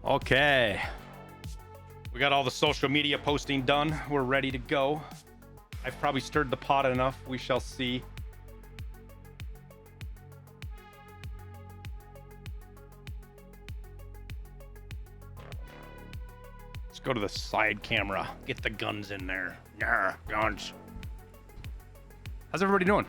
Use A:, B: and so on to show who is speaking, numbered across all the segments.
A: Okay. We got all the social media posting done. We're ready to go. I've probably stirred the pot enough. We shall see. Let's go to the side camera. Get the guns in there. Yeah, guns. How's everybody doing?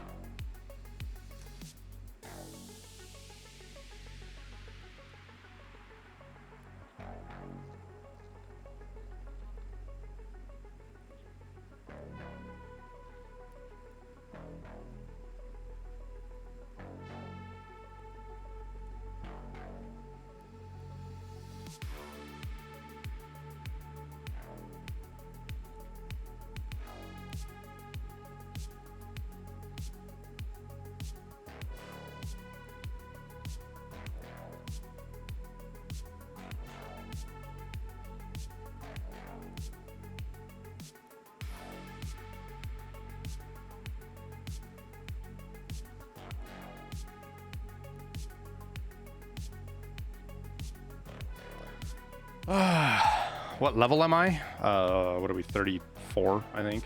A: What level am I? What are we, 34, I think?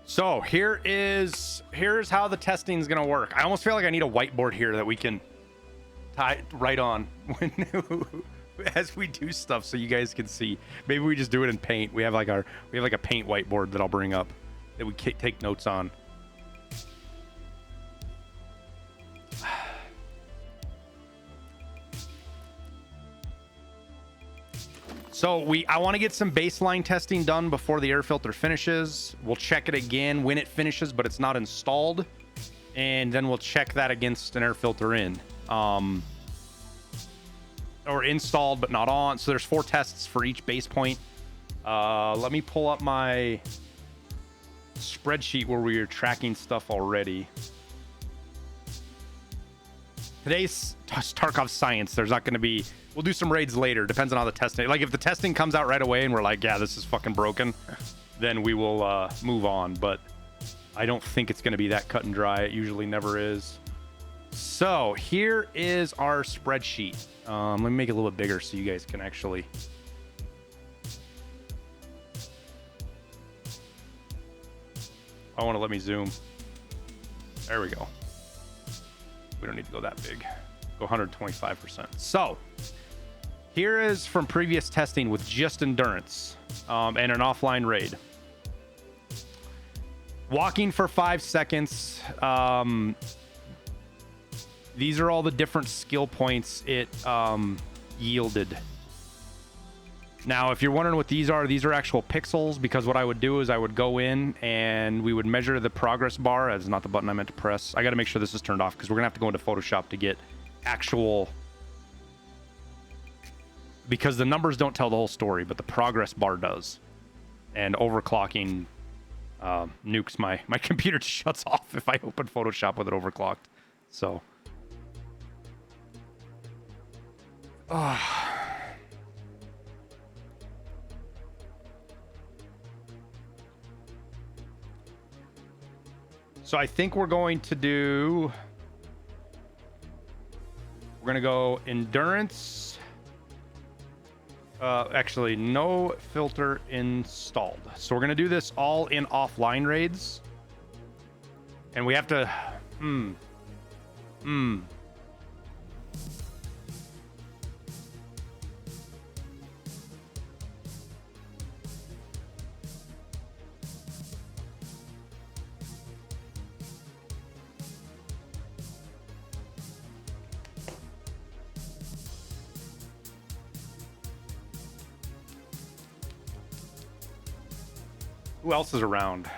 A: So here's how the testing is gonna work. I almost feel like I need a whiteboard here that we can write on when as we do stuff, so you guys can see. Maybe we just do it in Paint. We have like a Paint whiteboard that I'll bring up that we take notes on. So I want to get some baseline testing done before the air filter finishes. We'll check it again when it finishes, but it's not installed. And then we'll check that against an air filter in. Or installed, but not on. So there's 4 tests for each base point. Let me pull up my spreadsheet where we are tracking stuff already. Today's Tarkov Science. There's not going to be... We'll do some raids later. Depends on how the testing... Like, if the testing comes out right away and we're like, yeah, this is fucking broken, then we will move on. But I don't think it's going to be that cut and dry. It usually never is. So, here is our spreadsheet. Let me make it a little bit bigger so you guys can actually... I want to let me zoom. There we go. We don't need to go that big. Go 125%. So, here is from previous testing with just endurance and an offline raid. Walking for 5 seconds. These are all the different skill points it yielded. Now, if you're wondering what these are actual pixels, because what I would do is I would go in and we would measure the progress bar. That's not the button I meant to press. I got to make sure this is turned off because we're going to have to go into Photoshop to get actual... Because the numbers don't tell the whole story, but the progress bar does. And overclocking nukes my computer just shuts off if I open Photoshop with it overclocked. So... So I think we're going to do... We're going to go endurance. Actually, no filter installed. So we're going to do this all in offline raids. And we have to... Who else is around?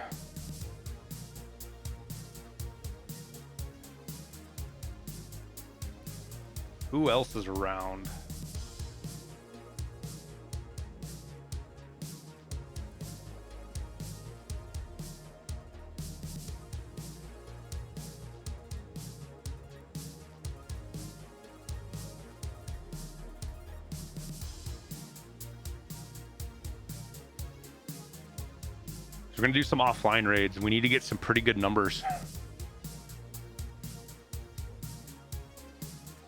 A: Who else is around? We're going to do some offline raids. We need to get some pretty good numbers.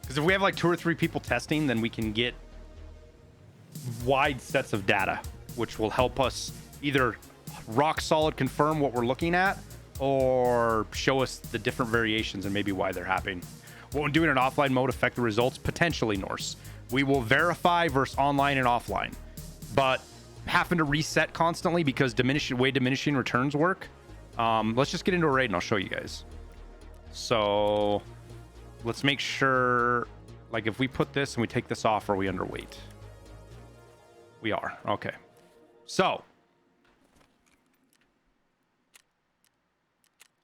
A: Because if we have like 2 or 3 people testing, then we can get wide sets of data, which will help us either rock solid confirm what we're looking at or show us the different variations and maybe why they're happening. Won't doing an offline mode affect the results? Potentially, Norse. We will verify versus online and offline. But having to reset constantly because diminishing returns work. Let's just get into a raid and I'll show you guys. So let's make sure, like, if we put this and we take this off, are we underweight? We are. Okay. So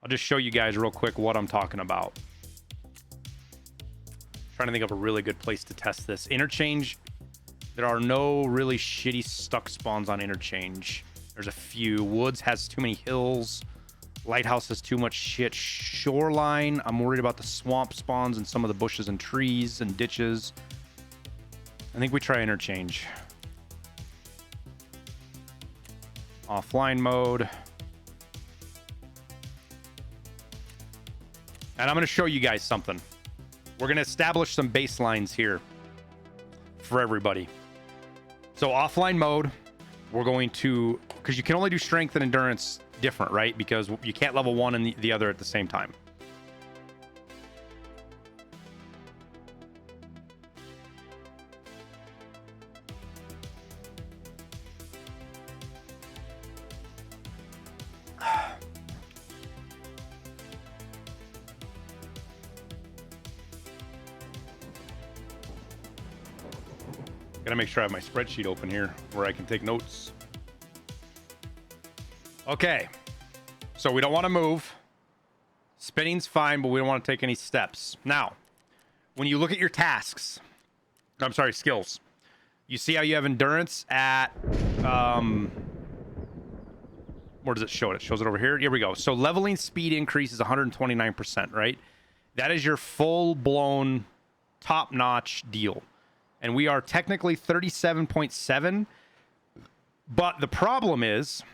A: I'll just show you guys real quick what I'm talking about. Trying to think of a really good place to test this. Interchange. There are no really shitty stuck spawns on Interchange. There's a few. Woods has too many hills. Lighthouse has too much shit. Shoreline, I'm worried about the swamp spawns and some of the bushes and trees and ditches. I think we try Interchange. Offline mode. And I'm going to show you guys something. We're going to establish some baselines here for everybody. So offline mode, we're going to, because you can only do strength and endurance different, right? Because you can't level one and the other at the same time. Gotta make sure I have my spreadsheet open here where I can take notes. Okay. So we don't want to move. Spinning's fine, but we don't want to take any steps. Now, when you look at your tasks, I'm sorry, skills, you see how you have endurance at, where does it show it? It shows it over here. Here we go. So leveling speed increase is 129%, right? That is your full-blown, top-notch deal. And we are technically 37.7. But the problem is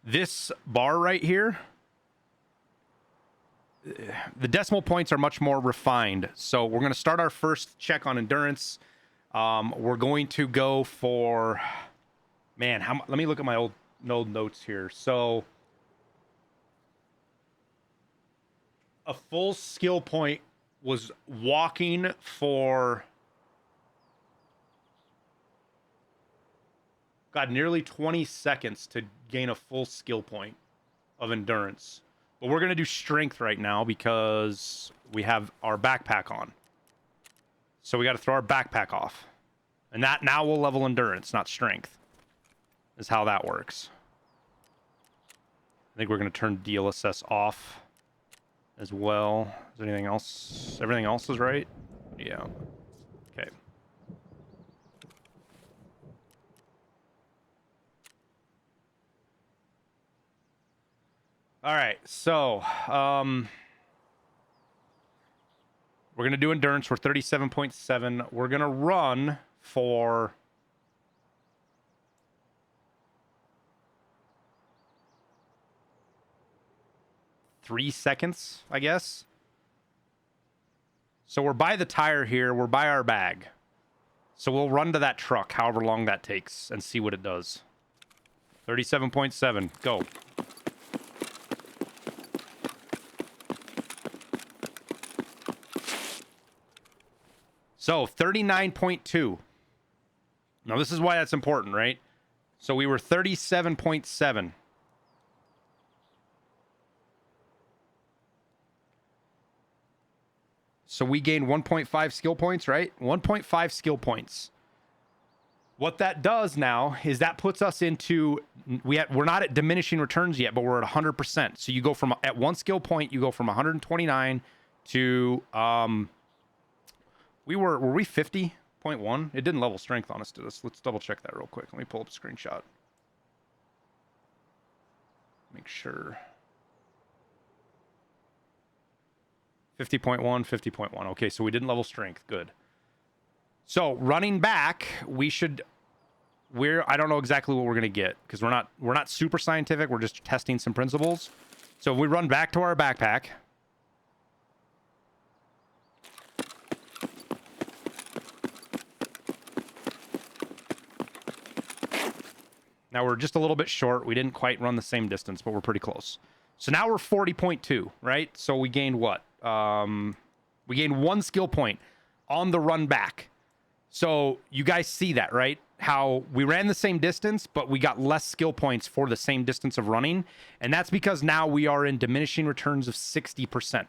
A: this bar right here, the decimal points are much more refined. So we're going to start our first check on endurance. We're going to go for, man, let me look at my old notes here. So a full skill point was walking for, got nearly 20 seconds to gain a full skill point of endurance. But we're going to do strength right now because we have our backpack on. So we got to throw our backpack off. And that now will level endurance, not strength, is how that works. I think we're going to turn DLSS off as well. Is there anything else? Everything else is right? Yeah. Okay. All right, so we're going to do endurance. We're 37.7. We're going to run for 3 seconds, I guess. So we're by the tire here. We're by our bag. So we'll run to that truck, however long that takes, and see what it does. 37.7. Go. So 39.2. Now this is why that's important, right? So we were 37.7. So we gained 1.5 skill points, right? 1.5 skill points. What that does now is that puts us into, we're not at diminishing returns yet, but we're at 100%. So you go from, at one skill point, you go from 129 to were we 50.1? It didn't level strength on us, did us? Let's double check that real quick. Let me pull up a screenshot. Make sure. 50.1, 50.1. Okay, so we didn't level strength. Good. So running back, I don't know exactly what we're gonna get because we're not super scientific. We're just testing some principles. So if we run back to our backpack. Now we're just a little bit short. We didn't quite run the same distance, but we're pretty close. So now we're 40.2, right? So we gained what? We gained 1 skill point on the run back. So you guys see that, right? How we ran the same distance, but we got less skill points for the same distance of running. And that's because now we are in diminishing returns of 60%.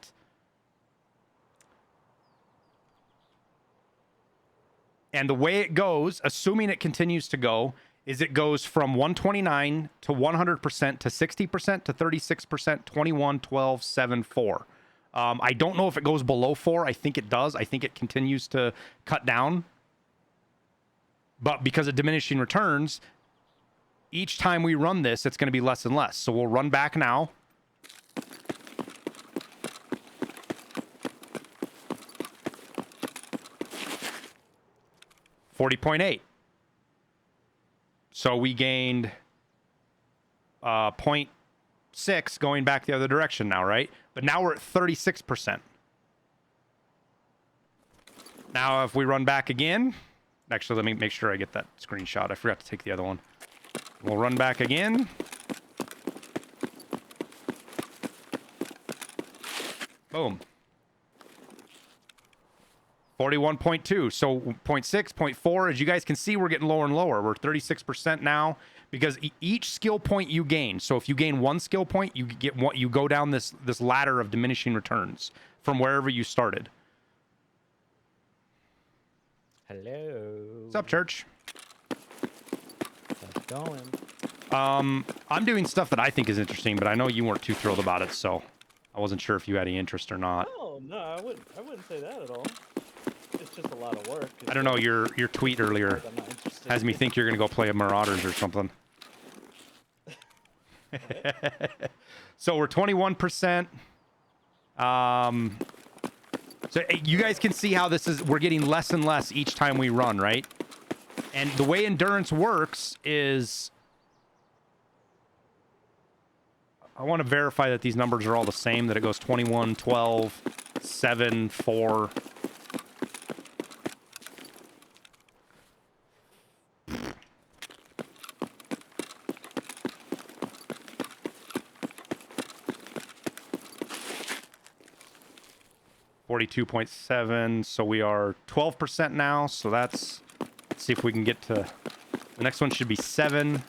A: And the way it goes, assuming it continues to go, is it goes from 129 to 100% to 60% to 36%, 21, 12, 7, 4. I don't know if it goes below 4. I think it does. I think it continues to cut down. But because of diminishing returns, each time we run this, it's going to be less and less. So we'll run back now. $40.8. So we gained 0.6 going back the other direction now, right? But now we're at 36%. Now if we run back again, actually let me make sure I get that screenshot. I forgot to take the other one. We'll run back again. Boom. 41.2. So 0.6, 0.4. As you guys can see, we're getting lower and lower. We're 36% now because each skill point you gain. So if you gain 1 skill point, you get what you go down this ladder of diminishing returns from wherever you started.
B: Hello.
A: What's up, church?
B: How's it going?
A: I'm doing stuff that I think is interesting, but I know you weren't too thrilled about it, so I wasn't sure if you had any interest or not.
B: Oh no, I wouldn't say that at all. It's just a lot of work.
A: I don't know, your tweet earlier
B: I'm not interested.
A: has me think you're gonna go play a Marauders or something. So we're 21%. So you guys can see how we're getting less and less each time we run, right? And the way endurance works is, I want to verify that these numbers are all the same, that it goes 21, 12, 7, 4. $42.7, so we are 12% now. So let's see if we can get to, the next one should be 7.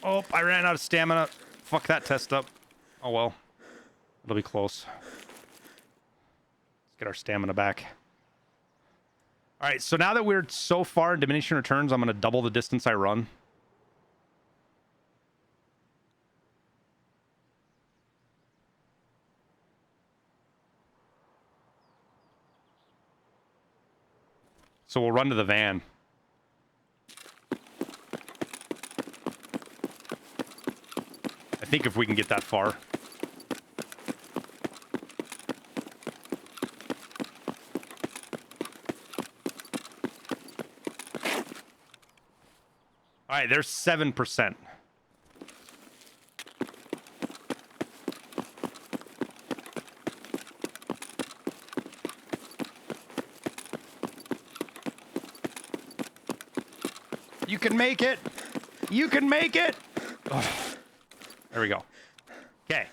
A: Oh, I ran out of stamina. Fuck that test up. Oh well. It'll be close. Let's get our stamina back. Alright, so now that we're so far in diminishing returns, I'm going to double the distance I run. So we'll run to the van. I think if we can get that far. All right, there's 7%. You can make it. You can make it. There we go. Okay.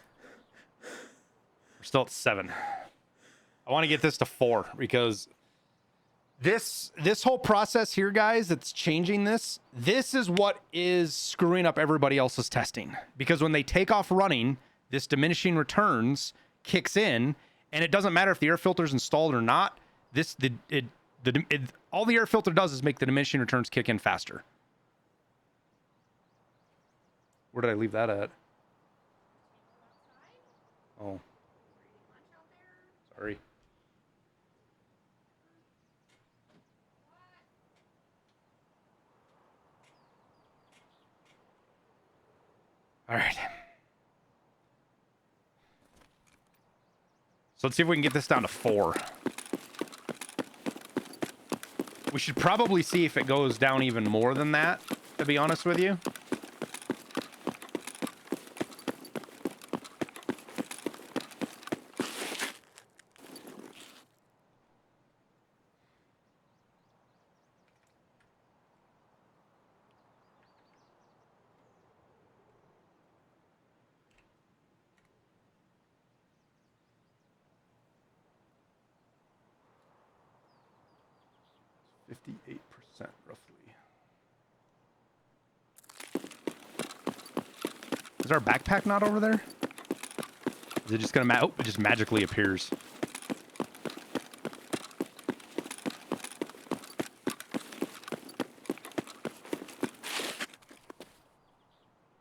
A: We're still at 7. I want to get this to 4 because this whole process here, guys, that's changing this is what is screwing up everybody else's testing. Because when they take off running, this diminishing returns kicks in, and it doesn't matter if the air filter is installed or not. All the air filter does is make the diminishing returns kick in faster. Where did I leave that at? Oh. Sorry. All right. So let's see if we can get this down to 4. We should probably see if it goes down even more than that, to be honest with you. Roughly. Is our backpack not over there? Is it just gonna it just magically appears?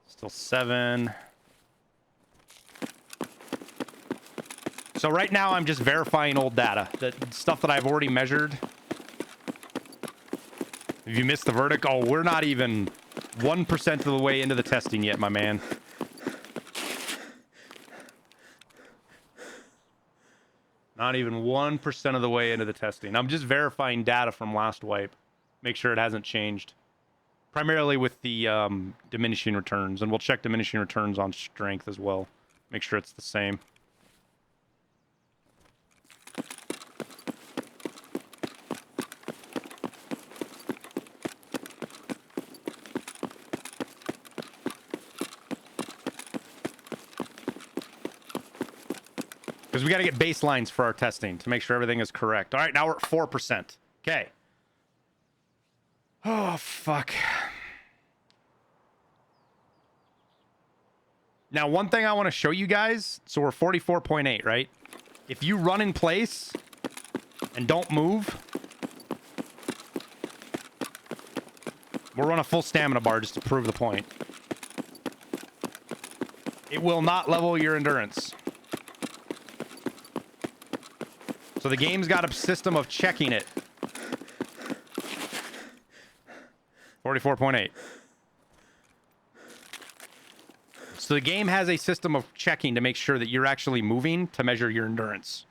A: Still 7. So right now I'm just verifying old data, the stuff that I've already measured. If you missed the verdict, oh, we're not even 1% of the way into the testing yet, my man. Not even 1% of the way into the testing. I'm just verifying data from last wipe. Make sure it hasn't changed. Primarily with the diminishing returns. And we'll check diminishing returns on strength as well. Make sure it's the same. Because we got to get baselines for our testing to make sure everything is correct. All right, now we're at 4%. Okay. Oh, fuck. Now, one thing I want to show you guys. So we're 44.8, right? If you run in place and don't move, we'll run a full stamina bar just to prove the point. It will not level your endurance. So the game's got a system of checking it. 44.8. So the game has a system of checking to make sure that you're actually moving to measure your endurance.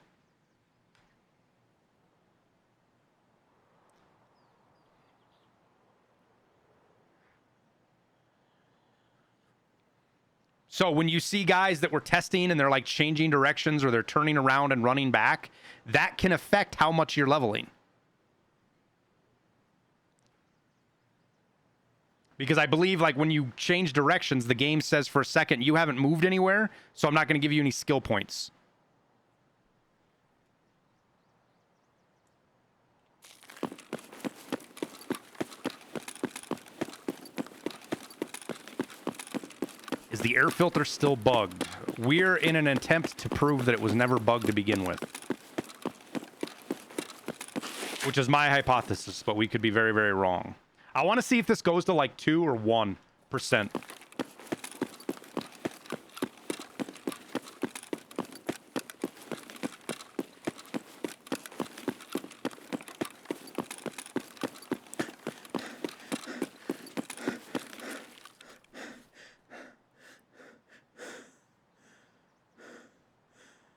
A: So when you see guys that were testing and they're like changing directions or they're turning around and running back, that can affect how much you're leveling. Because I believe like when you change directions, the game says for a second, you haven't moved anywhere, so I'm not going to give you any skill points. Is the air filter still bugged? We're in an attempt to prove that it was never bugged to begin with. Which is my hypothesis, but we could be very, very wrong. I want to see if this goes to like 2 or 1%.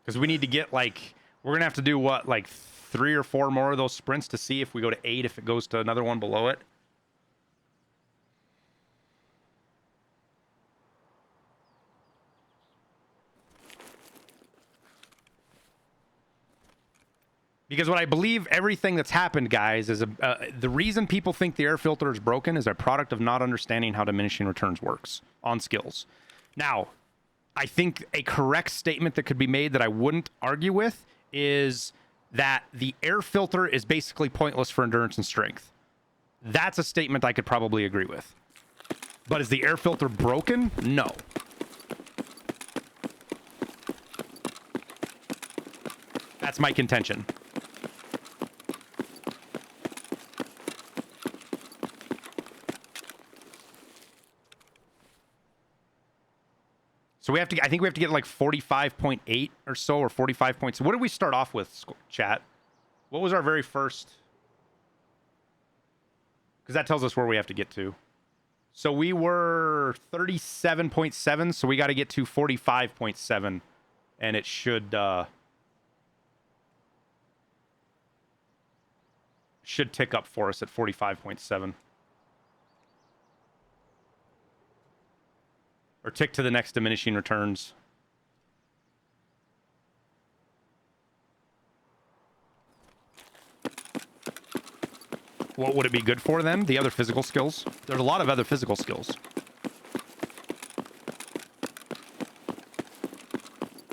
A: Because we need to get like, we're going to have to do what, like 3 or 4 more of those sprints to see if we go to 8, if it goes to another one below it. Because what I believe everything that's happened, guys, is the reason people think the air filter is broken is a product of not understanding how diminishing returns works on skills. Now, I think a correct statement that could be made that I wouldn't argue with is that the air filter is basically pointless for endurance and strength. That's a statement I could probably agree with. But is the air filter broken? No. That's my contention. So we have to, I think we have to get like 45.8 or so, or 45 points. What did we start off with, chat? What was our very first? Because that tells us where we have to get to. So we were 37.7, so we got to get to 45.7, and it should tick up for us at 45.7. Or tick to the next diminishing returns. What would it be good for then? The other physical skills? There's a lot of other physical skills.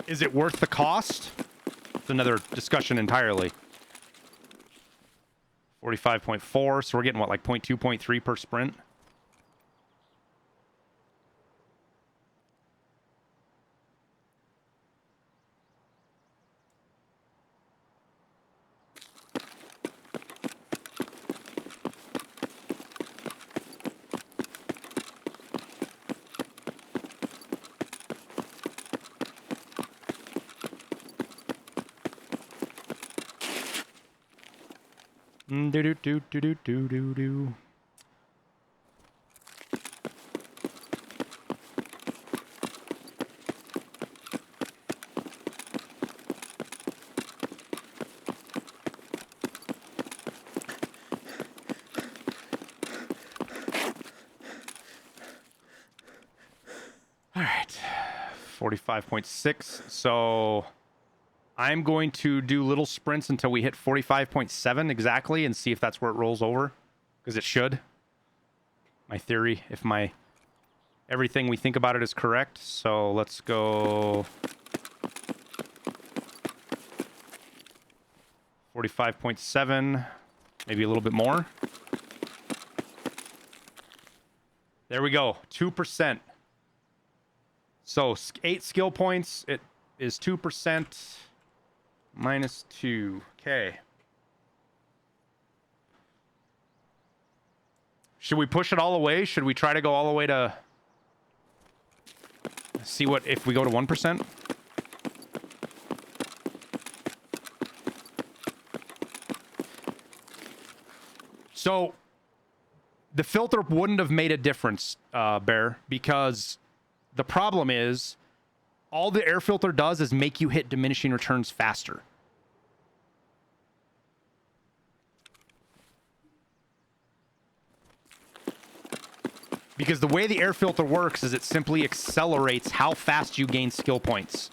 A: Is it worth the cost? It's another discussion entirely. 45.4, so we're getting what, like 0.2, 0.3 per sprint? Do do do do do do do do. All right, 45.6. So I'm going to do little sprints until we hit 45.7 exactly and see if that's where it rolls over, because it should. My theory, if everything we think about it is correct. So let's go 45.7, maybe a little bit more. There we go, 2%. So 8 skill points, it is 2%. -2. Okay. Should we push it all away? Should we try to go all the way to see what if we go to 1%? So the filter wouldn't have made a difference, Bear, because the problem is all the air filter does is make you hit diminishing returns faster. Because the way the air filter works is it simply accelerates how fast you gain skill points.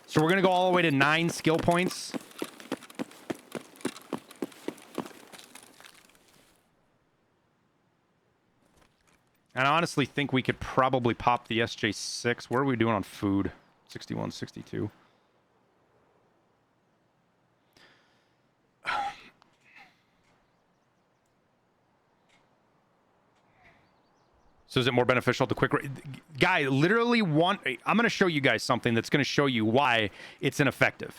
A: So we're going to go all the way to 9 skill points. And I honestly think we could probably pop the SJ6. Where are we doing on food? 61, 62. So is it more beneficial to quick... Guy, literally I'm going to show you guys something that's going to show you why it's ineffective.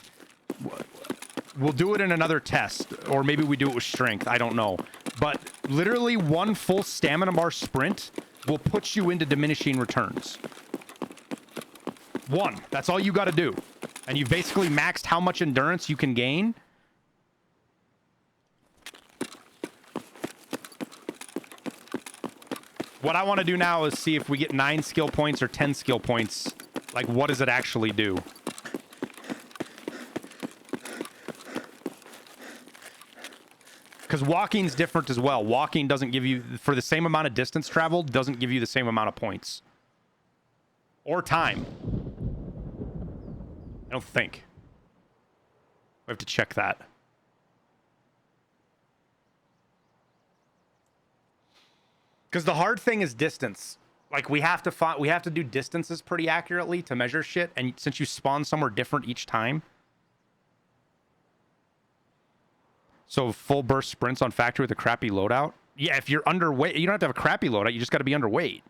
A: We'll do it in another test, or maybe we do it with strength. I don't know. But literally one full stamina bar sprint will put you into diminishing returns. One. That's all you got to do. And you've basically maxed how much endurance you can gain. What I want to do now is see if we get 9 skill points or 10 skill points. Like, what does it actually do? Because walking's different as well. Walking doesn't give you, for the same amount of distance traveled, doesn't give you the same amount of points. Or time. I don't think. We have to check that. Because the hard thing is distance. Like we have to do distances pretty accurately to measure shit. And since you spawn somewhere different each time. So full burst sprints on factory with a crappy loadout. Yeah, if you're underweight, you don't have to have a crappy loadout. You just got to be underweight.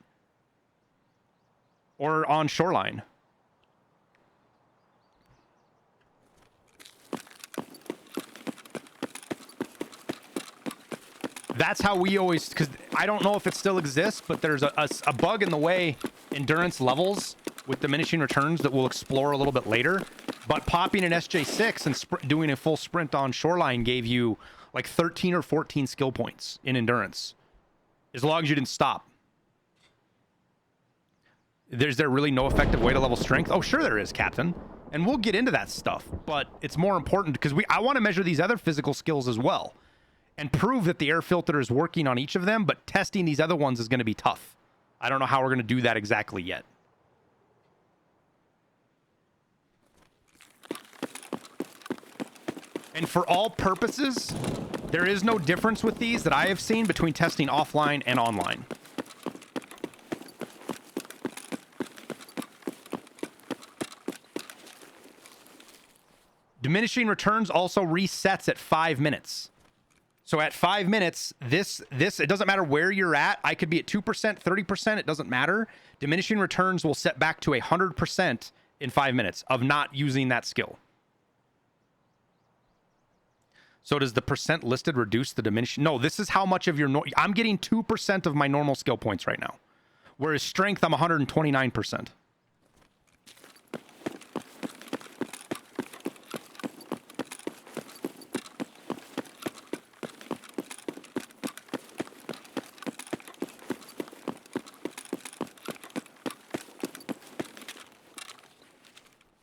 A: Or on shoreline. That's how we always, because I don't know if it still exists, but there's a bug in the way endurance levels with diminishing returns that we'll explore a little bit later. But popping an SJ6 and doing a full sprint on shoreline gave you like 13 or 14 skill points in endurance, as long as you didn't stop. Is there really no effective way to level strength? Oh, sure there is, Captain. And we'll get into that stuff, but it's more important because I want to measure these other physical skills as well and prove that the air filter is working on each of them, but testing these other ones is going to be tough. I don't know how we're going to do that exactly yet. And for all purposes, there is no difference with these that I have seen between testing offline and online. Diminishing returns also resets at 5 minutes. So at 5 minutes, this it doesn't matter where you're at. I could be at 2%, 30%, it doesn't matter. Diminishing returns will set back to 100% in 5 minutes of not using that skill. So does the percent listed reduce the diminishing? No, this is how much of your... I'm getting 2% of my normal skill points right now. Whereas strength, I'm 129%.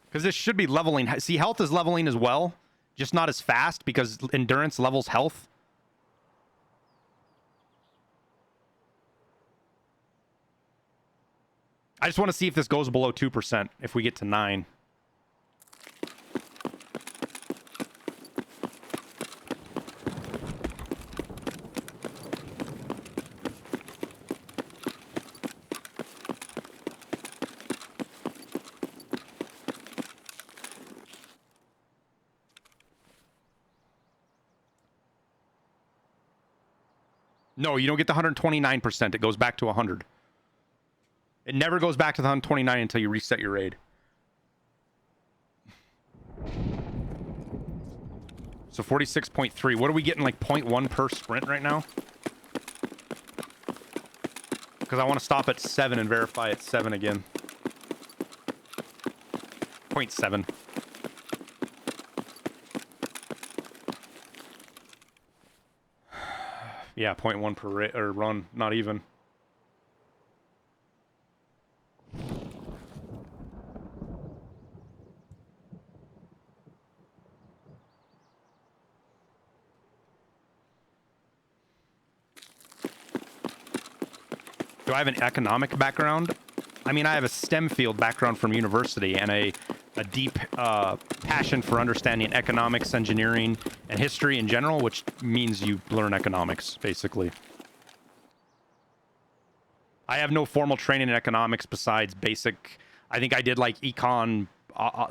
A: Because this should be leveling. See, health is leveling as well, just not as fast because endurance levels health. I just want to see if this goes below 2% if we get to 9. No, you don't get the 129%. It goes back to 100. It never goes back to the 129 until you reset your raid. So 46.3. What are we getting, like 0.1 per sprint right now? Because I want to stop at 7 and verify at 7 again. 0.7. Yeah, 0.1 per run, not even. Do I have an economic background? I mean, I have a STEM field background from university and a deep passion for understanding economics, engineering, and history in general, which means you learn economics, basically. I have no formal training in economics besides basic... I think I did like econ,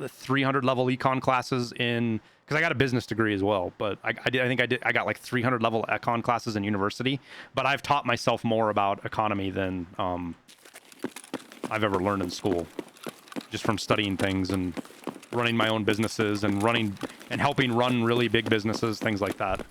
A: 300 level econ classes in... Because I got a business degree as well, but I got like 300 level econ classes in university, but I've taught myself more about economy than I've ever learned in school. Just from studying things and running my own businesses and running and helping run really big businesses, things like that.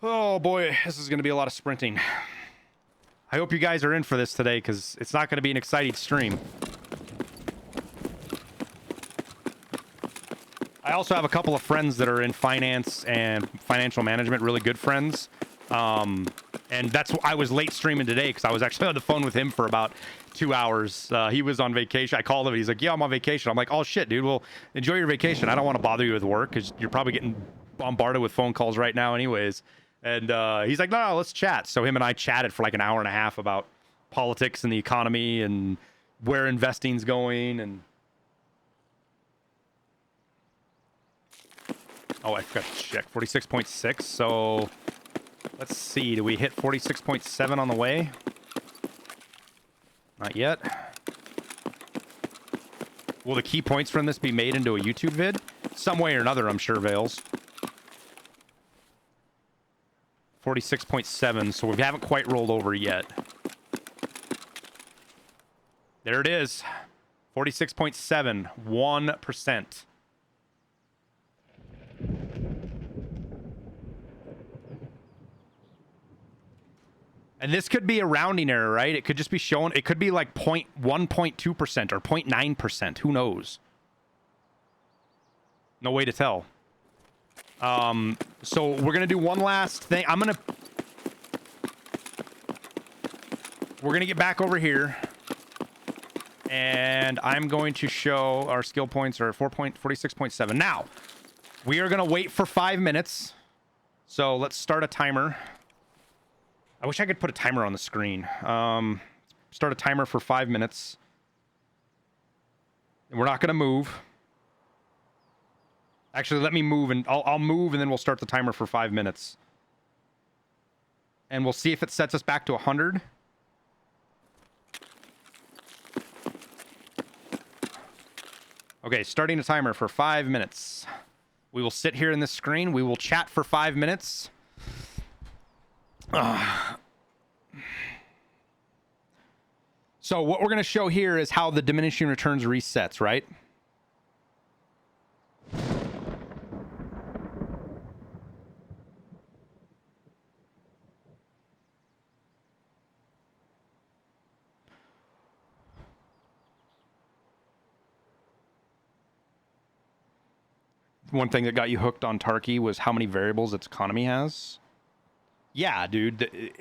A: Oh boy, this is going to be a lot of sprinting. I hope you guys are in for this today because it's not going to be an exciting stream. I also have a couple of friends that are in finance and financial management, really good friends. And that's why I was late streaming today because I was actually on the phone with him for about 2 hours. He was on vacation. I called him and he's like, yeah, I'm on vacation. I'm like, oh shit, dude. Well, enjoy your vacation. I don't want to bother you with work because you're probably getting bombarded with phone calls right now anyways. And he's like, no, let's chat. So him and I chatted for like an hour and a half about politics and the economy and where investing's going. And oh, I forgot to check 46.6. So let's see. Do we hit 46.7 on the way? Not yet. Will the key points from this be made into a YouTube vid? Some way or another, I'm sure, Vales. 46.7, so we haven't quite rolled over yet. There it is. 46.7, 1%. And this could be a rounding error, right? It could just be shown. It could be like 1.2% or 0.9%. Who knows? No way to tell. So we're going to do one last thing. We're going to get back over here. And I'm going to show our skill points are 46.7. Now, we are going to wait for 5 minutes. So let's start a timer. I wish I could put a timer on the screen. Start a timer for 5 minutes. And we're not going to move. Actually, let me move, and I'll move, and then we'll start the timer for 5 minutes. And we'll see if it sets us back to 100. Okay, starting a timer for 5 minutes. We will sit here in this screen. We will chat for 5 minutes. So what we're going to show here is how the diminishing returns resets, right? One thing that got you hooked on Tarky was how many variables its economy has. Yeah, dude.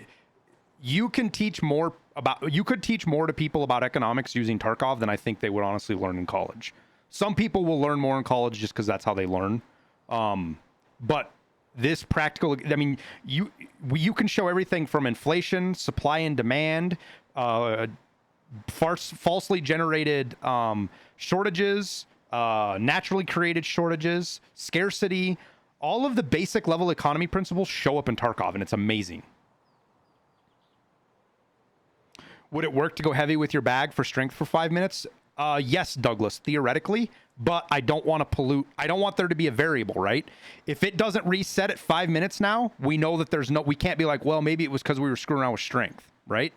A: You can teach more about, you could teach more to people about economics using Tarkov than I think they would honestly learn in college. Some people will learn more in college just because that's how they learn. But this practical, I mean, you can show everything from inflation, supply and demand, falsely generated shortages, naturally created shortages, scarcity. All of the basic level economy principles show up in Tarkov, and it's amazing. Would it work to go heavy with your bag for strength for 5 minutes? Yes, Douglas, theoretically, but I don't want to pollute. I don't want there to be a variable, right? If it doesn't reset at 5 minutes now, we know that we can't be like, well, maybe it was because we were screwing around with strength, right?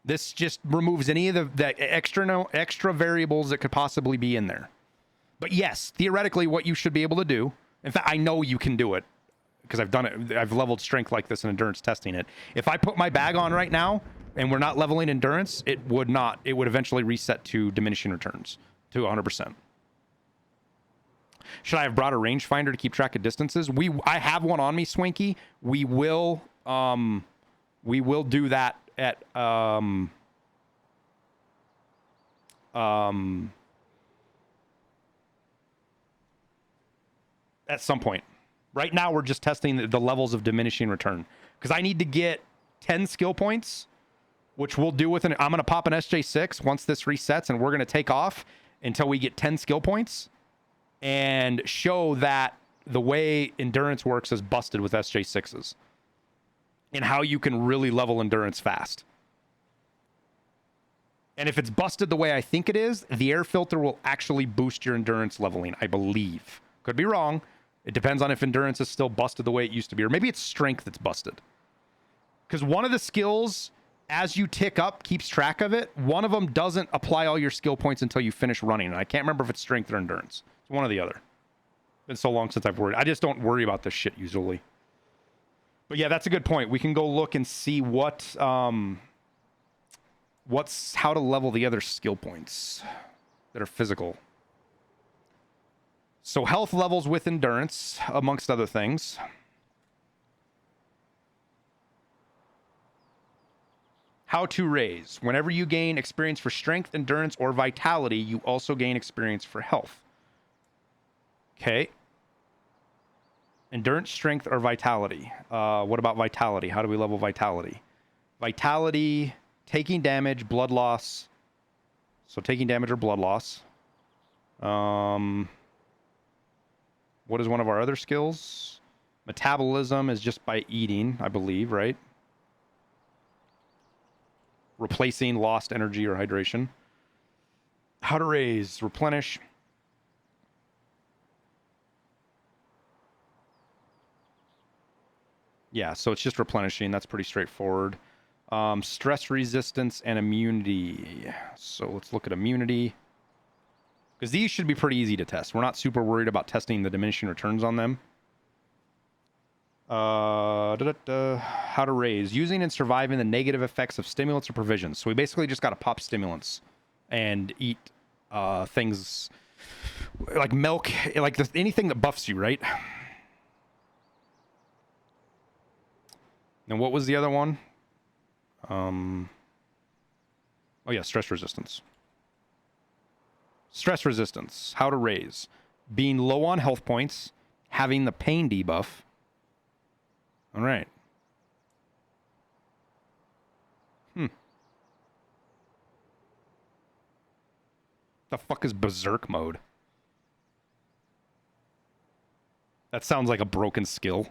A: This just removes any of the extra variables that could possibly be in there. But yes, theoretically, what you should be able to do, in fact, I know you can do it because I've done it. I've leveled strength like this in endurance testing it. If I put my bag on right now and we're not leveling endurance, it would eventually reset to diminishing returns to 100%. Should I have brought a rangefinder to keep track of distances? I have one on me, Swinky. We will do that at some point. Right now, we're just testing the levels of diminishing return because I need to get 10 skill points, which we'll do with I'm going to pop an SJ6 once this resets, and we're going to take off until we get 10 skill points and show that the way endurance works is busted with SJ6s and how you can really level endurance fast. And if it's busted the way I think it is, the air filter will actually boost your endurance leveling, I believe. Could be wrong. It depends on if endurance is still busted the way it used to be, or maybe it's strength that's busted. Because one of the skills, as you tick up, keeps track of it. One of them doesn't apply all your skill points until you finish running. And I can't remember if it's strength or endurance. It's one or the other. It's been so long since I've worried. I just don't worry about this shit usually. But yeah, that's a good point. We can go look and see how to level the other skill points that are physical. So health levels with endurance, amongst other things. How to raise. Whenever you gain experience for strength, endurance, or vitality, you also gain experience for health. Okay. Endurance, strength, or vitality? What about vitality? How do we level vitality? Vitality, taking damage, blood loss. So taking damage or blood loss. What is one of our other skills? Metabolism is just by eating, I believe, right? Replacing lost energy or hydration. How to raise, replenish. Yeah, so it's just replenishing. That's pretty straightforward. Stress resistance and immunity. So let's look at immunity. Because these should be pretty easy to test. We're not super worried about testing the diminishing returns on them. How to raise. Using and surviving the negative effects of stimulants or provisions. So we basically just got to pop stimulants and eat things like milk, like anything that buffs you, right? And what was the other one? Oh yeah, stress resistance. Stress resistance. How to raise. Being low on health points. Having the pain debuff. All right. The fuck is berserk mode? That sounds like a broken skill.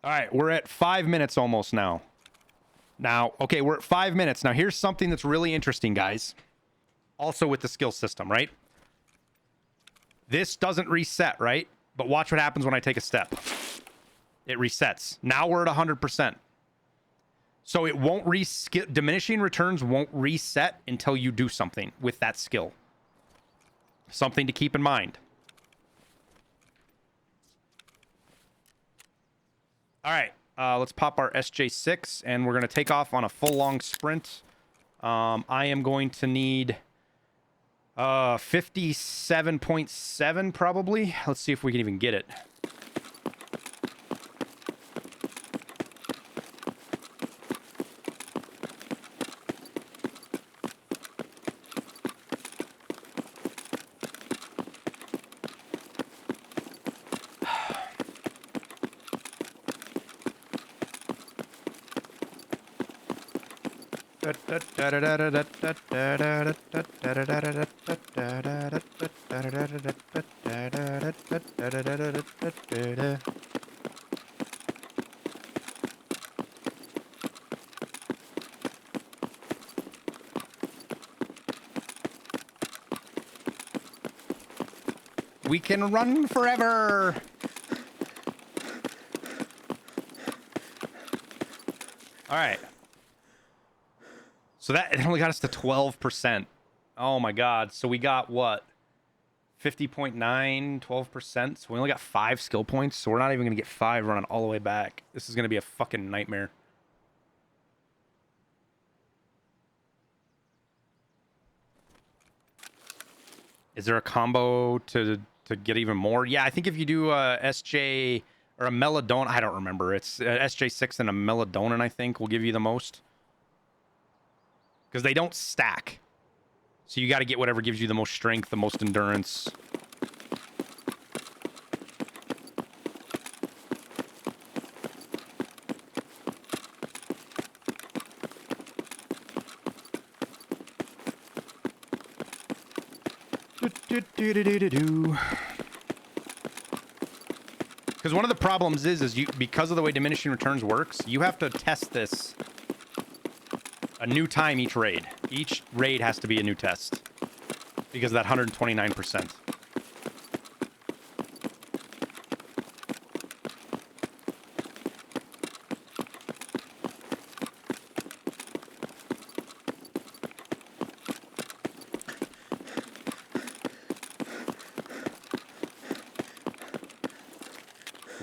A: All right, we're at 5 minutes almost now. Okay, we're at 5 minutes. Now, here's something that's really interesting, guys. Also with the skill system, right? This doesn't reset, right? But watch what happens when I take a step. It resets. Now we're at 100%. So it won't diminishing returns won't reset until you do something with that skill. Something to keep in mind. All right, let's pop our SJ6, and we're going to take off on a full long sprint. I am going to need 57.7 probably. Let's see if we can even get it. We can run forever. All right. So that it only got us to 12%. Oh my god. So we got what? 50.9, 12%. So we only got 5 skill points. So we're not even going to get 5 running all the way back. This is going to be a fucking nightmare. Is there a combo to get even more? Yeah, I think if you do a SJ or a Melatonin, I don't remember. It's SJ6 and a Melatonin, I think, will give you the most. Because they don't stack. So you got to get whatever gives you the most strength, the most endurance. Because one of the problems is you, because of the way diminishing returns works, you have to test this a new time each raid. Each raid has to be a new test because of that 129%.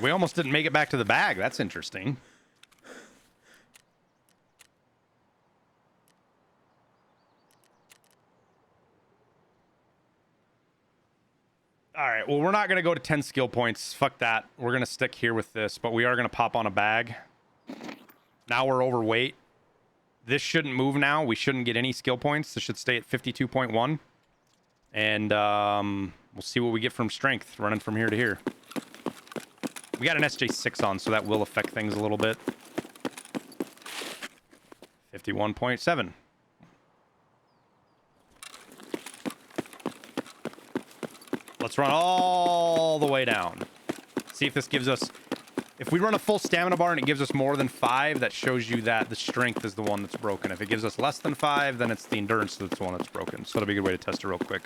A: We almost didn't make it back to the bag. That's interesting. All right, well, we're not going to go to 10 skill points. Fuck that. We're going to stick here with this, but we are going to pop on a bag. Now we're overweight. This shouldn't move now. We shouldn't get any skill points. This should stay at 52.1. And we'll see what we get from strength running from here to here. We got an SJ6 on, so that will affect things a little bit. 51.7. Let's run all the way down. See if this gives us... If we run a full stamina bar and it gives us more than 5, that shows you that the strength is the one that's broken. If it gives us less than 5, then it's the endurance that's the one that's broken. So that'll be a good way to test it real quick.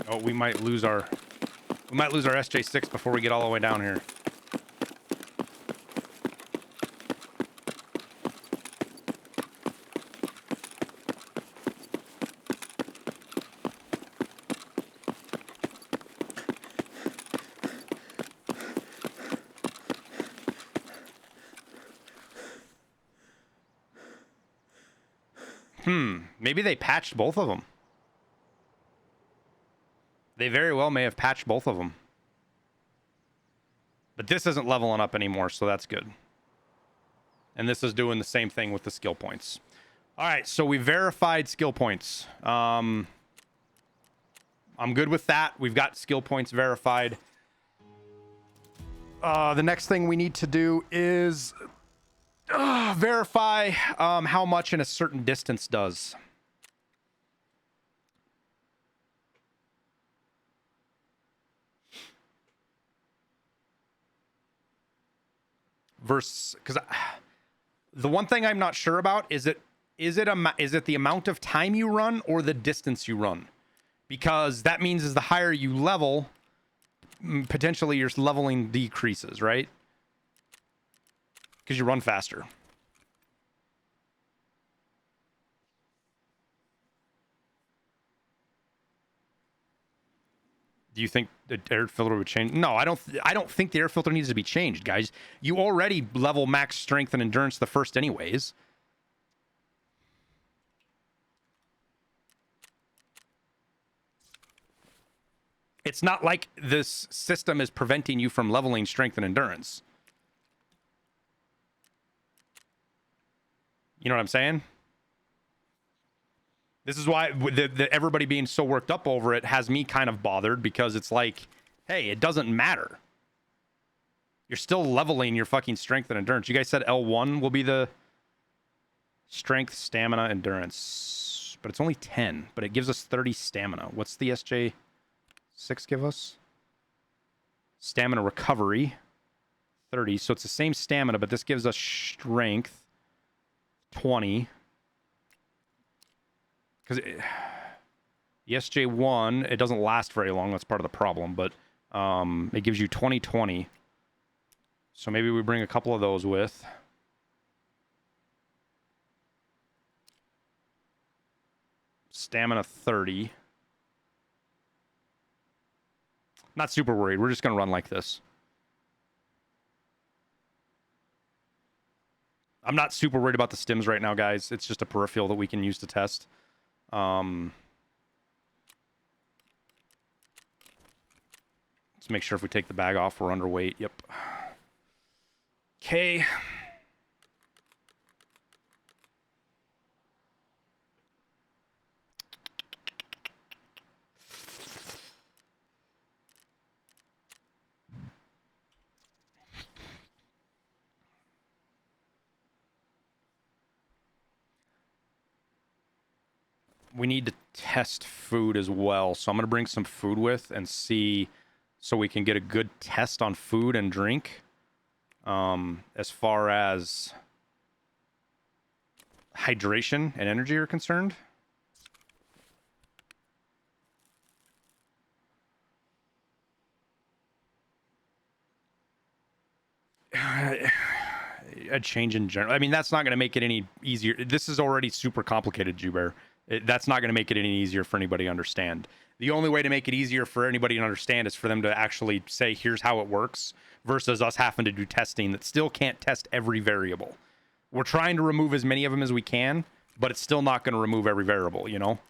A: Oh, we might lose our SJ6 before we get all the way down here. Maybe they patched both of them. They very well may have patched both of them. But this isn't leveling up anymore, so that's good. And this is doing the same thing with the skill points. All right, so we verified skill points. I'm good with that. We've got skill points verified. The next thing we need to do is verify how much in a certain distance does. Versus, because the one thing I'm not sure about is it the amount of time you run or the distance you run? Because that means is the higher you level, potentially your leveling decreases, right? Because you run faster. Do you think the air filter would change? No, I don't think the air filter needs to be changed, guys. You already level max strength and endurance the first anyways. It's not like this system is preventing you from leveling strength and endurance. You know what I'm saying? This is why everybody being so worked up over it has me kind of bothered, because it's like, hey, it doesn't matter. You're still leveling your fucking strength and endurance. You guys said L1 will be the strength, stamina, endurance. But it's only 10, but it gives us 30 stamina. What's the SJ6 give us? Stamina recovery, 30. So it's the same stamina, but this gives us strength, 20. Because the SJ1, it doesn't last very long. That's part of the problem. But it gives you 20-20. So maybe we bring a couple of those with. Stamina 30. Not super worried. We're just going to run like this. I'm not super worried about the stims right now, guys. It's just a peripheral that we can use to test. Let's make sure if we take the bag off, we're underweight. Yep. Okay. We need to test food as well. So I'm going to bring some food with and see so we can get a good test on food and drink. As far as hydration and energy are concerned. A change in general. I mean, that's not going to make it any easier. This is already super complicated, Jubear. That's not going to make it any easier for anybody to understand. The only way to make it easier for anybody to understand is for them to actually say, here's how it works, versus us having to do testing that still can't test every variable. We're trying to remove as many of them as we can, but it's still not going to remove every variable, you know?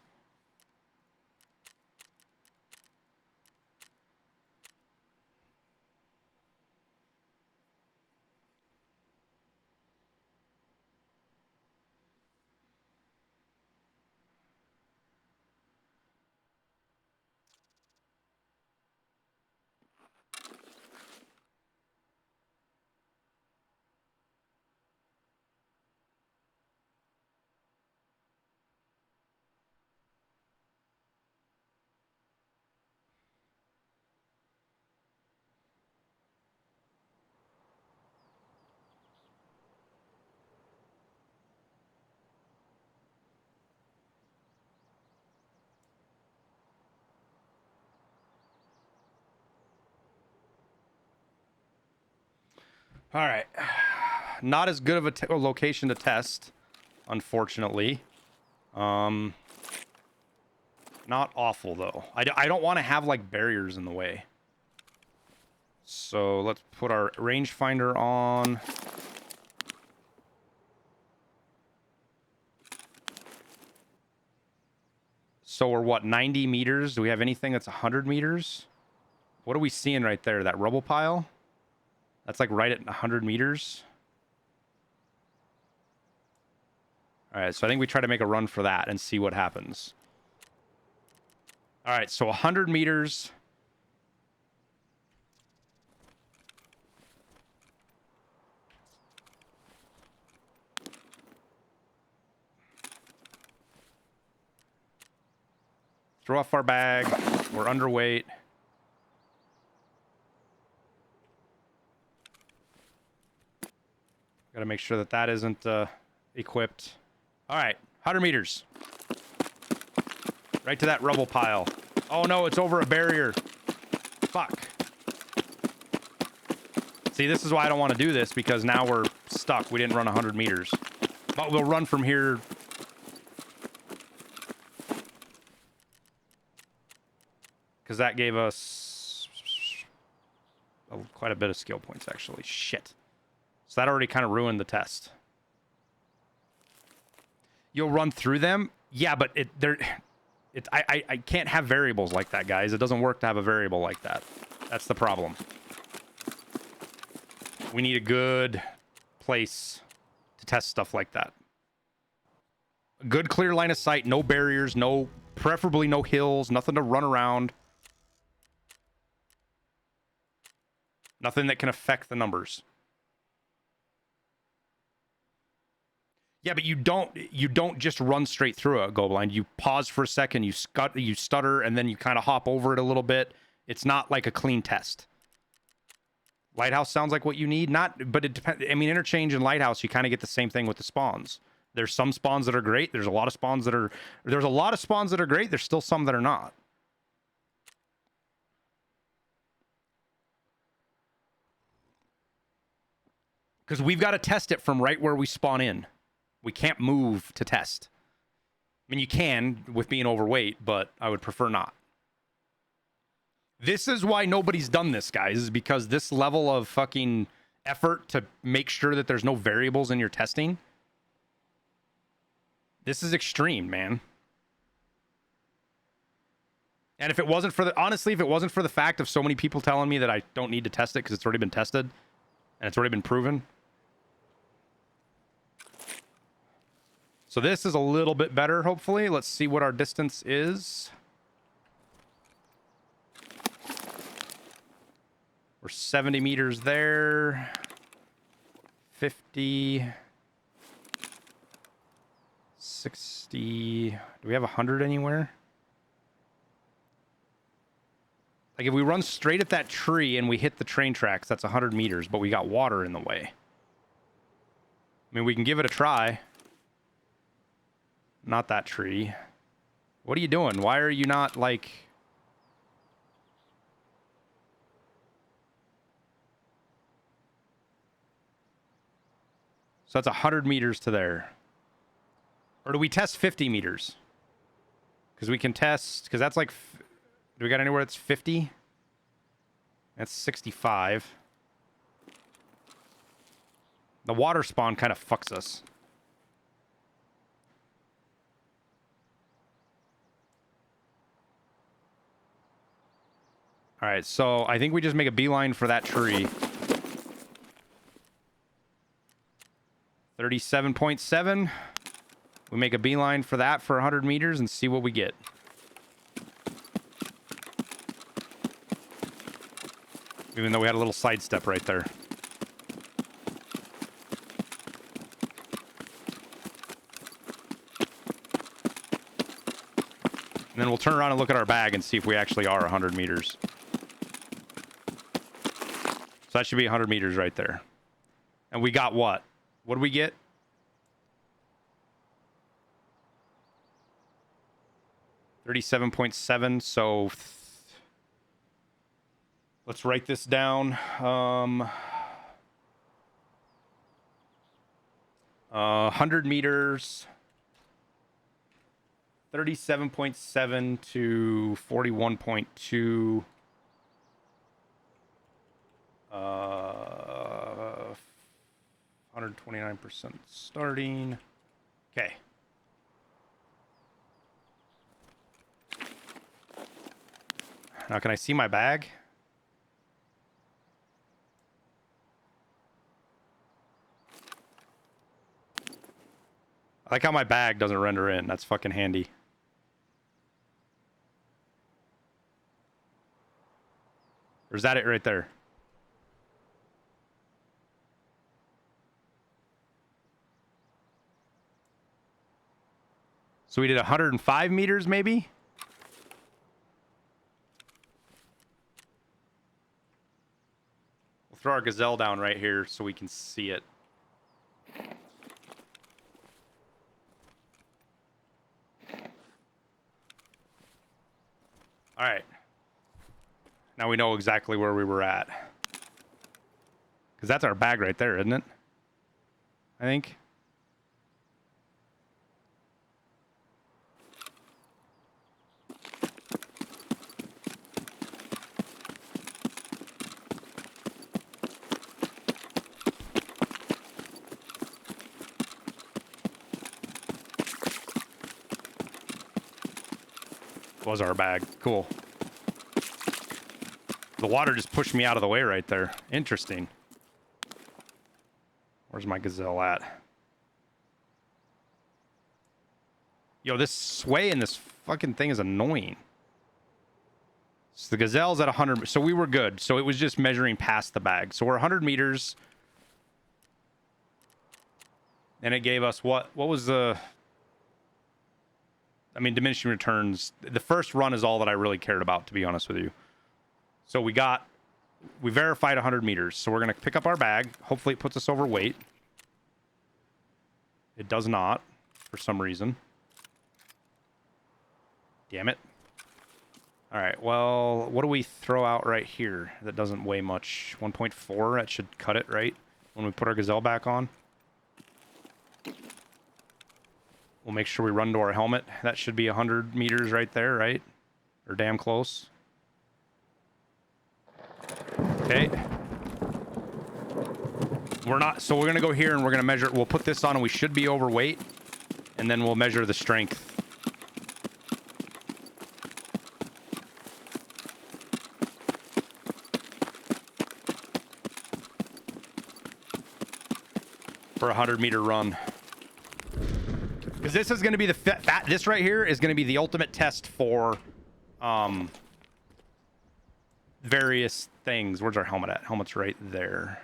A: All right. Not as good of a location to test, unfortunately. Not awful, though. I don't want to have, like, barriers in the way. So let's put our rangefinder on. So we're, what, 90 meters? Do we have anything that's 100 meters? What are we seeing right there? That rubble pile? That's, like, right at 100 meters. All right, so I think we try to make a run for that and see what happens. All right, so 100 meters. Throw off our bag. We're underweight. Got to make sure that that isn't equipped. All right, 100 meters. Right to that rubble pile. Oh no, it's over a barrier. Fuck. See, this is why I don't want to do this, because now we're stuck. We didn't run 100 meters. But we'll run from here. Because that gave us quite a bit of skill points, actually. Shit. So that already kind of ruined the test. You'll run through them? Yeah, but I can't have variables like that, guys. It doesn't work to have a variable like that. That's the problem. We need a good place to test stuff like that. A good clear line of sight, no barriers, preferably no hills, nothing to run around. Nothing that can affect the numbers. Yeah, but you don't just run straight through a goal blind. You pause for a second, you stutter, and then you kind of hop over it a little bit. It's not like a clean test. Lighthouse sounds like what you need, but it depends. I mean, interchange and lighthouse, you kind of get the same thing with the spawns. There's some spawns that are great. There's a lot of spawns that are great. There's still some that are not. Because we've got to test it from right where we spawn in. We can't move to test. I mean, you can with being overweight, but I would prefer not. This is why nobody's done this, guys, is because this level of fucking effort to make sure that there's no variables in your testing. This is extreme, man. And if it wasn't for honestly, if it wasn't for the fact of so many people telling me that I don't need to test it because it's already been tested and it's already been proven. So this is a little bit better, hopefully. Let's see what our distance is. We're 70 meters there. 50. 60. Do we have 100 anywhere? Like, if we run straight at that tree and we hit the train tracks, that's 100 meters, but we got water in the way. I mean, we can give it a try. Not that tree. What are you doing? Why are you not, like... So that's 100 meters to there. Or do we test 50 meters? Because we can test... Because that's like... Do we got anywhere that's 50? That's 65. The water spawn kind of fucks us. All right, so I think we just make a beeline for that tree. 37.7. We make a beeline for that for 100 meters and see what we get. Even though we had a little sidestep right there. And then we'll turn around and look at our bag and see if we actually are 100 meters. So that should be 100 meters right there. And we got what? What did we get? $37.7. So let's write this down. 100 meters, 37.7 to 41.2. 129% starting. Okay. Now can I see my bag? I like how my bag doesn't render in. That's fucking handy. Or is that it right there? So we did 105 meters, maybe? We'll throw our gazelle down right here so we can see it. All right. Now we know exactly where we were at. Because that's our bag right there, isn't it? I think. Was our bag. Cool. The water just pushed me out of the way right there. Interesting. Where's my gazelle at? Yo, this sway in this fucking thing is annoying. So the gazelle's at 100. So we were good. So it was just measuring past the bag. So we're 100 meters. And it gave us what? What was the... I mean, diminishing returns. The first run is all that I really cared about, to be honest with you. So we verified 100 meters. So we're going to pick up our bag. Hopefully it puts us over weight. It does not, for some reason. Damn it. All right, well, what do we throw out right here that doesn't weigh much? 1.4, that should cut it, right? When we put our gazelle back on. We'll make sure we run to our helmet. That should be 100 meters right there, right? Or damn close. Okay. So we're going to go here and we're going to measure. We'll put this on and we should be overweight. And then we'll measure the strength. For a 100-meter run. Because this is going to be this right here is going to be the ultimate test for various things. Where's our helmet at? Helmet's right there.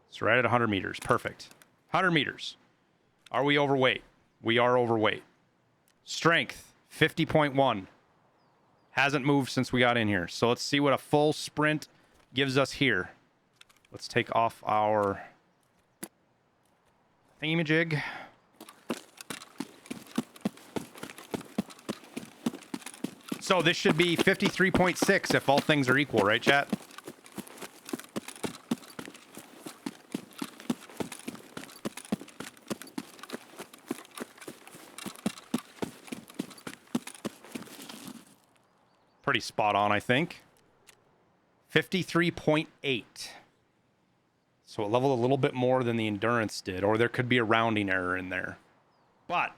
A: It's right at 100 meters. Perfect. 100 meters. Are we overweight? We are overweight. Strength, 50.1. Hasn't moved since we got in here. So let's see what a full sprint gives us here. Let's take off our thingamajig. So this should be 53.6 if all things are equal, right, chat? Pretty spot on, I think. 53.8. So it leveled a little bit more than the endurance did, or there could be a rounding error in there. But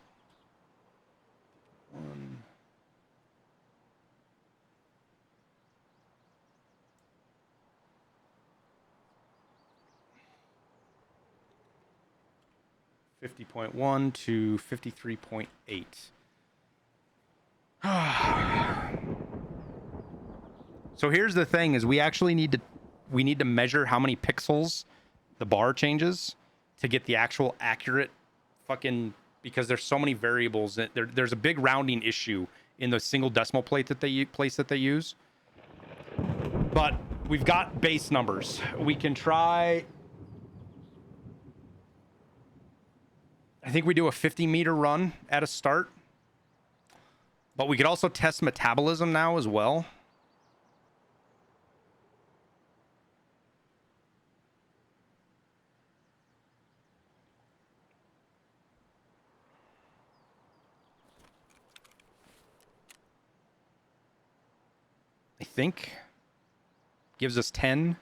A: 50.1 to 53.8. So here's the thing: is we actually need to measure how many pixels the bar changes to get the actual accurate fucking, because there's so many variables that there's a big rounding issue in the single decimal place that they use. But we've got base numbers. We can try. I think we do a 50-meter run at a start. But we could also test metabolism now as well. think gives us 10.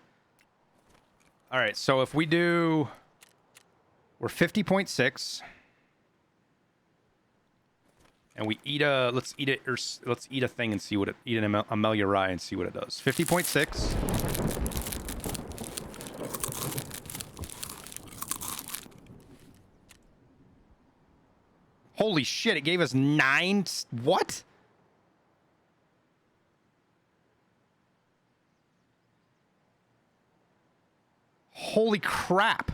A: All right, so if we do, we're 50.6, and we eat a, let's eat it, or let's eat a thing and see what it, eat an Amelia Rye and see what it does. 50.6. Holy shit, it gave us 9, what? Holy crap.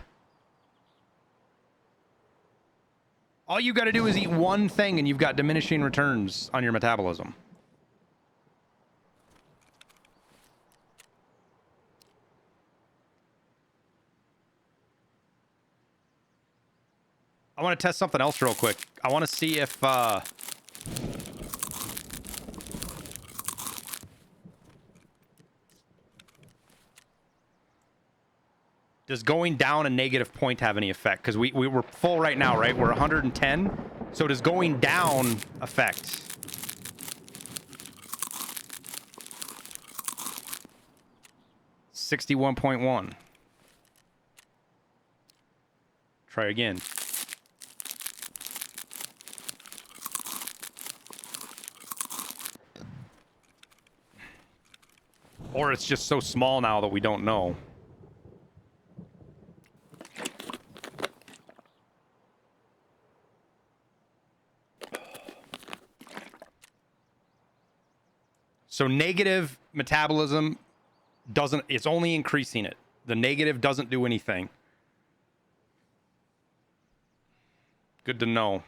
A: All you got to do is eat one thing and you've got diminishing returns on your metabolism. I want to test something else real quick. I want to see if does going down a negative point have any effect? Because we were full right now, right? We're 110. So does going down affect? $61.1. Try again. Or it's just so small now that we don't know. So negative metabolism doesn't, it's only increasing it. The negative doesn't do anything. Good to know.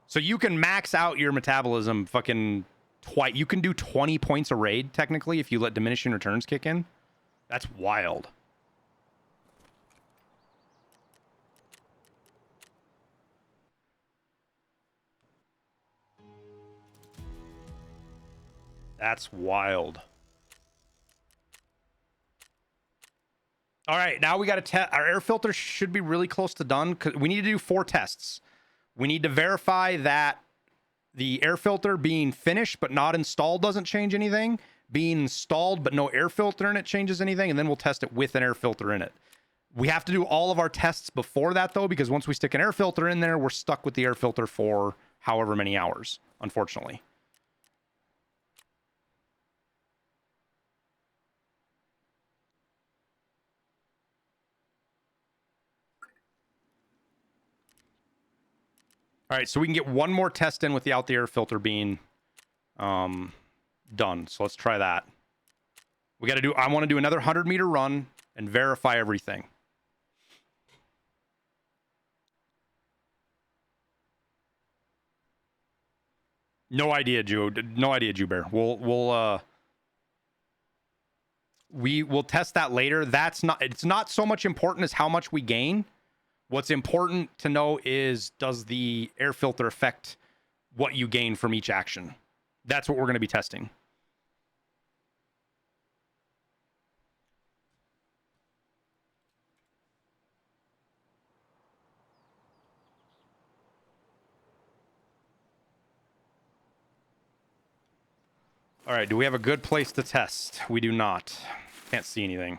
A: So you can max out your metabolism fucking twice. You can do 20 points a raid, technically, if you let diminishing returns kick in. That's wild. That's wild. All right, now we got to test. Our air filter should be really close to done. We need to do 4 tests. We need to verify that the air filter being finished but not installed doesn't change anything. Being installed but no air filter in it changes anything. And then we'll test it with an air filter in it. We have to do all of our tests before that, though, because once we stick an air filter in there, we're stuck with the air filter for however many hours, unfortunately. All right, so we can get one more test in without the air filter being done. So let's try that. We got to do, I want to do another 100-meter run and verify everything. No idea, Joe. No idea, Jew Bear. We will test that later. That's not, it's not so much important as how much we gain. What's important to know is, does the air filter affect what you gain from each action? That's what we're going to be testing. All right, do we have a good place to test? We do not. Can't see anything.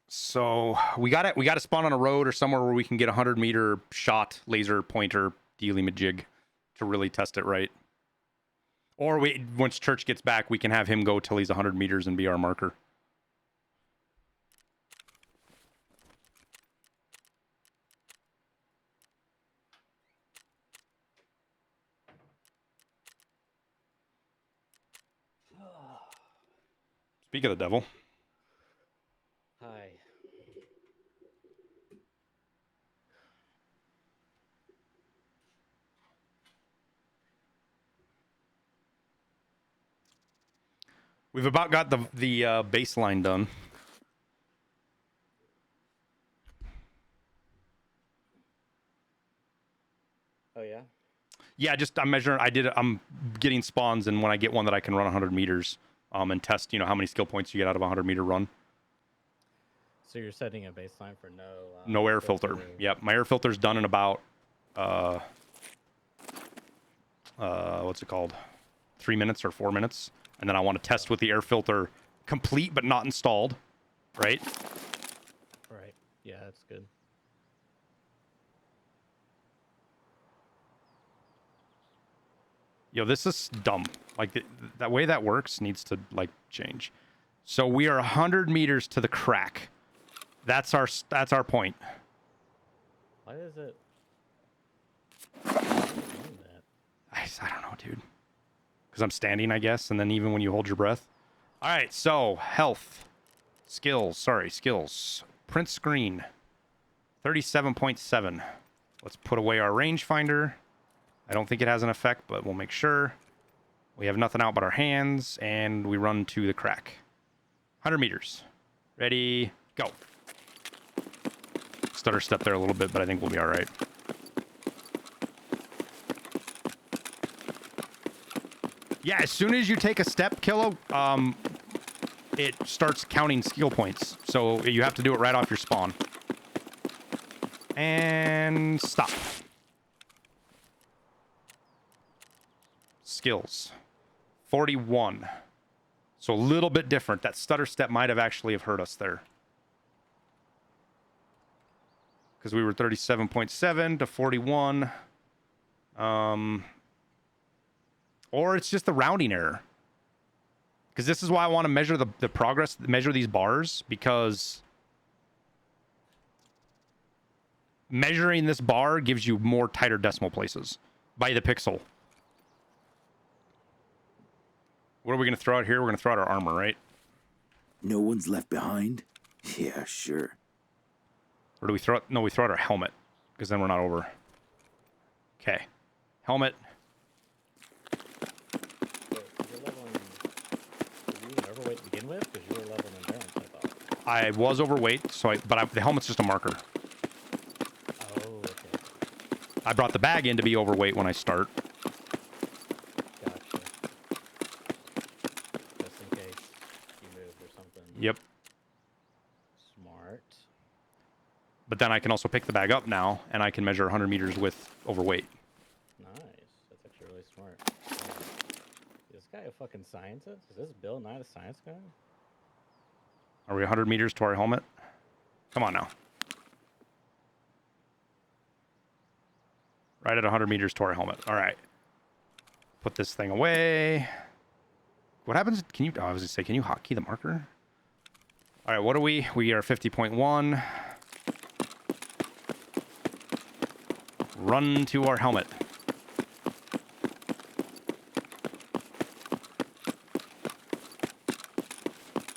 A: So we got to spawn on a road or somewhere where we can get a 100-meter shot laser pointer dealy-majig to really test it right. Or once Church gets back, we can have him go till he's 100 meters and be our marker. Speak of the devil.
C: Hi.
A: We've about got the baseline done.
C: Oh yeah.
A: Yeah, just I'm measuring. I'm getting spawns, and when I get one that I can run 100 meters, and test, how many skill points you get out of a 100-meter run.
C: So you're setting a baseline for no.
A: No air filter. Yep, my air filter's done in about what's it called? 3 minutes or 4 minutes, and then I want to test with the air filter complete but not installed, right?
C: Right. Yeah, that's good.
A: Yo, this is dumb. Like, that way that works needs to, like, change. So we are 100 meters to the crack. That's our point.
C: Why is it?
A: I don't know, dude. Because I'm standing, I guess, and then even when you hold your breath. All right, so health. Skills. Print screen. 37.7. Let's put away our rangefinder. I don't think it has an effect, but we'll make sure. We have nothing out but our hands, and we run to the crack. 100 meters. Ready, go. Stutter step there a little bit, but I think we'll be all right. Yeah, as soon as you take a step, Kilo, it starts counting skill points. So you have to do it right off your spawn. And stop. Skills. 41. So a little bit different. That stutter step might have actually have hurt us there. Because we were 37.7 to 41. Or it's just the rounding error. Because this is why I want to measure the progress, measure these bars, because measuring this bar gives you more tighter decimal places by the pixel. What are we going to throw out here? We're going to throw out our armor, right?
D: No one's left behind? Yeah, sure.
A: Or do we throw it? No, we throw out our helmet, because then we're not over. Okay. Helmet.
C: Overweight to begin with, because you were level in endurance, I thought.
A: I was overweight, but the helmet's just a marker.
C: Oh, okay.
A: I brought the bag in to be overweight when I start.
C: Gotcha. Just in case you moved or something.
A: Yep.
C: Smart.
A: But then I can also pick the bag up now, and I can measure 100 meters with overweight.
C: Nice. That's actually really smart. Is this guy a fucking scientist? Is this Bill Nye the Science Guy?
A: Are we 100 meters to our helmet? Come on now. Right at 100 meters to our helmet. All right. Put this thing away. What happens? Can you... Oh, I was going to say, can you hotkey the marker? All right, what are we? We are 50.1. Run to our helmet.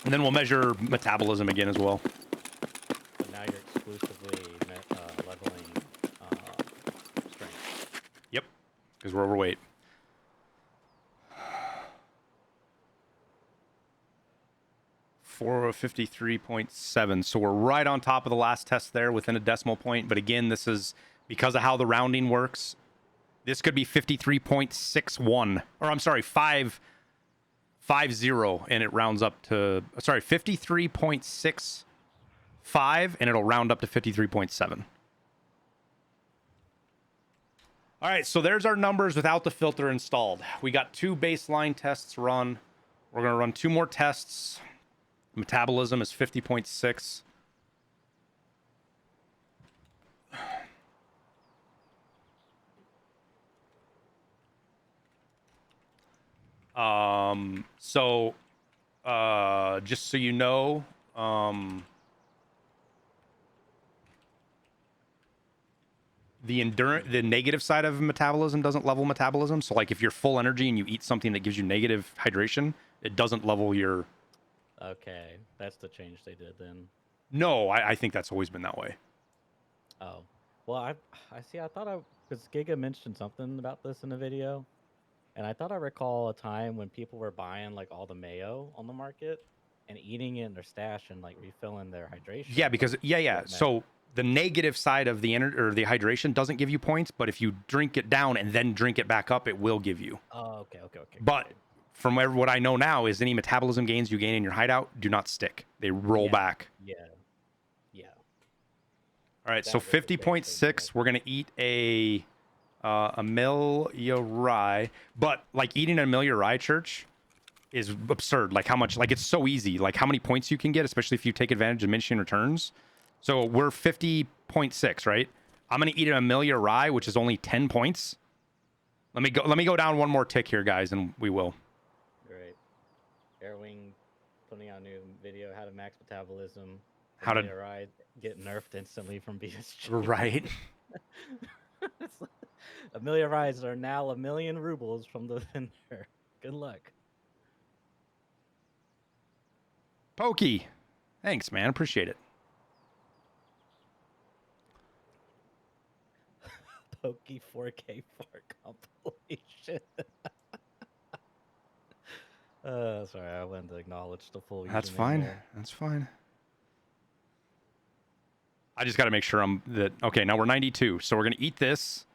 A: And then we'll measure metabolism again as well.
C: But now you're exclusively leveling strength.
A: Yep, because we're overweight. For 53.7, so we're right on top of the last test there, within a decimal point. But again, this is because of how the rounding works. This could be 53.61, or I'm sorry, 550, and it rounds up to 53.65, and it'll round up to 53.7. All right, so there's our numbers without the filter installed. We got 2 baseline tests run. We're going to run 2 more tests. Metabolism is 50.6. Just so you know, the negative side of metabolism doesn't level metabolism. So like if you're full energy and you eat something that gives you negative hydration, it doesn't level your...
C: Okay, that's the change they did then.
A: No, I think that's always been that way.
C: Oh, well, I see. I thought because Giga mentioned something about this in the video, and I thought I recall a time when people were buying like all the mayo on the market and eating it in their stash and like refilling their hydration.
A: Yeah, because so the negative side of the energy or the hydration doesn't give you points, but if you drink it down and then drink it back up, it will give you.
C: Oh, okay.
A: But from what I know now is any metabolism gains you gain in your hideout do not stick. They roll
C: Yeah.
A: back.
C: Yeah. Yeah.
A: All right,
C: That
A: so
C: was the big thing,
A: 50.6, we're gonna eat a Amelia rye, but like eating an Amelia rye, church, is absurd. Like how much? Like it's so easy. Like how many points you can get, especially if you take advantage of diminishing returns. So we're 50.6, right? I'm gonna eat an Amelia rye, which is only 10 points. Let me go down one more tick here, guys, and we will.
C: Great. Airwing putting out a new video, how to max metabolism.
A: How to-
C: Amelia Ride get nerfed instantly from BSG.
A: Right.
C: Amelia Rides are now 1,000,000 rubles from the vendor. Good luck.
A: Pokey. Thanks, man. Appreciate it.
C: Pokey 4K fart compilation. Sorry, I wanted to acknowledge the full.
A: That's
C: username
A: fine.
C: there.
A: That's fine. I just got to make sure okay, now we're 92. So we're going to eat this.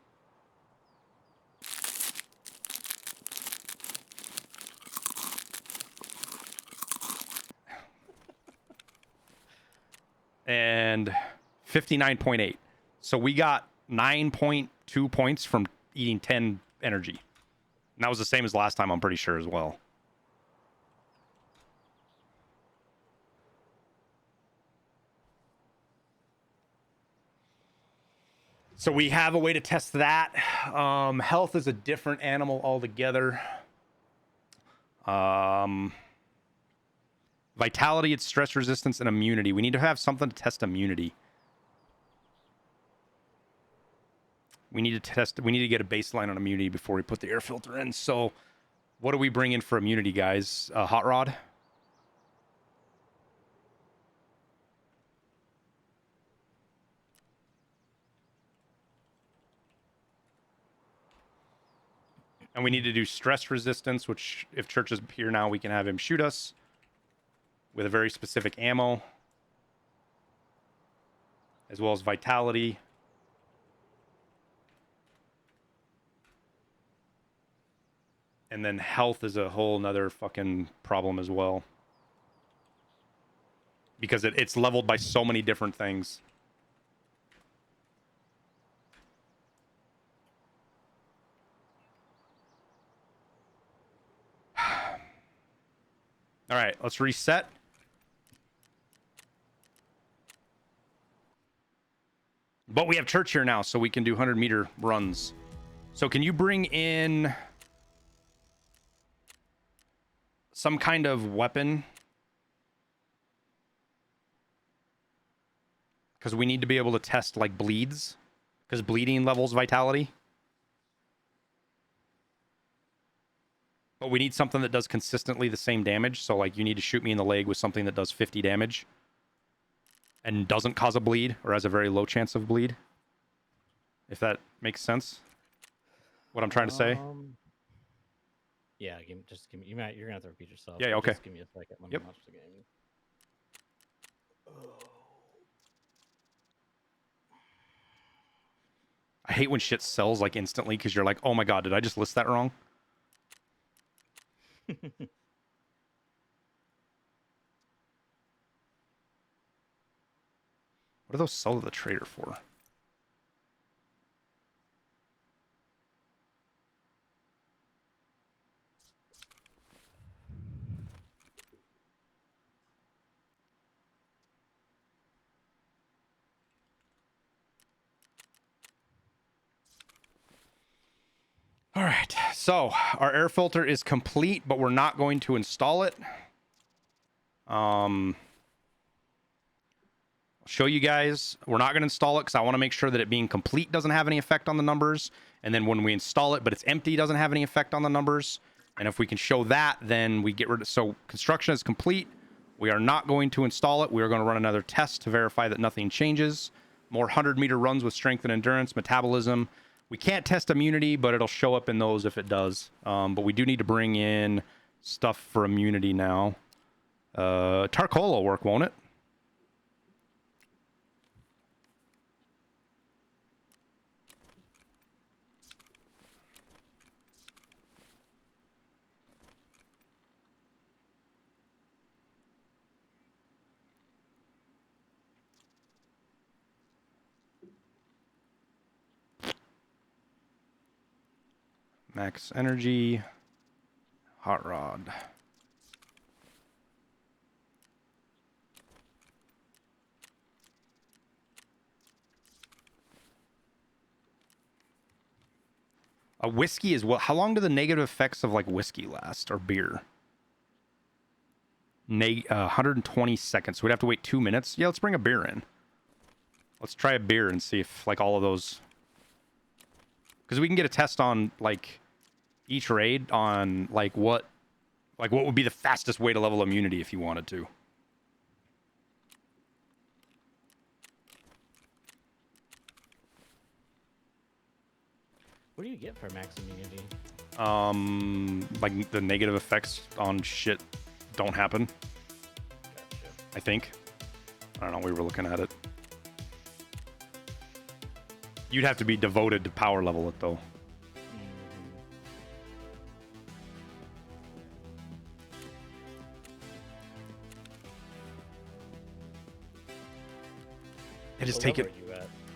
A: And 59.8. So we got 9.2 points from eating 10 energy. And that was the same as last time, I'm pretty sure, as well. So we have a way to test that. Health is a different animal altogether. Vitality, it's stress resistance and immunity. We need to have something to test immunity. We need to get a baseline on immunity before we put the air filter in. So what do we bring in for immunity, guys? Hot rod? And we need to do stress resistance, which if Church is here now, we can have him shoot us with a very specific ammo, as well as vitality. And then health is a whole nother fucking problem as well. Because it's leveled by so many different things. All right, let's reset. But we have Church here now, so we can do 100-meter runs. So can you bring in some kind of weapon? Because we need to be able to test, like, bleeds. Because bleeding levels vitality. But we need something that does consistently the same damage. So, like, you need to shoot me in the leg with something that does 50 damage. And doesn't cause a bleed, or has a very low chance of bleed. If that makes sense. What I'm trying to say.
C: Yeah, just give me. You're gonna have to repeat yourself.
A: Yeah, okay.
C: Just give me a second. Let
A: Yep.
C: me watch the game.
A: I hate when shit sells, like, instantly, because you're like, oh my god, did I just list that wrong? What do those sell to the trader for? All right, so our air filter is complete, but we're not going to install it. I'll show you guys. We're not going to install it because I want to make sure that it being complete doesn't have any effect on the numbers. And then when we install it, but it's empty, doesn't have any effect on the numbers. And if we can show that, then we get rid of... So construction is complete. We are not going to install it. We are going to run another test to verify that nothing changes. More 100-meter runs with strength and endurance, metabolism. We can't test immunity, but it'll show up in those if it does. But we do need to bring in stuff for immunity now. Tarcola will work, won't it? Max energy. Hot rod. A whiskey is what? How long do the negative effects of like whiskey last or beer? 120 seconds. So we'd have to wait 2 minutes. Yeah, let's bring a beer in. Let's try a beer and see if like all of those, because we can get a test on like each raid on like what would be the fastest way to level immunity if you wanted to.
C: What do you get for max immunity?
A: Like the negative effects on shit don't happen.
C: Gotcha.
A: I think. I don't know. We were looking at it. You'd have to be devoted to power level it though. It is
C: What
A: taken.
C: level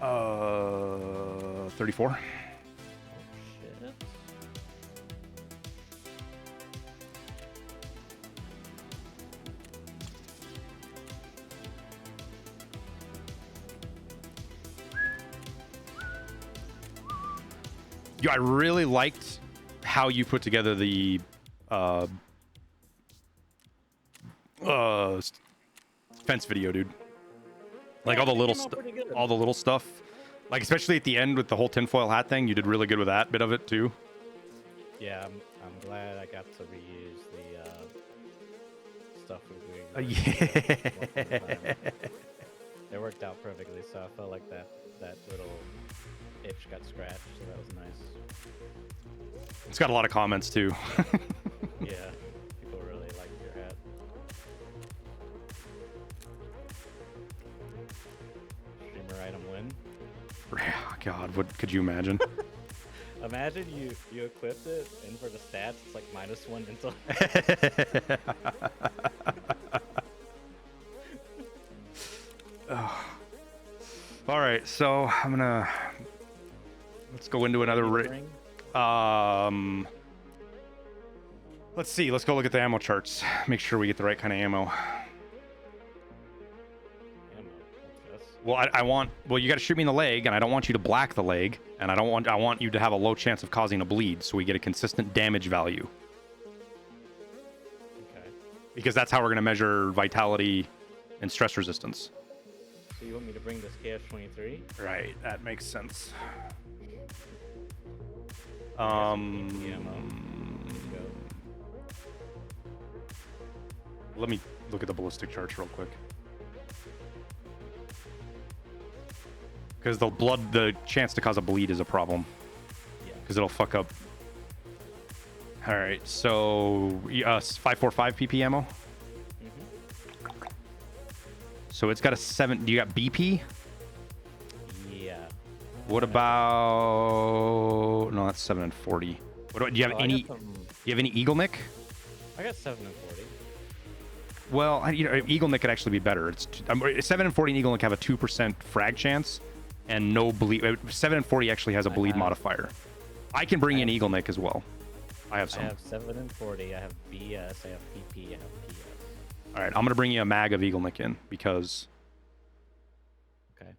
C: are you at?
A: 34.
C: Oh, shit.
A: Yeah, I really liked how you put together the fence video, dude. Like all the little stuff,
C: pretty good.
A: all the little stuff. Like especially at the end with the whole tinfoil hat thing, you did really good with that bit of it too.
C: Yeah, I'm glad I got to reuse the stuff we
A: Yeah.
C: It worked out perfectly, so I felt like that little itch got scratched, so that was nice.
A: It's got a lot of comments too.
C: Yeah, people really like your hat. Streamer item win.
A: God, what could you imagine?
C: Imagine you equipped it, and for the stats, it's like -1 until.
A: All right, so let's go into another
C: Ring.
A: let's see. Let's go look at the ammo charts. Make sure we get the right kind of ammo.
C: Ammo. What's this?
A: Well, you got to shoot me in the leg, and I don't want you to black the leg, and I want you to have a low chance of causing a bleed, so we get a consistent damage value.
C: Okay.
A: Because that's how we're going to measure vitality and stress resistance.
C: So you want me to bring this KF-23?
A: Right, that makes sense.
C: Ammo. Let's go.
A: Let me look at the ballistic charts real quick. Because the chance to cause a bleed is a problem.
C: Yeah.
A: Because it'll fuck up. All right, so 545 PP ammo.
C: Mm-hmm.
A: So it's got a 7. Do you got BP?
C: Yeah.
A: What about? No, that's 7 and 40. Do you have
C: Oh,
A: any? Do you have any Eagle Nick?
C: I got 7 and 40.
A: Well, Eagle Nick could actually be better. 7 and 40 and Eagle Nick have a 2% frag chance, and no bleed. 7 and 40 actually has a bleed modifier. I can bring in Eagle Nick as well. I have some.
C: I have 7 and 40. I have BS. I have PP. I have PS.
A: All right, I'm gonna bring you a mag of Eagle Nick in because
C: Okay.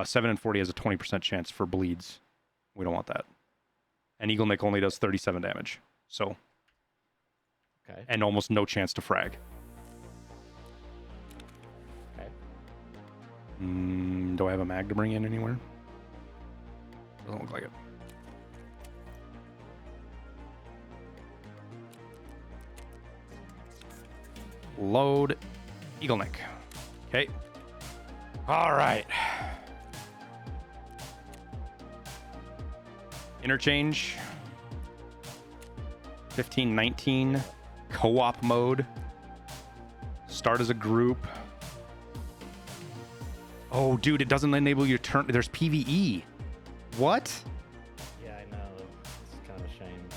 A: 7 and 40 has a 20% chance for bleeds. We don't want that. And Eagle Nick only does 37 damage, so
C: Okay.
A: and almost no chance to frag.
C: Okay.
A: Do I have a mag to bring in anywhere? Doesn't look like it. Load Eagle Nick. Okay. All right. Interchange. 1519. Co-op mode. Start as a group. Oh, dude, it doesn't enable you to turn. There's PvE. What?
C: Yeah, I know. It's kind of a shame.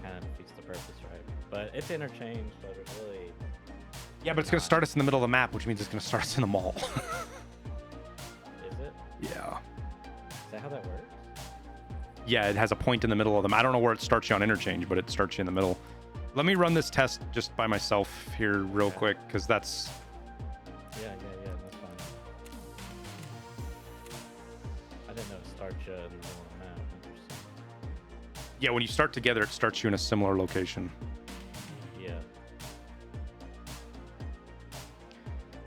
C: Kind of defeats the purpose, right? But it's interchange, so there's really.
A: Yeah, but it's going to start us in the middle of the map, which means it's going to start us in the mall.
C: Is it?
A: Yeah.
C: Is that how that works?
A: Yeah, it has a point in the middle of them. I don't know where it starts you on interchange, but it starts you in the middle. Let me run this test just by myself here real quick, because that's...
C: Yeah, that's fine. I didn't know it starts you in the middle of the map. Interesting.
A: Yeah, when you start together, it starts you in a similar location.
C: Yeah.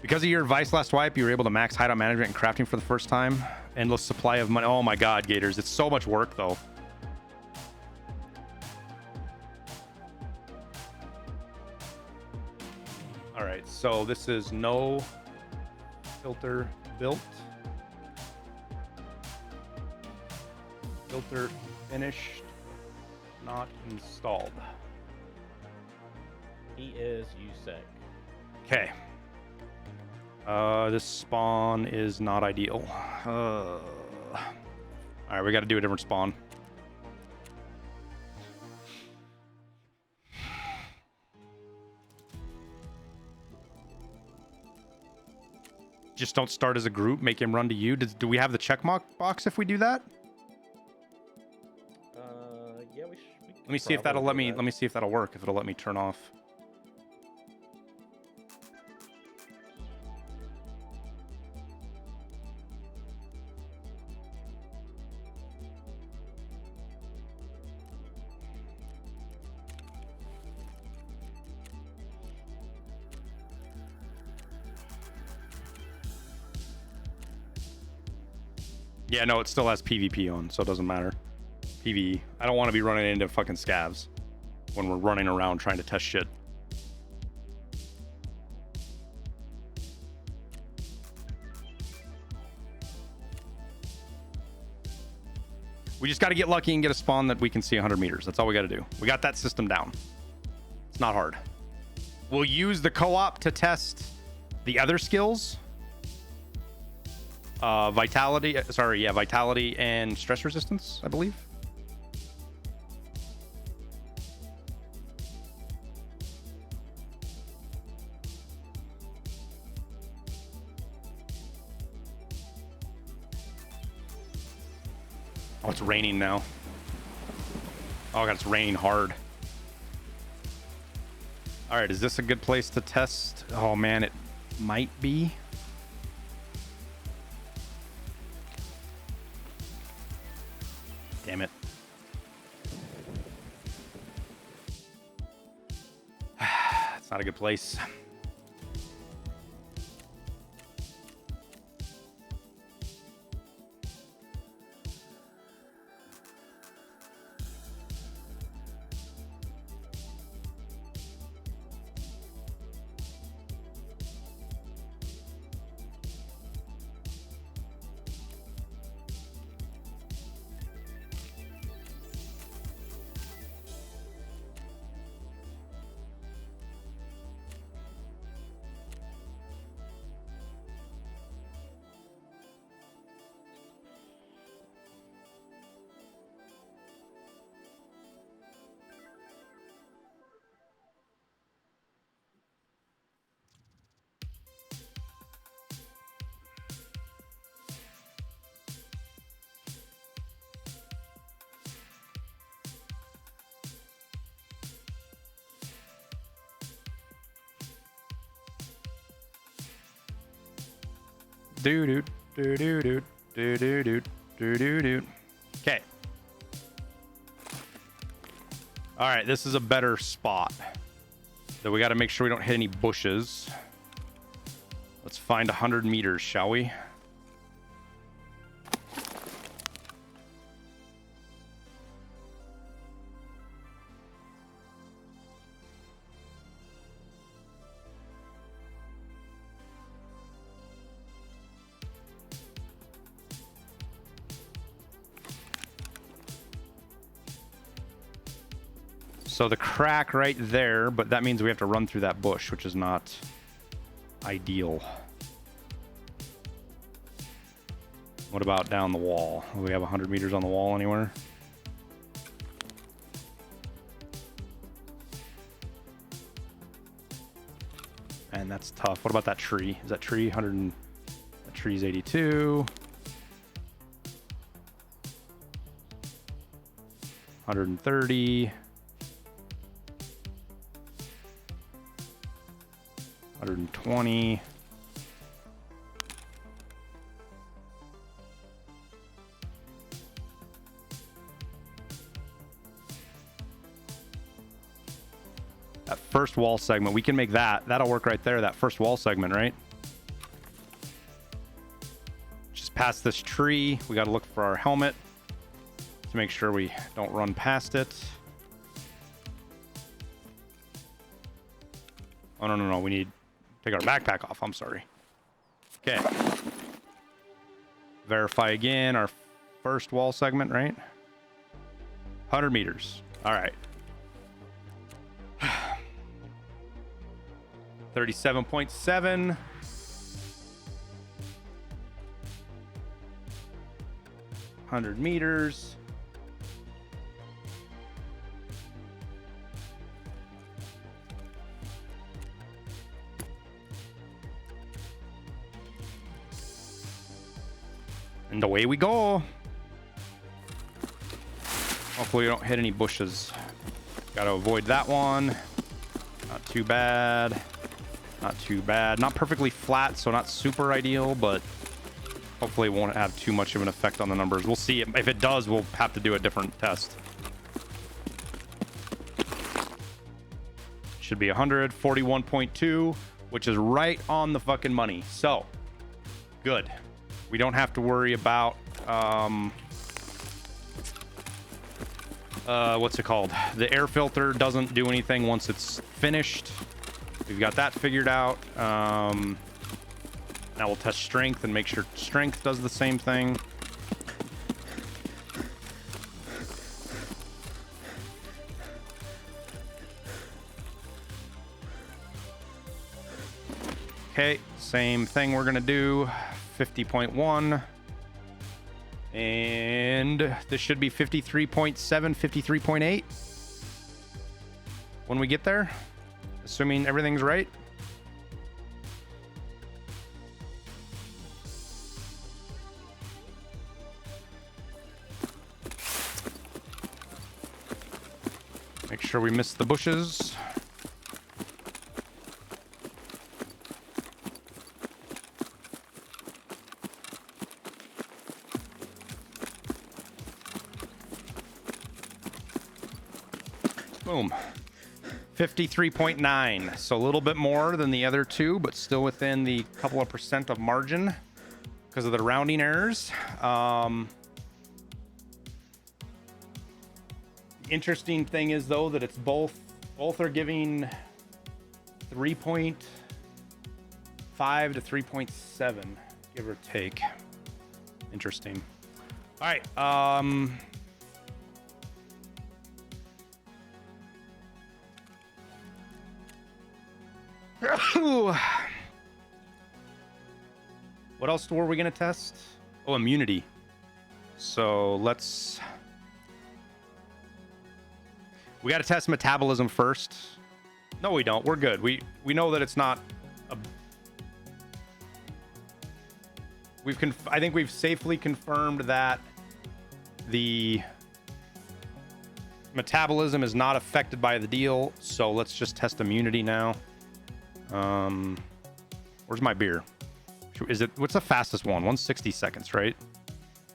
A: Because of your advice last wipe, you were able to max hideout management and crafting for the first time. Endless supply of money. Oh my god, Gators. It's so much work, though. Alright, so this is no filter built. Filter finished, not installed.
C: He is USEC.
A: Okay. This spawn is not ideal. All right, we got to do a different spawn. Just don't start as a group. Make him run to you. Do we have the check mark box if we do that?
C: Yeah, we
A: Let me see if that'll let me. Let me see if that'll work. If it'll let me turn off. Yeah, no, it still has PvP on, so it doesn't matter. PvE. I don't want to be running into fucking scavs when we're running around trying to test shit. We just got to get lucky and get a spawn that we can see 100 meters. That's all we got to do. We got that system down. It's not hard. We'll use the co-op to test the other skills. Vitality and stress resistance, I believe. Oh, it's raining now. Oh god, it's raining hard. All right, is this a good place to test? Oh man, it might be. Damn it. It's not a good place. Okay. All right, this is a better spot. So we got to make sure we don't hit any bushes. Let's find 100 meters, shall we? So the crack right there, but that means we have to run through that bush, which is not ideal. What about down the wall? Do we have 100 meters on the wall anywhere? And that's tough. What about that tree? Is that tree 100? That tree's 82. 130. 120. That first wall segment, we can make that. That'll work right there, that first wall segment, right? Just past this tree. We got to look for our helmet to make sure we don't run past it. Oh, no. We need to take our backpack off. I'm sorry. Okay. Verify again. Our first wall segment, right? 100 meters. All right. 37.7. Hundred meters. And away we go. Hopefully we don't hit any bushes. Got to avoid that one. Not too bad. Not too bad. Not perfectly flat, so not super ideal, but hopefully it won't have too much of an effect on the numbers. We'll see. If it does, we'll have to do a different test. Should be 141.2, which is right on the fucking money. So, good. We don't have to worry about, what's it called? The air filter doesn't do anything once it's finished. We've got that figured out. Now we'll test strength and make sure strength does the same thing. Okay, same thing we're gonna do. 50.1. And this should be 53.7, 53.8 when we get there, assuming everything's right. Make sure we miss the bushes. Boom. 53.9. So a little bit more than the other two, but still within the couple of percent of margin because of the rounding errors. Interesting thing is though that it's both are giving 3.5 to 3.7, give or take. Interesting. All right. What else were we gonna test? Oh, immunity. So we gotta test metabolism first. No, we don't. We're good. We know that it's not a... I think we've safely confirmed that the metabolism is not affected by the deal. So let's just test immunity now. Where's my beer? What's the fastest one? 160 seconds, right?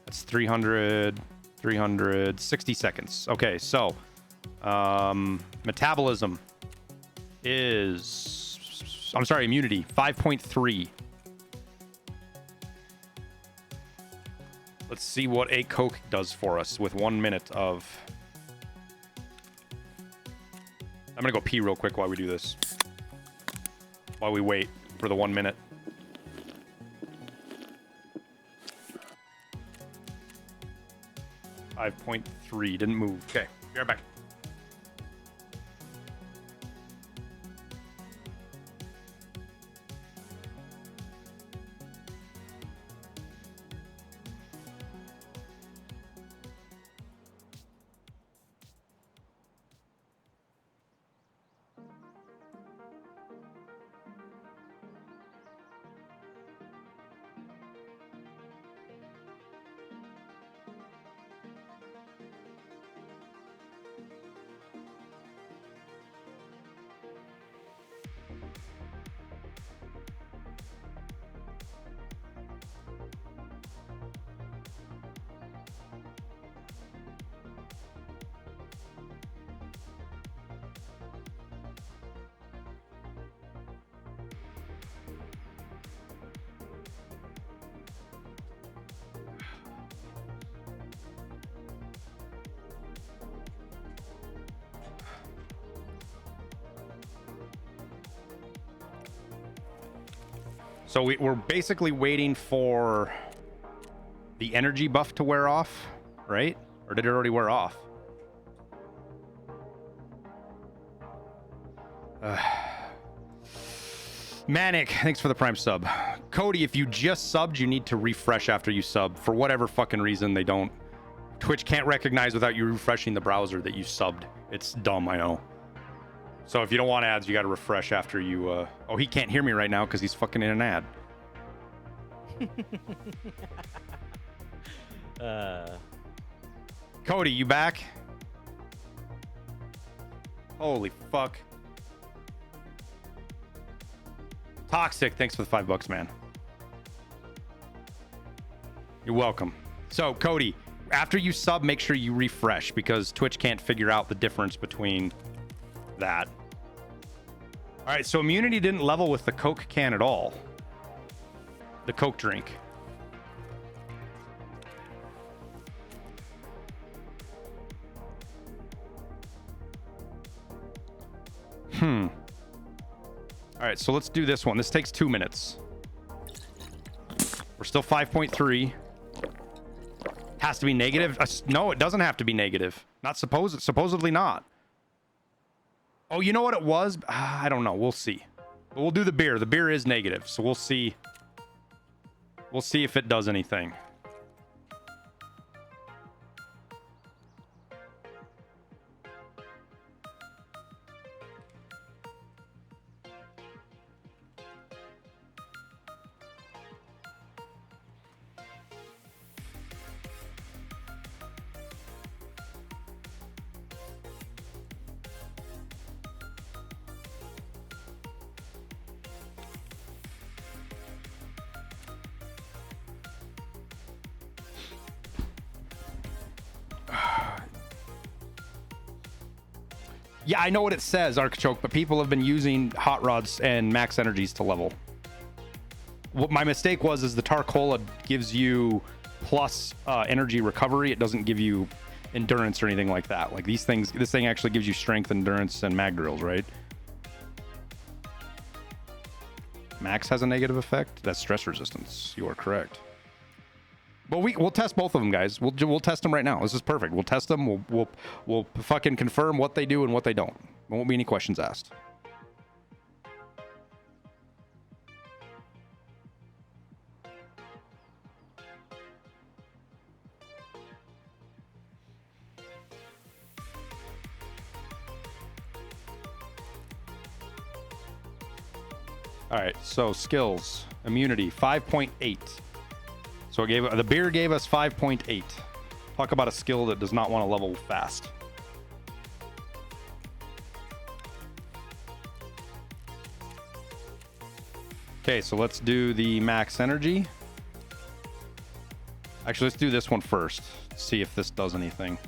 A: That's 360 seconds. Okay, so metabolism is, I'm sorry, immunity 5.3. Let's see what a Coke does for us with 1 minute of... I'm gonna go pee real quick while we do this. While we wait for the 1 minute. .3 didn't move. Okay, be right back. So we're basically waiting for the energy buff to wear off, right? Or did it already wear off? Manic, thanks for the prime sub. Cody, if you just subbed, you need to refresh after you sub. For whatever fucking reason, they don't. Twitch can't recognize without you refreshing the browser that you subbed. It's dumb, I know. So if you don't want ads, you got to refresh after you. Oh, he can't hear me right now because he's fucking in an ad. Cody, you back? Holy fuck. Toxic, thanks for the $5, man. You're welcome. So, Cody, after you sub, make sure you refresh because Twitch can't figure out the difference between that. All right, so immunity didn't level with the Coke can at all. The Coke drink. All right, so let's do this one. This takes 2 minutes. We're still 5.3. Has to be negative? No, it doesn't have to be negative. Supposedly not. Oh, you know what it was? I don't know. We'll see. But we'll do the beer. The beer is negative, so we'll see. We'll see if it does anything. Yeah, I know what it says, Artichoke, but people have been using hot rods and max energies to level. What my mistake was is the Tarcola gives you plus energy recovery. It doesn't give you endurance or anything like that. Like these things, this thing actually gives you strength, endurance, and mag drills, right? Max has a negative effect. That's stress resistance. You are correct. But we'll test both of them, guys. We'll test them right now. This is perfect. We'll test them. We'll fucking confirm what they do and what they don't. There won't be any questions asked. All right. So skills, immunity, 5.8. So it gave, the beer gave us 5.8. Talk about a skill that does not want to level fast. Okay, so let's do the max energy. Actually, let's do this one first. See if this does anything.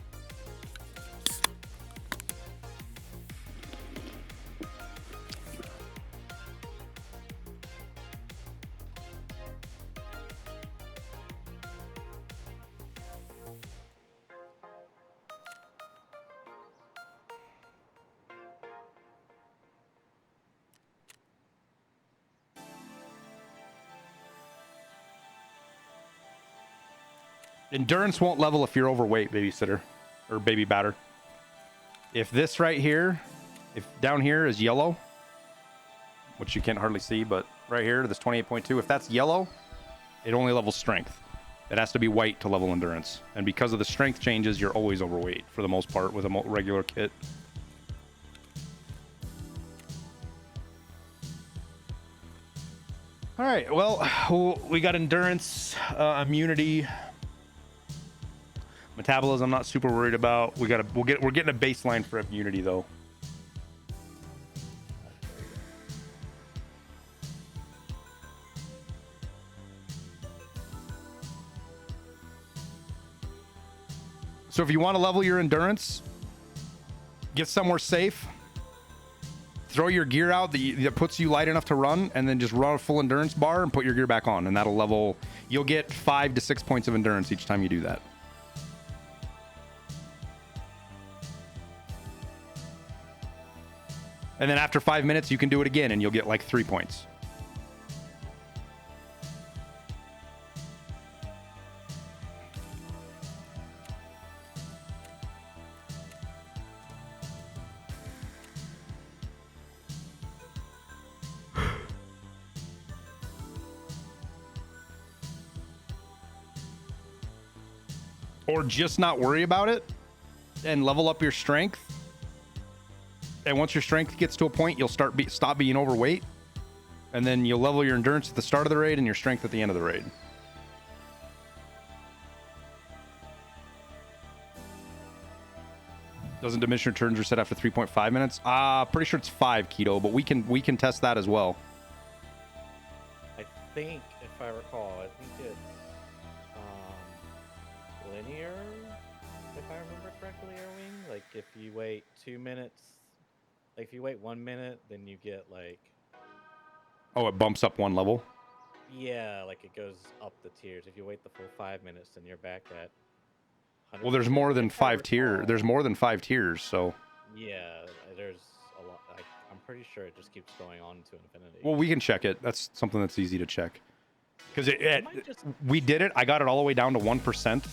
A: Endurance won't level if you're overweight, babysitter or baby batter. If this right here, if down here is yellow, which you can't hardly see, but right here, this 28.2, if that's yellow, it only levels strength. It has to be white to level endurance. And because of the strength changes, you're always overweight for the most part with a regular kit. All right, well, we got endurance, immunity, metabolism. I'm not super worried about. We're getting a baseline for immunity though. So if you want to level your endurance, get somewhere safe. Throw your gear out that puts you light enough to run, and then just run a full endurance bar and put your gear back on, and that'll level. You'll get 5 to 6 points of endurance each time you do that. And then after 5 minutes, you can do it again, and you'll get like 3 points. or just not worry about it and level up your strength. And once your strength gets to a point, you'll stop being overweight, and then you'll level your endurance at the start of the raid and your strength at the end of the raid. Doesn't diminish your turns reset after 3.5 minutes? Pretty sure it's 5, Keto, but we can test that as well.
C: I think, if I recall, I think it's linear, if I remember correctly, Airwing. Like, if you wait 2 minutes, like if you wait 1 minute, then you get like,
A: Oh, it bumps up one level.
C: yeah, like it goes up the tiers. If you wait the full 5 minutes, then you're back at 100.
A: Well, there's more than
C: If I
A: 5 tiers.
C: recall.
A: There's more than 5 tiers, so.
C: Yeah, there's a lot. I'm pretty sure it just keeps going on to infinity.
A: Well, we can check it. That's something that's easy to check. Because
C: might just-
A: we did it. I got it all the way down to 1%.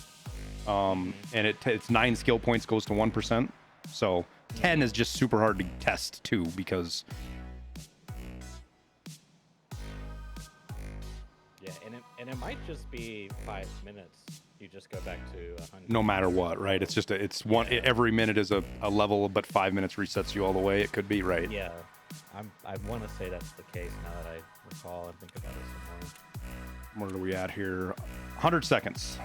A: And it's 9 skill points goes to 1%. So 10 is just super hard to test too, because
C: yeah, and it might just be 5 minutes. You just go back to 100.
A: no matter what, right? It's just every minute is a level, but 5 minutes resets you all the way. It could be, right?
C: Yeah, I want to say that's the case now that I recall and think about it some more.
A: Where are we at here? 100 seconds.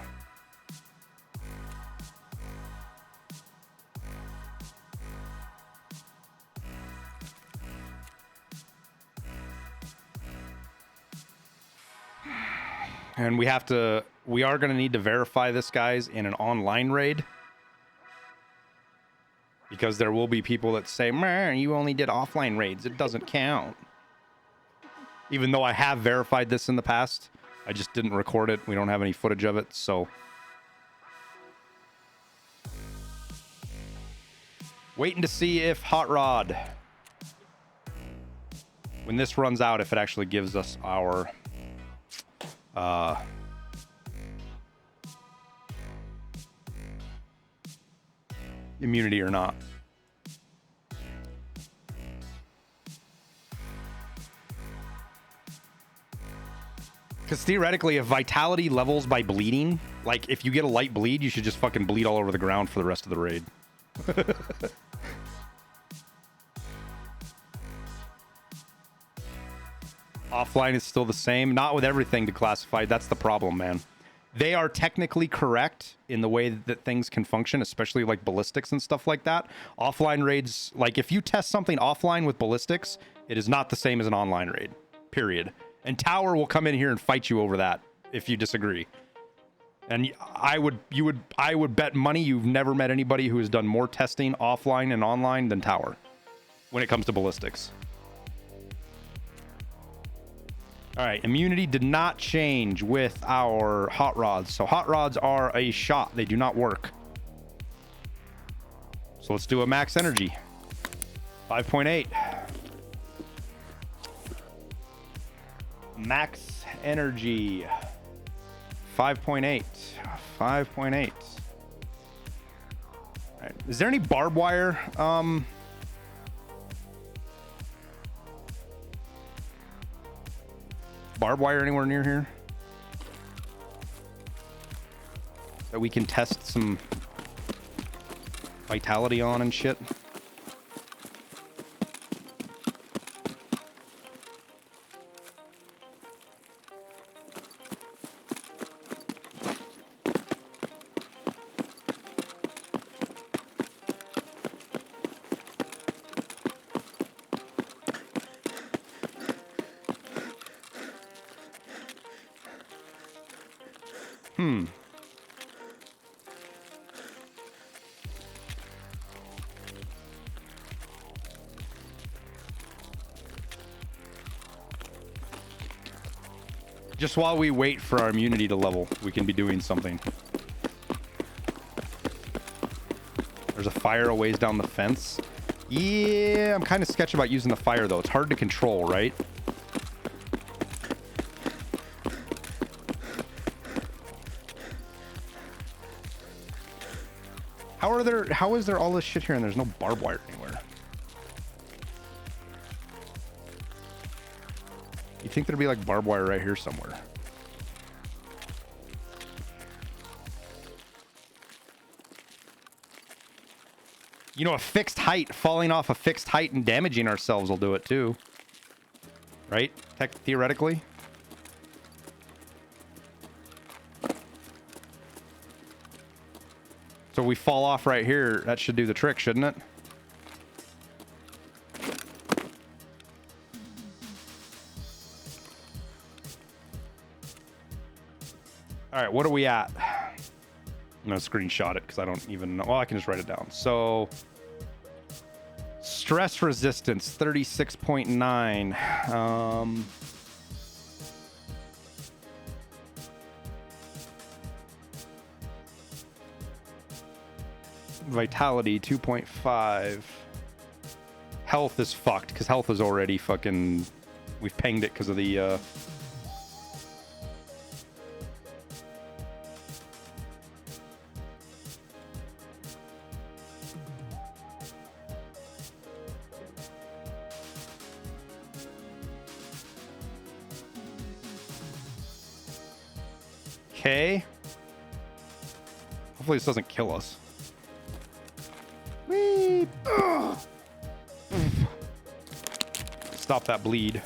A: And we are going to need to verify this, guys, in an online raid. Because there will be people that say, man, you only did offline raids. It doesn't count. Even though I have verified this in the past, I just didn't record it. We don't have any footage of it, so. Waiting to see if Hot Rod, when this runs out, if it actually gives us our immunity or not. Because theoretically, if vitality levels by bleeding, like if you get a light bleed, you should just fucking bleed all over the ground for the rest of the raid. Offline is still the same. Not with everything declassified. That's the problem, man. They are technically correct in the way that things can function, especially like ballistics and stuff like that. Offline raids, like if you test something offline with ballistics, it is not the same as an online raid, period. And Tower will come in here and fight you over that if you disagree. And I would bet money you've never met anybody who has done more testing offline and online than Tower when it comes to ballistics. All right, immunity did not change with our hot rods. So hot rods are a shot. They do not work. So let's do a max energy. 5.8. Max energy. 5.8. 5.8. All right. Is there any barbed wire? Barbed wire anywhere near here that we can test some vitality on and shit? Just while we wait for our immunity to level, we can be doing something. There's a fire a ways down the fence. Yeah, I'm kind of sketchy about using the fire, though. It's hard to control, right? How is there all this shit here and there's no barbed wire anywhere? You think there'd be like barbed wire right here somewhere? You know, a fixed height, falling off a fixed height and damaging ourselves will do it too. Right? Theoretically. So we fall off right here. That should do the trick, shouldn't it? All right, what are we at? I'm gonna screenshot it because I don't even know. Well, I can just write it down. So stress resistance 36.9. Vitality 2.5. Health is fucked because health is already fucking. We've pinged it because of the. Okay. Hopefully this doesn't kill us. Whee! Ugh. Stop that bleed.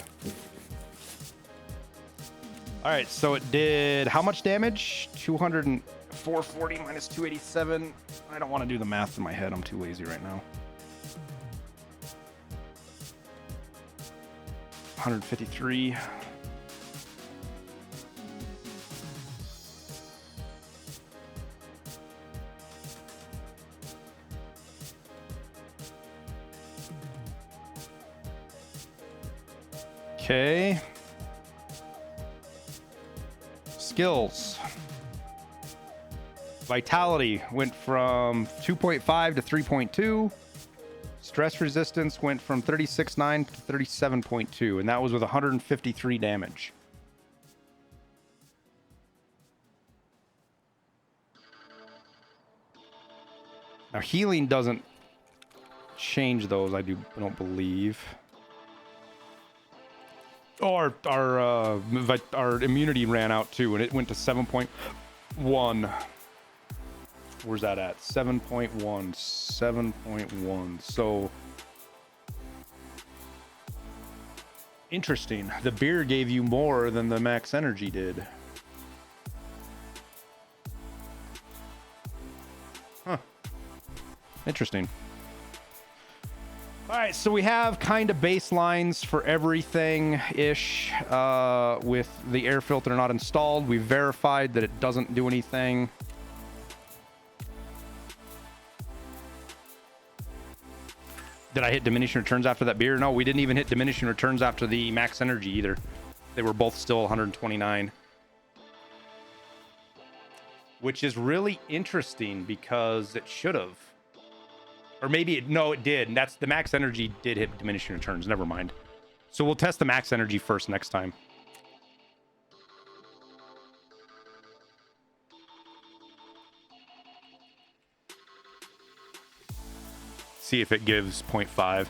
A: All right, so it did how much damage? 440 minus 287. I don't want to do the math in my head. I'm too lazy right now. 153. Okay. Skills. Vitality went from 2.5 to 3.2. Stress resistance went from 36.9 to 37.2, and that was with 153 damage. Now healing doesn't change those, I don't believe. Oh, our immunity ran out too, and it went to 7.1. Where's that at? 7.1. 7.1. So interesting. The beer gave you more than the max energy did. Huh. Interesting. All right, so we have kind of baselines for everything-ish with the air filter not installed. We verified that it doesn't do anything. Did I hit diminishing returns after that beer? No, we didn't even hit diminishing returns after the max energy either. They were both still 129. Which is really interesting because it should have. Or maybe no, it did. And that's the max energy did hit diminishing returns. Never mind. So we'll test the max energy first next time. See if it gives 0.5.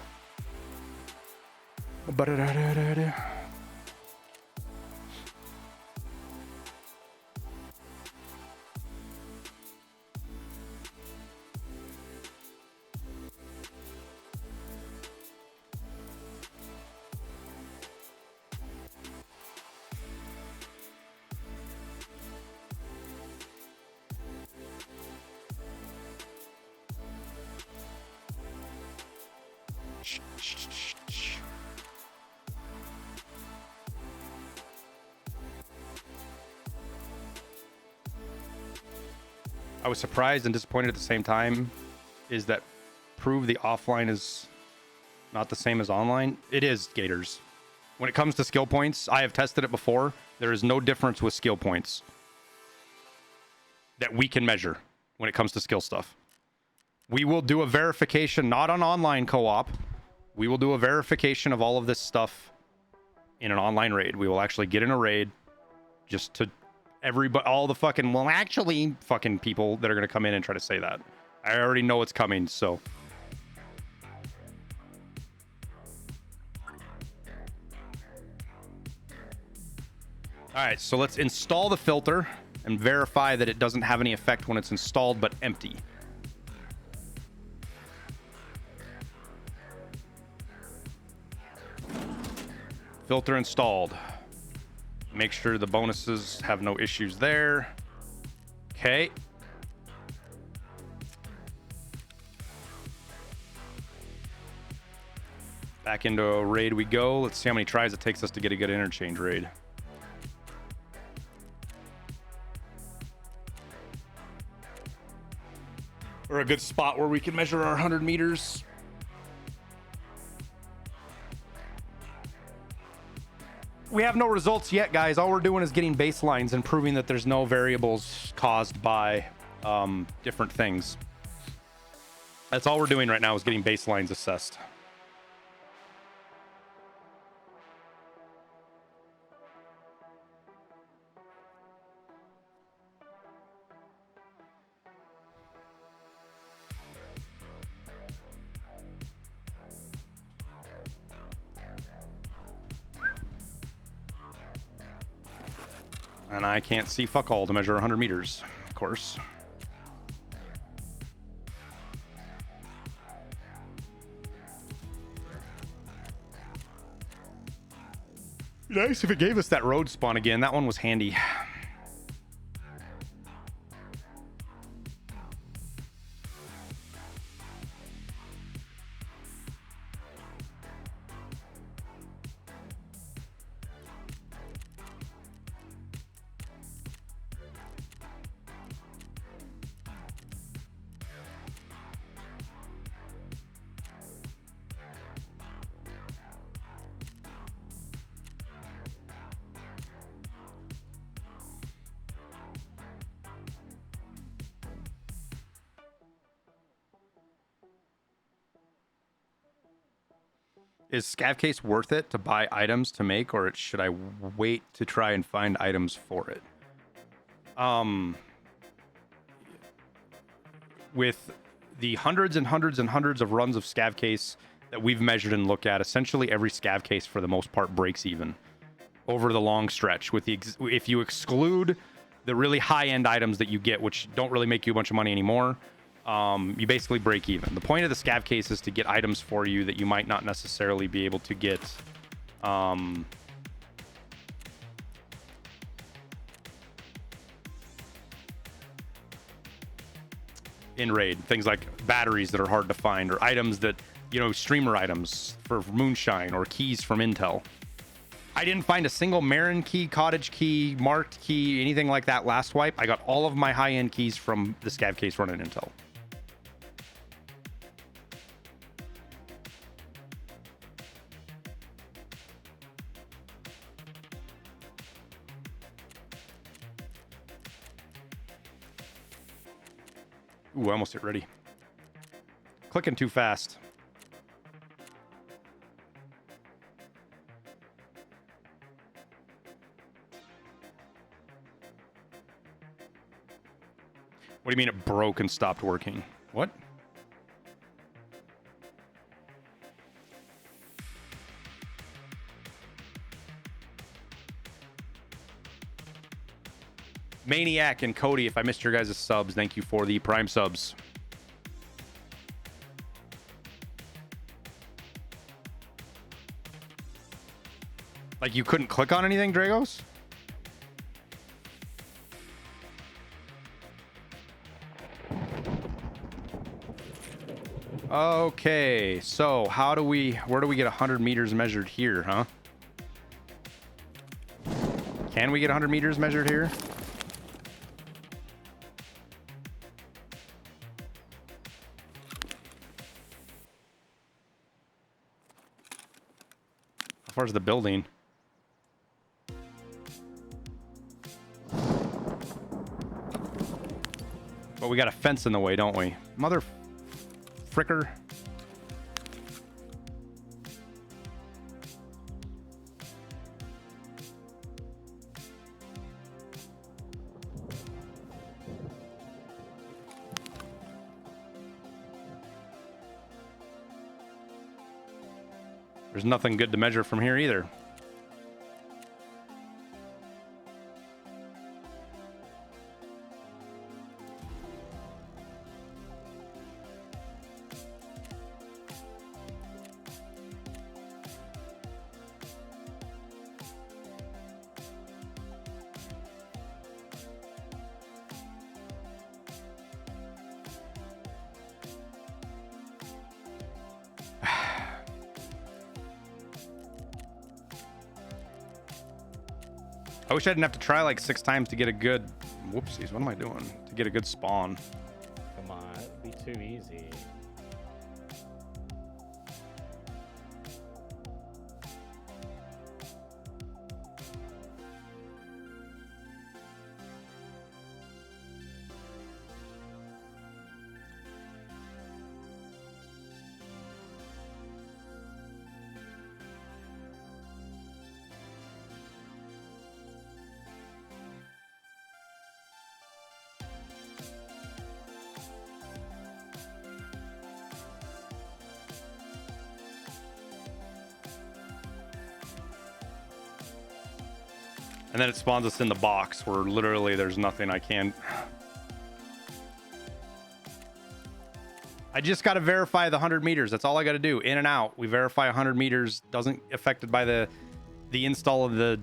A: I was surprised and disappointed at the same time. Is that prove the offline is not the same as online? It is, Gators. When it comes to skill points, I have tested it before. There is no difference with skill points that we can measure when it comes to skill stuff. We will do a verification, not on online co-op. We will do a verification of all of this stuff in an online raid. We will actually get in a raid just to everybody, all the fucking, well, actually, fucking people that are going to come in and try to say that. I already know it's coming, so. All right, so let's install the filter and verify that it doesn't have any effect when it's installed but empty. Filter installed. Make sure the bonuses have no issues there. Okay. Back into a raid we go. Let's see how many tries it takes us to get a good interchange raid. Or a good spot where we can measure our 100 meters. We have no results yet, guys. All we're doing is getting baselines and proving that there's no variables caused by different things. That's all we're doing right now is getting baselines assessed. And I can't see fuck all to measure 100 meters, of course. Nice if it gave us that road spawn again. That one was handy. Is Scavcase worth it to buy items to make, or should I wait to try and find items for it? With the hundreds and hundreds and hundreds of runs of Scavcase that we've measured and looked at, essentially every Scavcase for the most part breaks even over the long stretch. With the if you exclude the really high-end items that you get, which don't really make you a bunch of money anymore, you basically break even. The point of the Scavcase is to get items for you that you might not necessarily be able to get in raid. Things like batteries that are hard to find, or items that, you know, streamer items for Moonshine, or keys from Intel. I didn't find a single Marin key, Cottage key, marked key, anything like that last wipe. I got all of my high-end keys from the Scavcase run in Intel. Ooh, I almost hit ready. Clicking too fast. What do you mean it broke and stopped working? What? Maniac and Cody, if I missed your guys' subs, thank you for the Prime subs. Like, you couldn't click on anything, Dragos? Okay, so where do we get 100 meters measured here, huh? Can we get 100 meters measured here? How far is the building? But we got a fence in the way, don't we? Mother fricker. There's nothing good to measure from here either. I wish I didn't have to try like 6 times to get a good. Whoopsies. What am I doing to get a good spawn?
C: Come on, it'd be too easy.
A: And then it spawns us in the box where literally there's nothing I can. I just got to verify the 100 meters. That's all I got to do. In and out. We verify 100 meters. Doesn't affected by the install of the.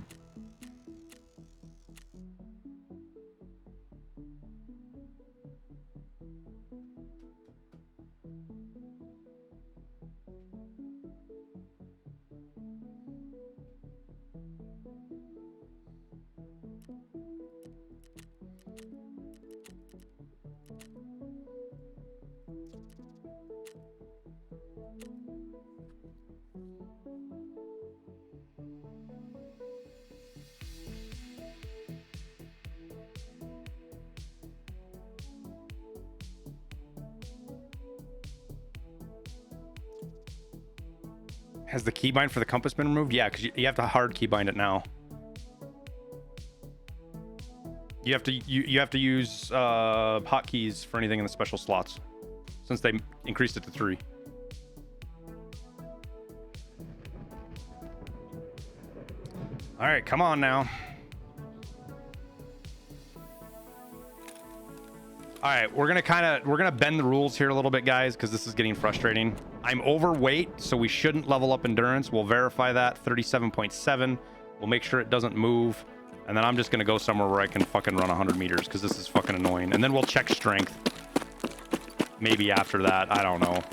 A: Has the keybind for the compass been removed? Yeah, because you have to hard keybind it now. You have to use hotkeys for anything in the special slots, since they increased it to 3. All right, come on now. All right, we're gonna bend the rules here a little bit, guys, because this is getting frustrating. I'm overweight, so we shouldn't level up endurance. We'll verify that 37.7. We'll make sure it doesn't move, and then I'm just gonna go somewhere where I can fucking run 100 meters because this is fucking annoying. And then we'll check strength. Maybe after that, I don't know.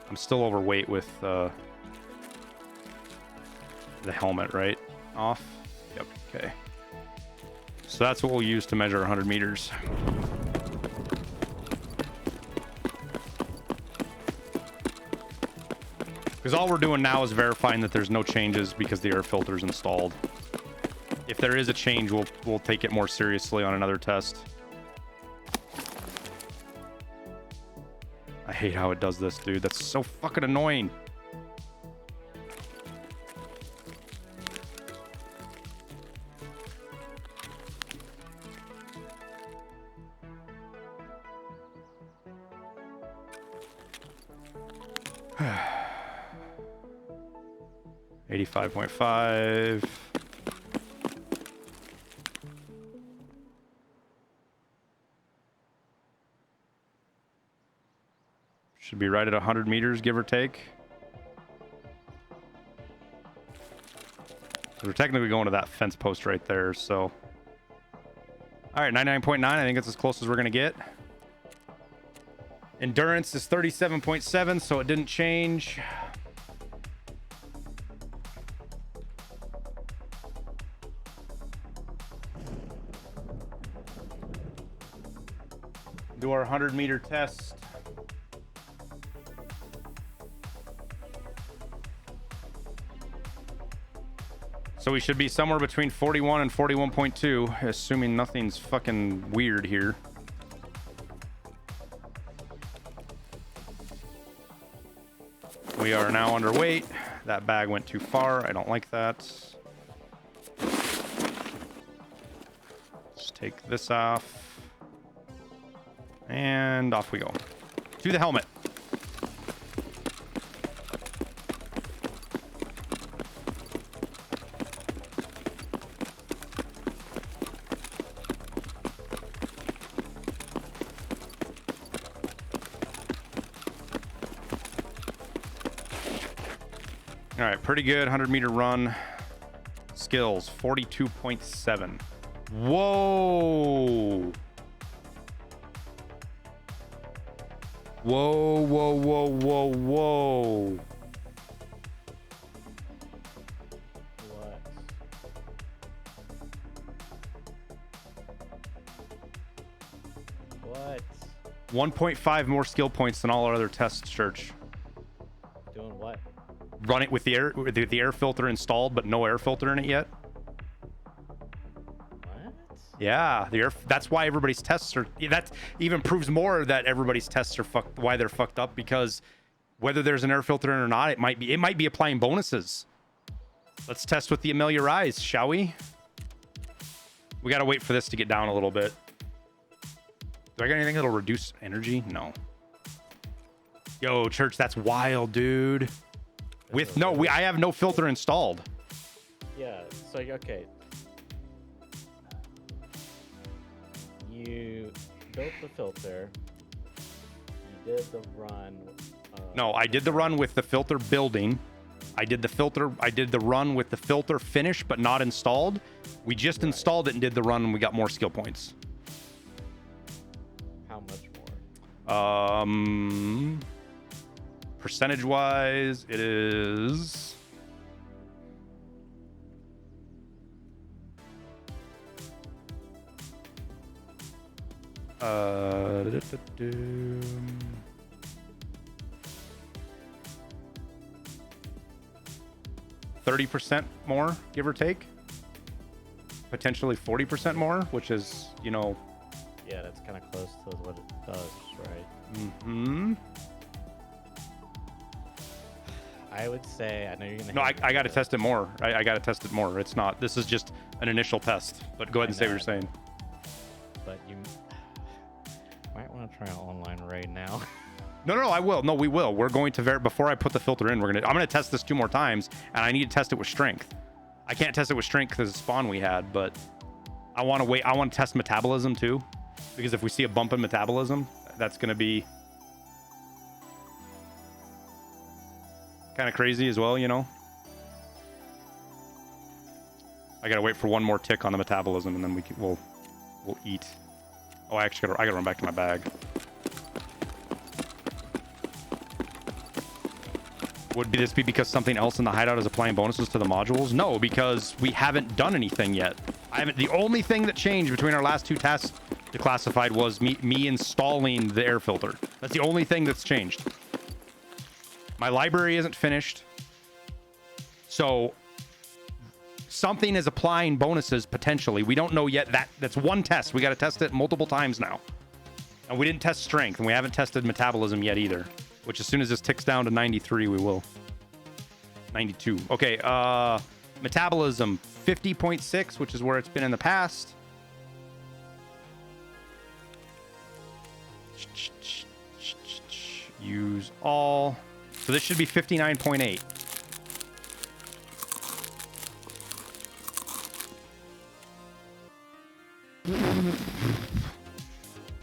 A: I'm still overweight with the helmet, right? Off. Yep. Okay. So that's what we'll use to measure 100 meters. Because all we're doing now is verifying that there's no changes because the air filter is installed. If there is a change, we'll take it more seriously on another test. I hate how it does this, dude. That's so fucking annoying. $85.5. Should be right at 100 meters, give or take. We're technically going to that fence post right there, so. All right, 99.9. I think it's as close as we're going to get. Endurance is 37.7, so it didn't change. Do our 100-meter test. So we should be somewhere between 41 and 41.2, assuming nothing's fucking weird here. We are now underweight. That bag went too far. I don't like that. Let's take this off. And off we go. To the helmet. All right, pretty good 100-meter run. Skills 42.7. Whoa. Whoa, whoa, whoa, whoa, whoa.
C: What?
A: 1.5 more skill points than all our other tests, Church.
C: Doing what?
A: Run it with the air filter installed, but no air filter in it yet.
C: What?
A: Yeah, that's why everybody's tests are. That even proves more that everybody's tests are fucked. Why they're fucked up, because whether there's an air filter in or not, it might be applying bonuses. Let's test with the Amelia Rise, shall we? We gotta wait for this to get down a little bit. Do I got anything that'll reduce energy? No. Yo, Church, that's wild, dude. I have no filter installed.
C: Yeah. So okay. You built the filter. You did the run.
A: No, I did the run with the filter building. I did the run with the filter finished but not installed. We just installed it and did the run, and we got more skill points.
C: How much more?
A: Percentage wise, it is da-da-da-da. 30% more, give or take. Potentially 40% more, which is, you know.
C: Yeah, that's kind of close to what it does, right?
A: Mm-hmm.
C: I would say, I know you're gonna.
A: No, I got to test it more. I got to test it more. It's not. This is just an initial test. But go ahead and say what you're saying.
C: But you might want to try an online raid now.
A: No, I will. No, we will. We're going to before I put the filter in. I'm gonna test this 2 more times, and I need to test it with strength. I can't test it with strength because of the spawn we had, but I want to wait. I want to test metabolism too, because if we see a bump in metabolism, that's gonna be kind of crazy as well, you know. I gotta wait for 1 more tick on the metabolism, and then we'll eat. Oh, I gotta run back to my bag. Would this be because something else in the hideout is applying bonuses to the modules? No, because we haven't done anything yet. The only thing that changed between our last 2 tests declassified was me installing the air filter. That's the only thing that's changed. My library isn't finished. So something is applying bonuses potentially. We don't know yet. That's 1 test. We got to test it multiple times now. And we didn't test strength, and we haven't tested metabolism yet either. Which as soon as this ticks down to 93, we will. 92. Okay, metabolism 50.6, which is where it's been in the past. Use all. So this should be 59.8.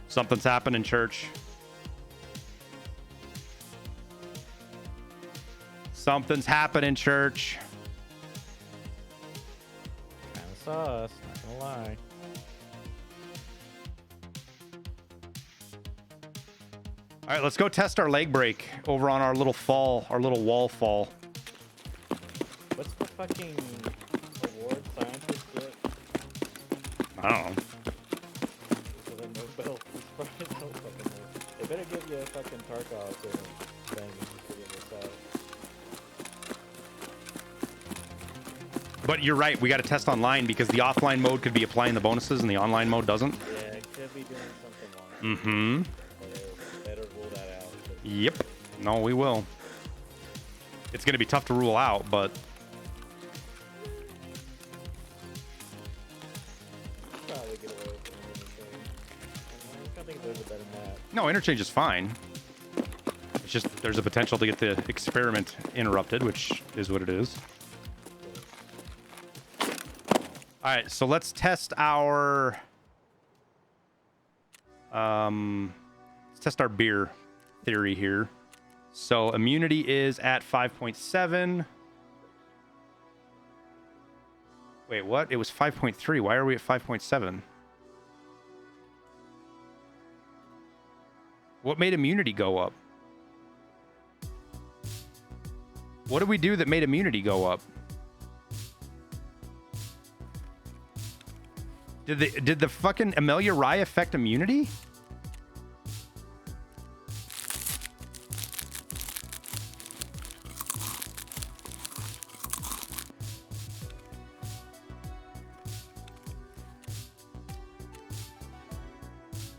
A: Something's happening, Church. Something's happening, Church.
C: Kind of sus, not gonna lie.
A: All right, let's go test our leg break over on our little wall fall.
C: What's the fucking award scientists get?
A: I don't know.
C: For the Nobel Prize? No fucking know. They better give you a fucking Tarkov thing and figure this out.
A: But you're right, we got to test online because the offline mode could be applying the bonuses and the online mode doesn't.
C: Yeah, it could be doing something wrong.
A: Mm-hmm.
C: Better rule that out.
A: Yep. No, we will. It's going to be tough to rule out, but
C: Probably get away from anything. I think there's a better map.
A: no, interchange is fine. It's just there's a potential to get the experiment interrupted, which is what it is. All right, so let's test our beer theory here. So immunity is at 5.7. Wait, what? It was 5.3. Why are we at 5.7? What made immunity go up? What did we do that made immunity go up? Did the fucking Amelia Rye affect immunity?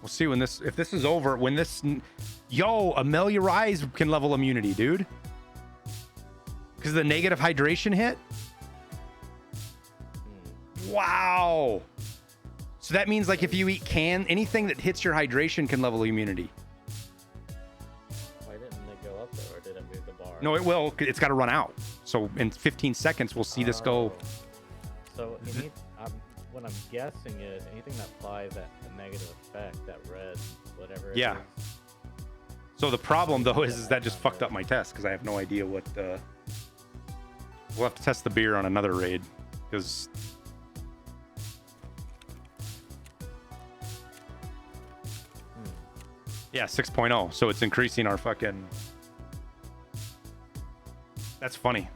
A: We'll see when this, if this is over, when this, yo, Amelia Rise can level immunity, dude. Because of the negative hydration hit. Wow. So that means like if you eat anything that hits your hydration can level immunity.
C: Why didn't it go up though, or did it move the bar?
A: No, it will. It's got to run out. So in 15 seconds, we'll see this go.
C: So what I'm guessing is anything that applies that a negative effect, that red, whatever. It
A: Yeah.
C: is,
A: So the problem though is that just fucked up my test because I have no idea what. We'll have to test the beer on another raid because. Yeah, 6.0. So it's increasing our fucking. That's funny.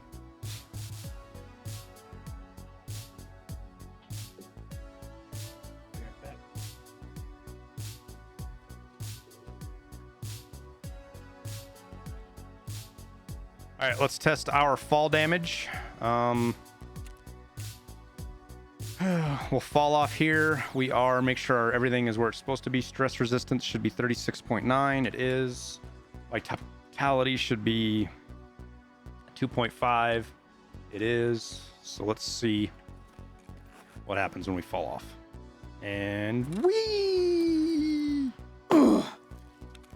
A: All right, let's test our fall damage. We'll fall off here. We are, make sure everything is where it's supposed to be. Stress resistance should be 36.9. It is. Vitality should be 2.5. It is. So let's see what happens when we fall off. And we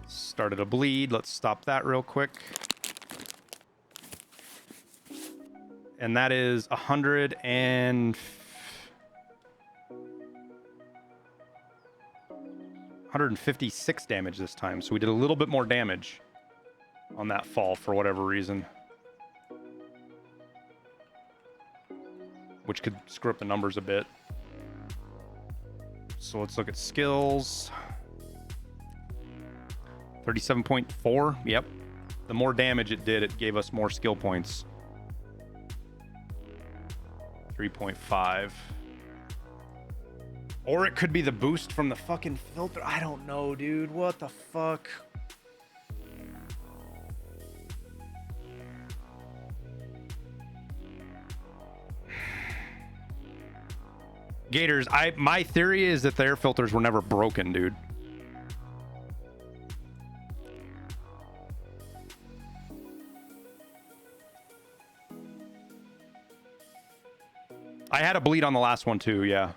A: started a bleed. Let's stop that real quick. And that is 156 damage this time. So we did a little bit more damage on that fall for whatever reason. Which could screw up the numbers a bit. So let's look at skills. 37.4. Yep. The more damage it did, it gave us more skill points. 3.5. Or it could be the boost from the fucking filter. I don't know, dude. What the fuck? Gators, my theory is that the air filters were never broken, dude. I had a bleed on the last one too, yeah.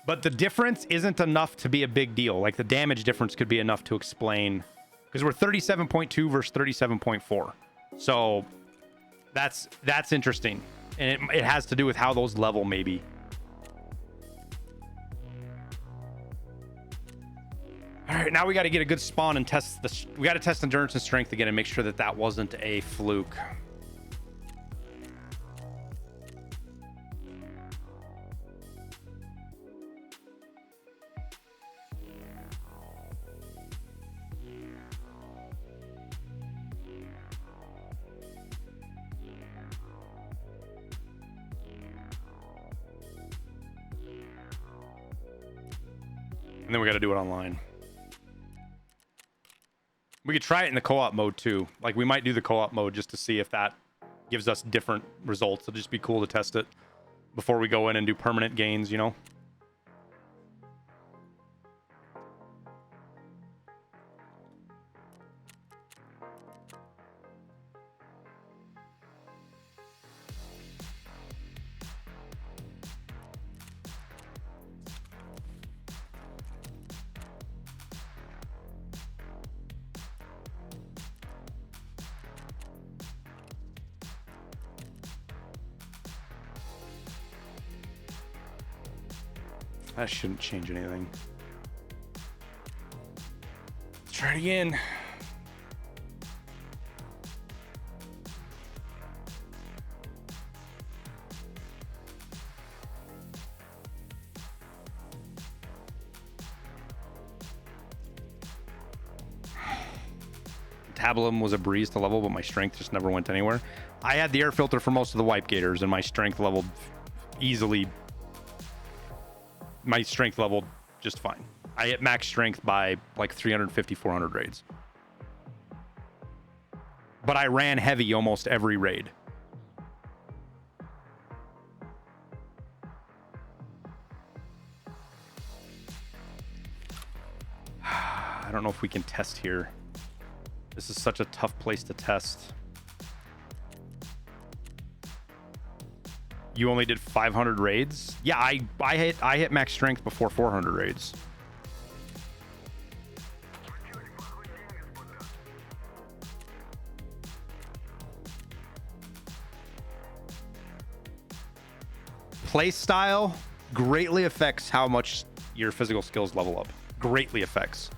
A: But the difference isn't enough to be a big deal. Like the damage difference could be enough to explain, because we're 37.2 versus 37.4. So that's interesting. And it has to do with how those level maybe. All right, now we got to get a good spawn and test we got to test endurance and strength again and make sure that that wasn't a fluke. And then we got to do it online. We could try it in the co-op mode too. Like we might do the co-op mode just to see if that gives us different results. It'll just be cool to test it before we go in and do permanent gains, you know? That shouldn't change anything. Let's try it again. Tabulum was a breeze to level, but my strength just never went anywhere. I had the air filter for most of the wipe gators, and my strength leveled easily. My strength leveled just fine. I hit max strength by like 350, 400 raids. But I ran heavy almost every raid. I don't know if we can test here. This is such a tough place to test. You only did 500 raids? Yeah, I hit max strength before 400 raids. Play style greatly affects how much your physical skills level up. Greatly affects.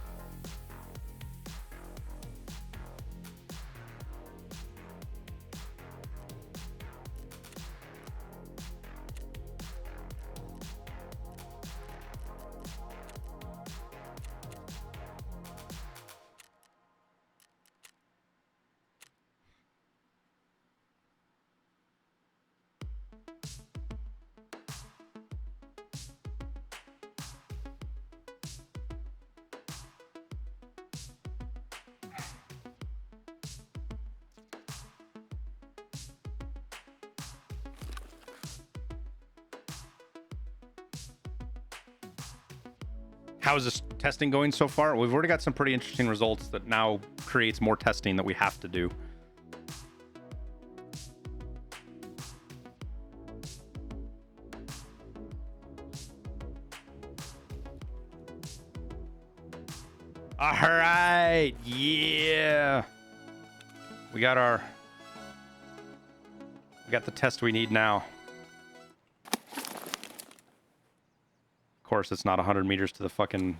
A: How is this testing going so far? We've already got some pretty interesting results that now creates more testing that we have to do. All right, yeah. We got the test we need now. Of course, it's not 100 meters to the van.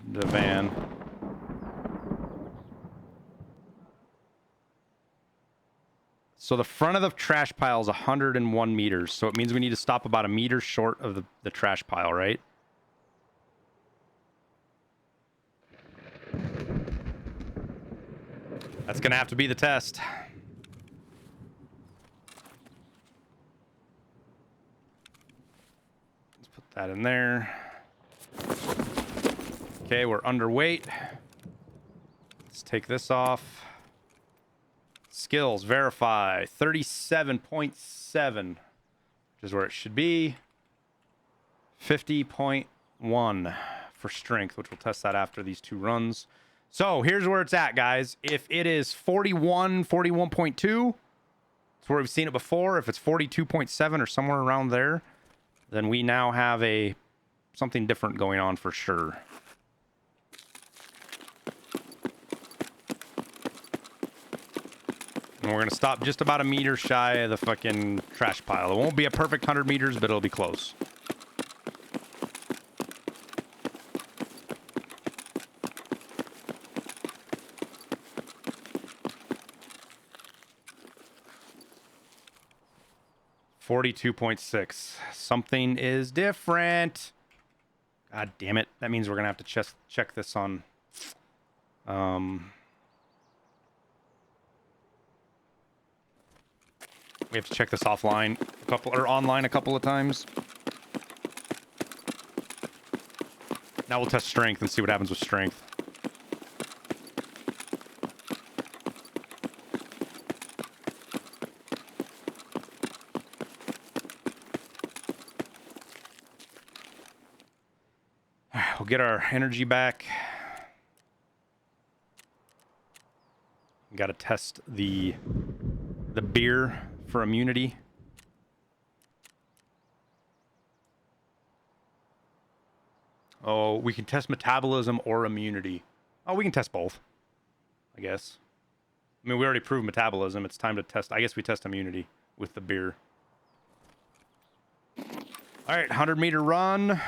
A: So the front of the trash pile is 101 meters. So it means we need to stop about a meter short of the trash pile, right? That's going to have to be the test. Let's put that in there. Okay, we're underweight. Let's take this off. Skills, verify. 37.7, which is where it should be. 50.1 for strength, which we'll test that after these 2 runs. So here's where it's at, guys. If it is 41, 41.2, it's where we've seen it before. If it's 42.7 or somewhere around there, then we now have something different going on for sure. And we're going to stop just about a meter shy of the fucking trash pile. It won't be a perfect 100 meters, but it'll be close. $42.6. Something is different. God damn it. That means we're going to have to check this on... we have to check this offline online a couple of times. Now we'll test strength and see what happens with strength. All right, we'll get our energy back. Got to test the beer for immunity. Oh, we can test metabolism or immunity. Oh, we can test both, I guess. I mean, we already proved metabolism. It's time to test. I guess we test immunity with the beer. All right, 100-meter run.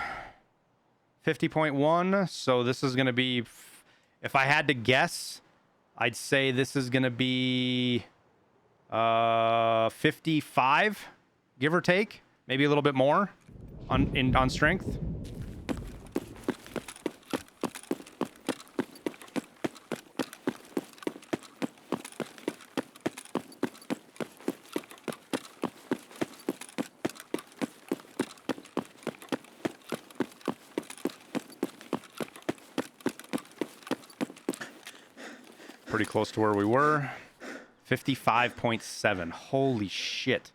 A: 50.1. So this is going to be, if I had to guess, I'd say this is going to be 55, give or take. Maybe a little bit more on strength. Pretty close to where we were. 55.7. Holy shit.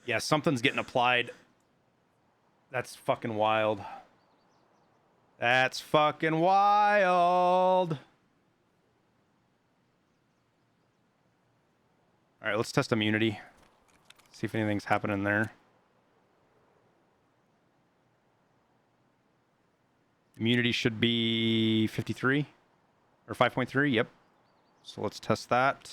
A: Yeah, something's getting applied. That's fucking wild. That's fucking wild. All right, let's test immunity. See if anything's happening there. Immunity should be 53 or 5.3. Yep. So let's test that.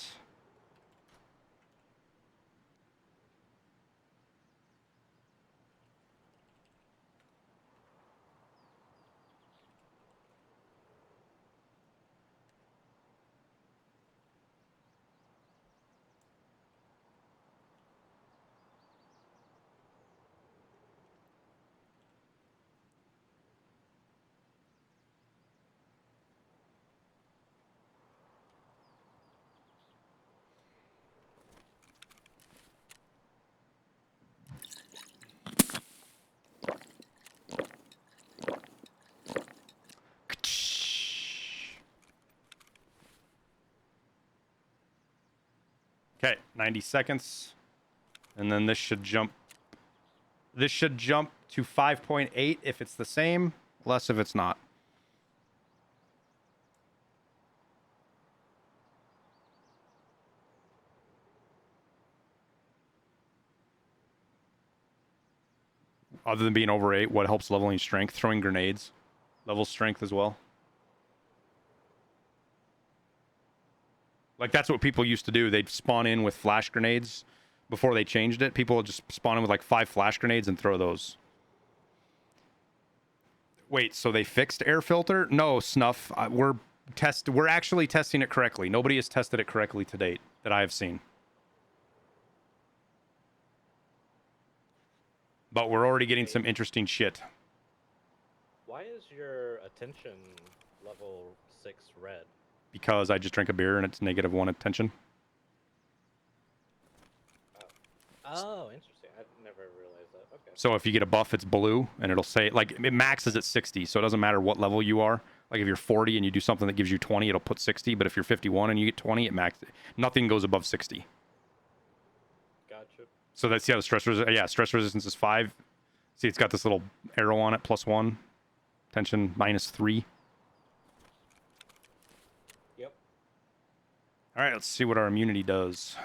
A: Okay, 90 seconds. And then this should jump. This should jump to 5.8 if it's the same, less if it's not. Other than being over 8, what helps leveling strength? Throwing grenades. Levels strength as well. Like, that's what people used to do. They'd spawn in with flash grenades before they changed it. People would just spawn in with like 5 flash grenades and throw those. Wait, so they fixed air filter? No, Snuff. We're actually testing it correctly. Nobody has tested it correctly to date that I have seen. But we're already getting some interesting shit.
C: Why is your attention level 6 red?
A: Because I just drank a beer and it's -1 attention.
C: Oh, interesting. I never realized that. Okay.
A: So if you get a buff, it's blue, and it'll say, like, it maxes at 60, so it doesn't matter what level you are. Like, if you're 40 and you do something that gives you 20, it'll put 60, but if you're 51 and you get 20, it maxes. Nothing goes above 60.
C: Gotcha.
A: So that's, yeah, the stress resistance. Yeah, stress resistance is 5. See, it's got this little arrow on it, +1. Tension -3.
C: Yep.
A: All right, let's see what our immunity does.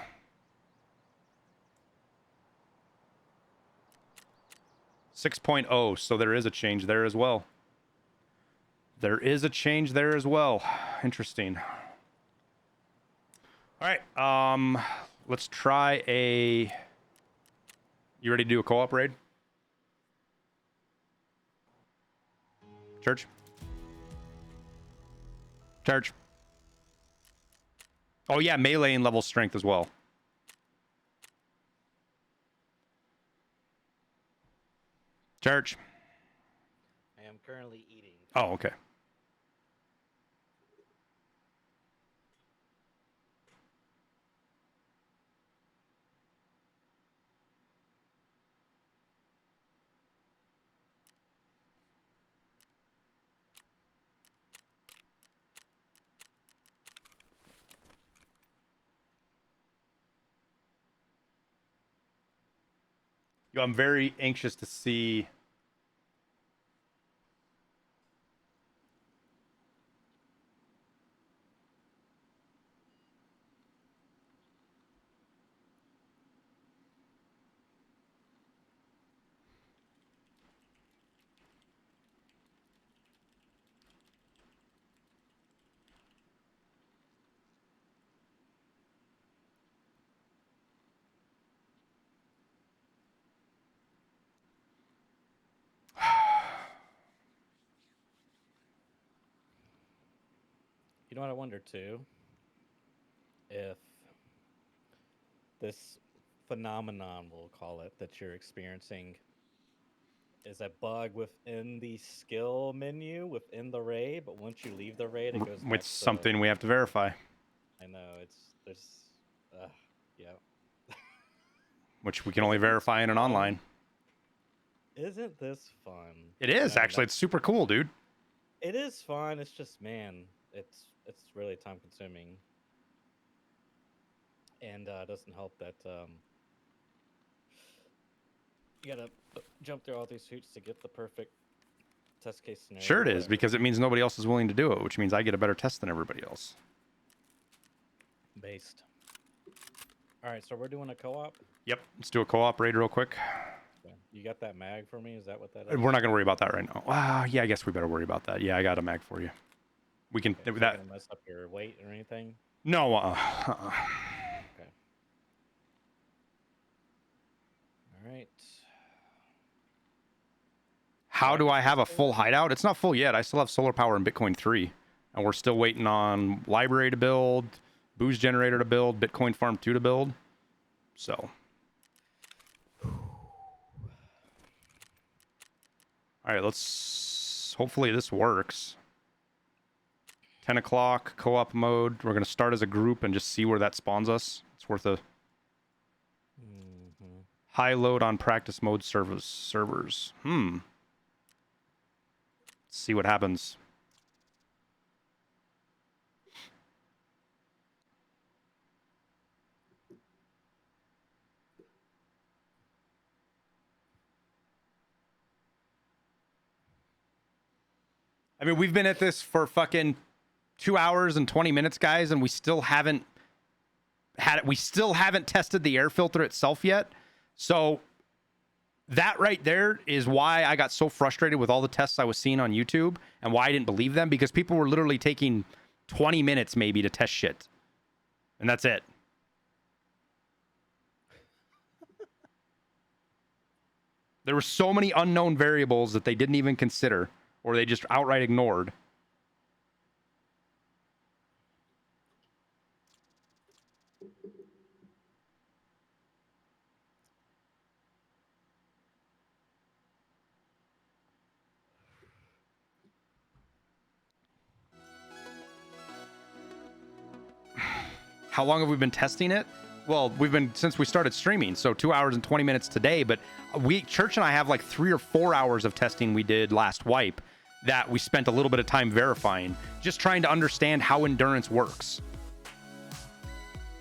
A: .0, so there is a change there as well. There is a change there as well. Interesting. All right, let's try a... You ready to do a co-op raid? Church? Church? Oh yeah, melee and level strength as well. Church?
C: I am currently eating.
A: Oh, okay. I'm very anxious to see...
C: You know what I wonder too? If this phenomenon, we'll call it, that you're experiencing is a bug within the skill menu within the raid, but once you leave the raid, it goes back
A: It's something
C: to...
A: we have to verify.
C: I know, there's, yeah.
A: Which we can only verify in an online.
C: Isn't this fun?
A: It is,
C: And
A: actually. It's super cool, dude.
C: It is fun. It's just, man, it's really time consuming. And it doesn't help that you gotta jump through all these hoops to get the perfect test case scenario.
A: Sure it is,
C: whatever.
A: because it means nobody else is willing to do it, which means I get a better test than everybody else.
C: Based. All right, so we're doing a co-op.
A: Yep. Let's do a co-op raid real quick.
C: Okay. You got that mag for me? Is that what that is?
A: We're not going to worry about that right now. Yeah, I guess we better worry about that. Yeah, I got a mag for you. We can...
C: Okay, it's not
A: that.
C: gonna mess up your weight or anything?
A: No.
C: Okay. All right.
A: How do I have a full hideout? It's not full yet. I still have solar power in Bitcoin 3. And we're still waiting on library to build, boost generator to build, Bitcoin farm 2 to build. So. All right, let's... Hopefully this works. 10 o'clock, co-op mode. We're going to start as a group and just see where that spawns us. It's worth a high load on practice mode servers. Let's see what happens. I mean, we've been at this for fucking 2 hours and 20 minutes, guys, and we still haven't tested the air filter itself yet. So that right there is why I got so frustrated with all the tests I was seeing on YouTube and why I didn't believe them, because people were literally taking 20 minutes maybe to test shit. And that's it. There were so many unknown variables that they didn't even consider, or they just outright ignored. How long have we been testing it? Well, we've been since we started streaming, so 2 hours and 20 minutes today, but Church and I have like 3 or 4 hours of testing we did last wipe that we spent a little bit of time verifying, just trying to understand how endurance works,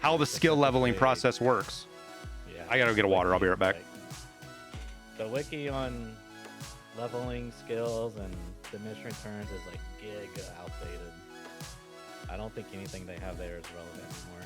A: how the skill leveling process works.
C: Yeah.
A: I gotta get a water. I'll be right back.
C: The wiki on leveling skills and diminishing returns is like giga outdated. I don't think anything they have there is relevant anymore.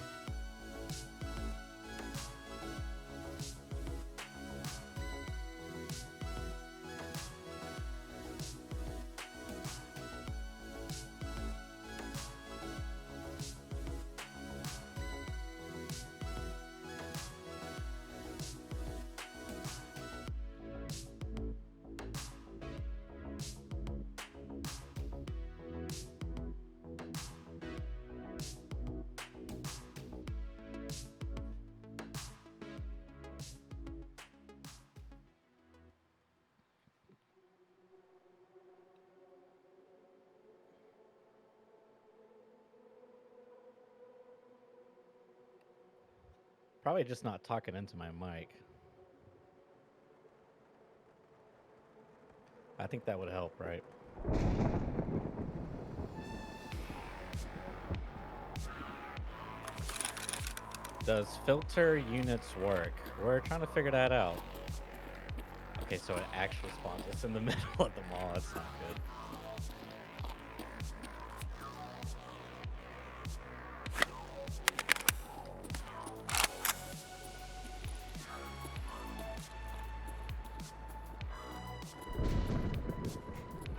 C: Probably just not talking into my mic. I think that would help, right? Does filter units work? We're trying to figure that out. Okay, so it actually spawns us in the middle of the mall. That's not good.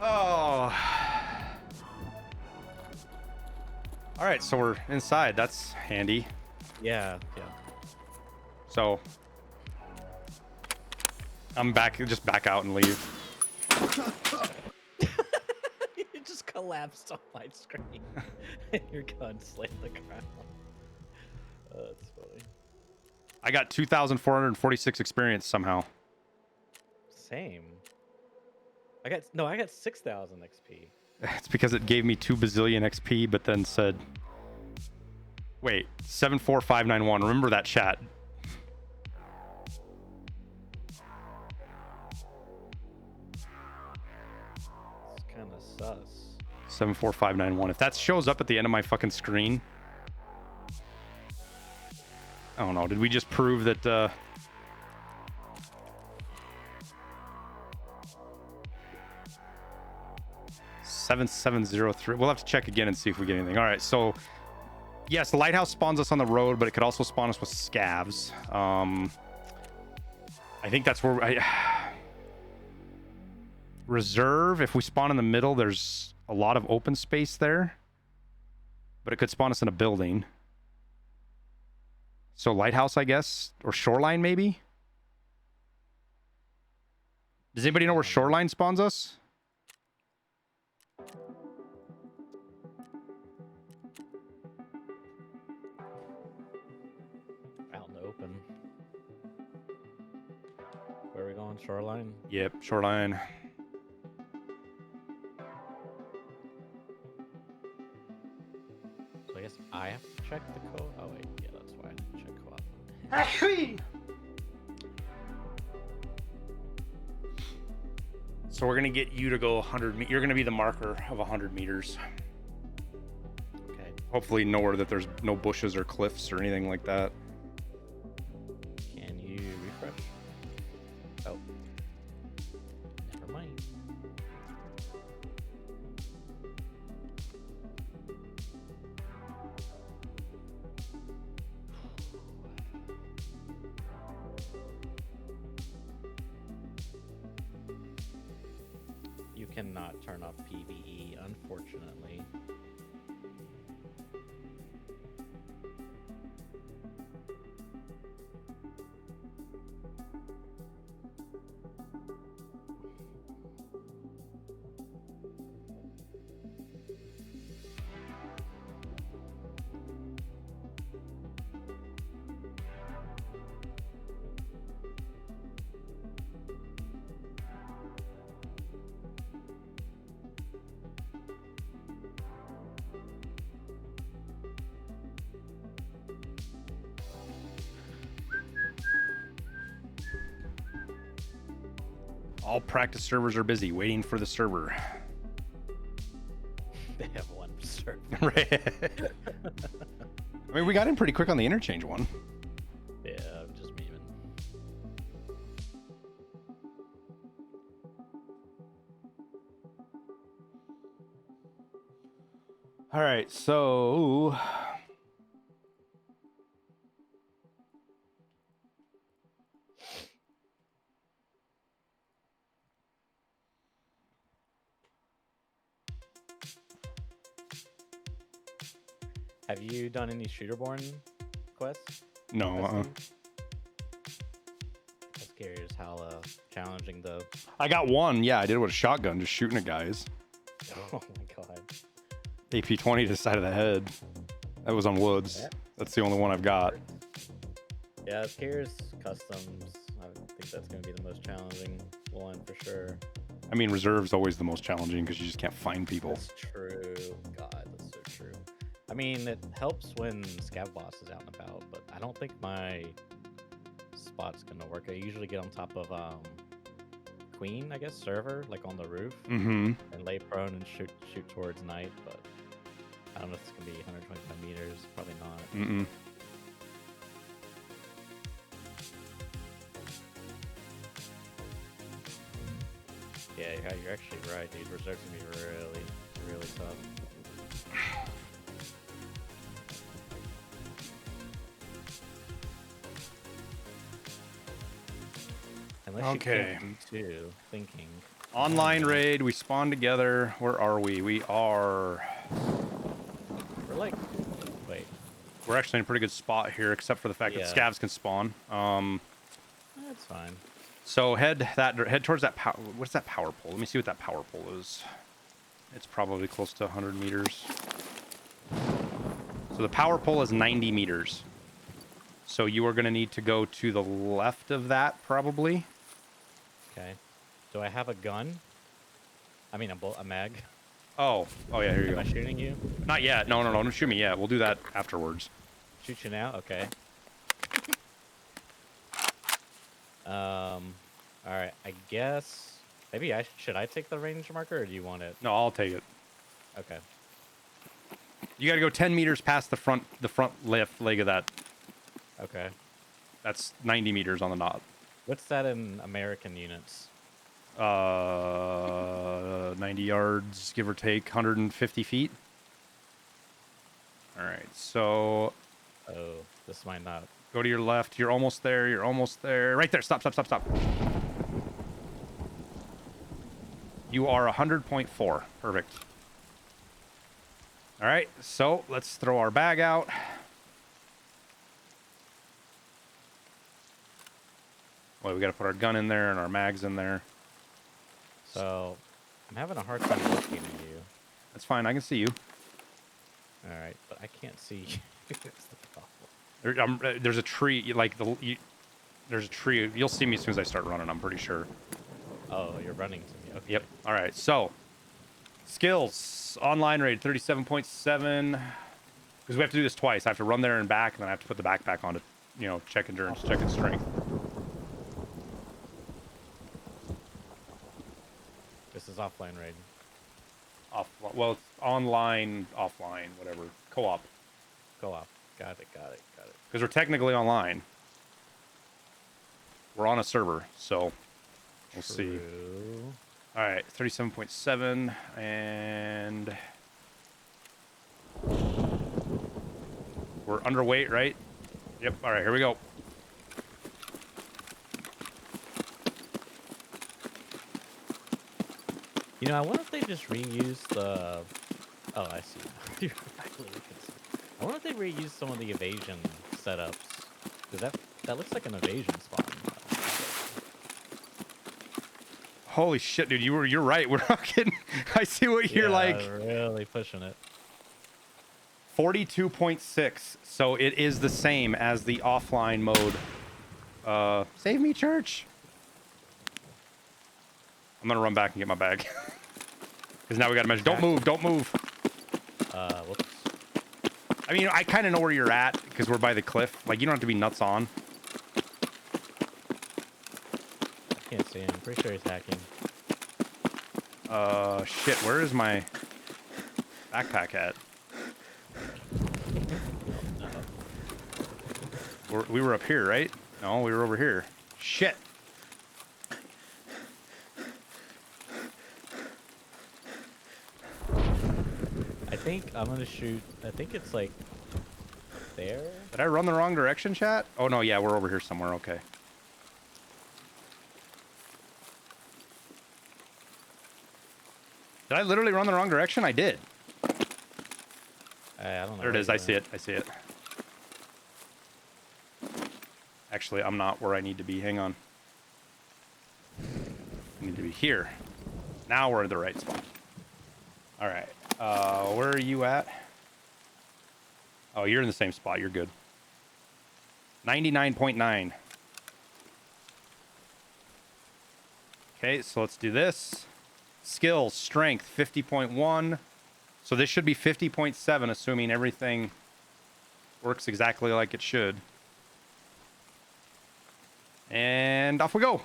A: Oh. All right, so we're inside. That's handy.
C: Yeah, yeah.
A: So I'm back. Just back out and leave.
C: You just collapsed on my screen. Your gun slammed the ground. That's funny.
A: I got 2,446 experience somehow.
C: Same. I got 6,000 XP.
A: It's because it gave me 2 bazillion XP, but then said, wait, 74591. Remember that chat.
C: It's kind of sus.
A: 74591. If that shows up at the end of my fucking screen, I don't know. Did we just prove that 7703. We'll have to check again and see if we get anything. All right, so yes, the lighthouse spawns us on the road, but it could also spawn us with scavs. I think that's where reserve. If we spawn in the middle, there's a lot of open space there, but it could spawn us in a building. So lighthouse, I guess, or shoreline maybe. Does anybody know where shoreline spawns us?
C: Out in the open. Where are we going? Shoreline?
A: Yep, shoreline.
C: So I guess I have to check the code. Oh wait, yeah, that's why I didn't check co-op.
A: So we're gonna get you to go 100. You're gonna be the marker of 100 meters.
C: Okay.
A: Hopefully nowhere that there's no bushes or cliffs or anything like that.
C: Can you refresh? Oh. Never mind. You cannot turn off PvE, unfortunately.
A: All practice servers are busy waiting for the server.
C: They have one server.
A: Right. I mean, we got in pretty quick on the interchange one.
C: Yeah, I'm just memeing.
A: All right, so
C: Have you done any Shooterborn quests?
A: no.
C: I was curious how challenging the.
A: I got one. Yeah, I did it with a shotgun, just shooting at guys.
C: Oh my god.
A: AP-20 to the side of the head. That was on woods.
C: Yeah.
A: That's the only one I've got.
C: Yeah, I was curious customs. I think that's going to be the most challenging one for sure.
A: I mean, reserve's always the most challenging because you just can't find people.
C: That's true. God, that's so true. I mean, it helps when Scav Boss is out and about, but I don't think my spot's gonna work. I usually get on top of Queen, I guess, server, like on the roof,
A: Mm-hmm.
C: and lay prone and shoot towards night. But I don't know if it's gonna be 125 meters. Probably not.
A: Mm-mm.
C: Yeah, you're actually right, dude. Reserve's gonna be really, really tough. Unless
A: Okay.
C: you can't do two, thinking.
A: Online raid. We spawn together. Where are we? We are.
C: We're like, wait,
A: We're actually in a pretty good spot here, except for the fact that
C: Yeah.
A: scavs can spawn.
C: that's fine.
A: So head towards that power. What's that power pole? Let me see what that power pole is. It's probably close to 100 meters. So the power pole is 90 meters. So you are going to need to go to the left of that, probably.
C: Okay. Do I have a gun? I mean, a mag.
A: Oh, yeah, here you
C: Am
A: go.
C: I shooting you?
A: Not yet. No, don't shoot me yet. We'll do that afterwards.
C: Shoot you now? Okay. All right. I guess maybe should I take the range marker, or do you want it?
A: No, I'll take it.
C: Okay.
A: You got to go 10 meters past the front left leg of that.
C: Okay.
A: That's 90 meters on the knot.
C: What's that in American units?
A: 90 yards, give or take, 150 feet. All right, so
C: Oh, this might not.
A: go to your left. You're almost there. You're almost there. Right there. Stop, stop, stop, stop. You are 100.4. Perfect. All right, so let's throw our bag out. Well, we got to put our gun in there and our mags in there.
C: So, I'm having a hard time looking at you.
A: That's fine. I can see you.
C: All right, but I can't see you. That's the problem.
A: There's a tree. There's a tree. You'll see me as soon as I start running. I'm pretty sure.
C: Oh, you're running to me. Okay.
A: Yep. All right. So, skills online raid 37.7. Because we have to do this twice. I have to run there and back, and then I have to put the backpack on to, check endurance, check its strength.
C: This is offline raid.
A: Well, it's online, offline, whatever. Co-op.
C: Co-op. Got it.
A: Because we're technically online. We're on a server, so we'll see.
C: True.
A: All right, 37.7, and we're underweight, right? Yep. All right, here we go.
C: I wonder if they just reused the. Oh, I see. You're actually looking. I wonder if they reused some of the evasion setups, because that looks like an evasion spot.
A: Holy shit, dude! You're right. We're fucking. I see what you're like.
C: Really pushing it.
A: 42.6. So it is the same as the offline mode. Save me, church. I'm gonna run back and get my bag. Because now we gotta measure. Don't move. Don't move.
C: Whoops.
A: I mean, I kind of know where you're at because we're by the cliff. Like, you don't have to be nuts on.
C: I can't see him. I'm pretty sure he's hacking.
A: Shit. Where is my backpack at? We were up here, right? No, we were over here. Shit.
C: I think I'm gonna shoot. I think it's like there.
A: Did I run the wrong direction, chat? Oh, no, yeah, we're over here somewhere. Okay. Did I literally run the wrong direction? I did.
C: I don't know.
A: There it is. I see it. I see it. Actually, I'm not where I need to be. Hang on. I need to be here. Now we're in the right spot. All right. Where are you at? Oh, you're in the same spot. You're good. 99.9. Okay, so let's do this. Skills, strength, 50.1. So this should be 50.7, assuming everything works exactly like it should. And off we go.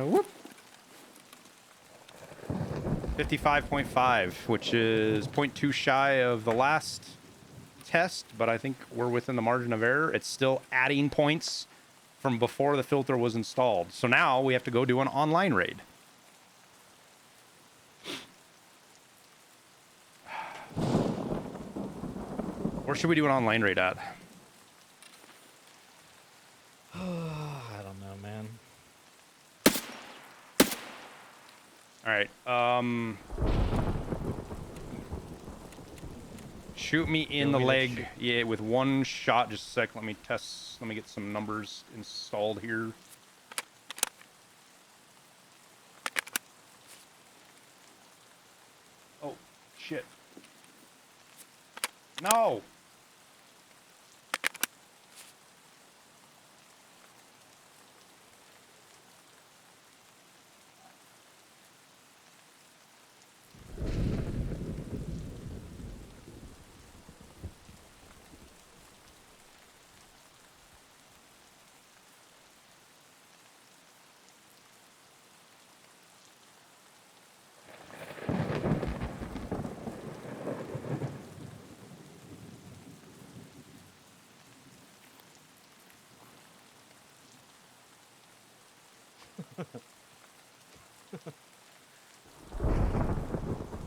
A: Whoop. 55.5, which is 0.2 shy of the last test, but I think we're within the margin of error. It's still adding points from before the filter was installed. So now we have to go do an online raid. Where should we do an online raid at?
C: I don't know, man.
A: All right. Shoot me in the leg. Yeah, with one shot. Just a sec. Let me test. Let me get some numbers installed here. Oh, shit. No.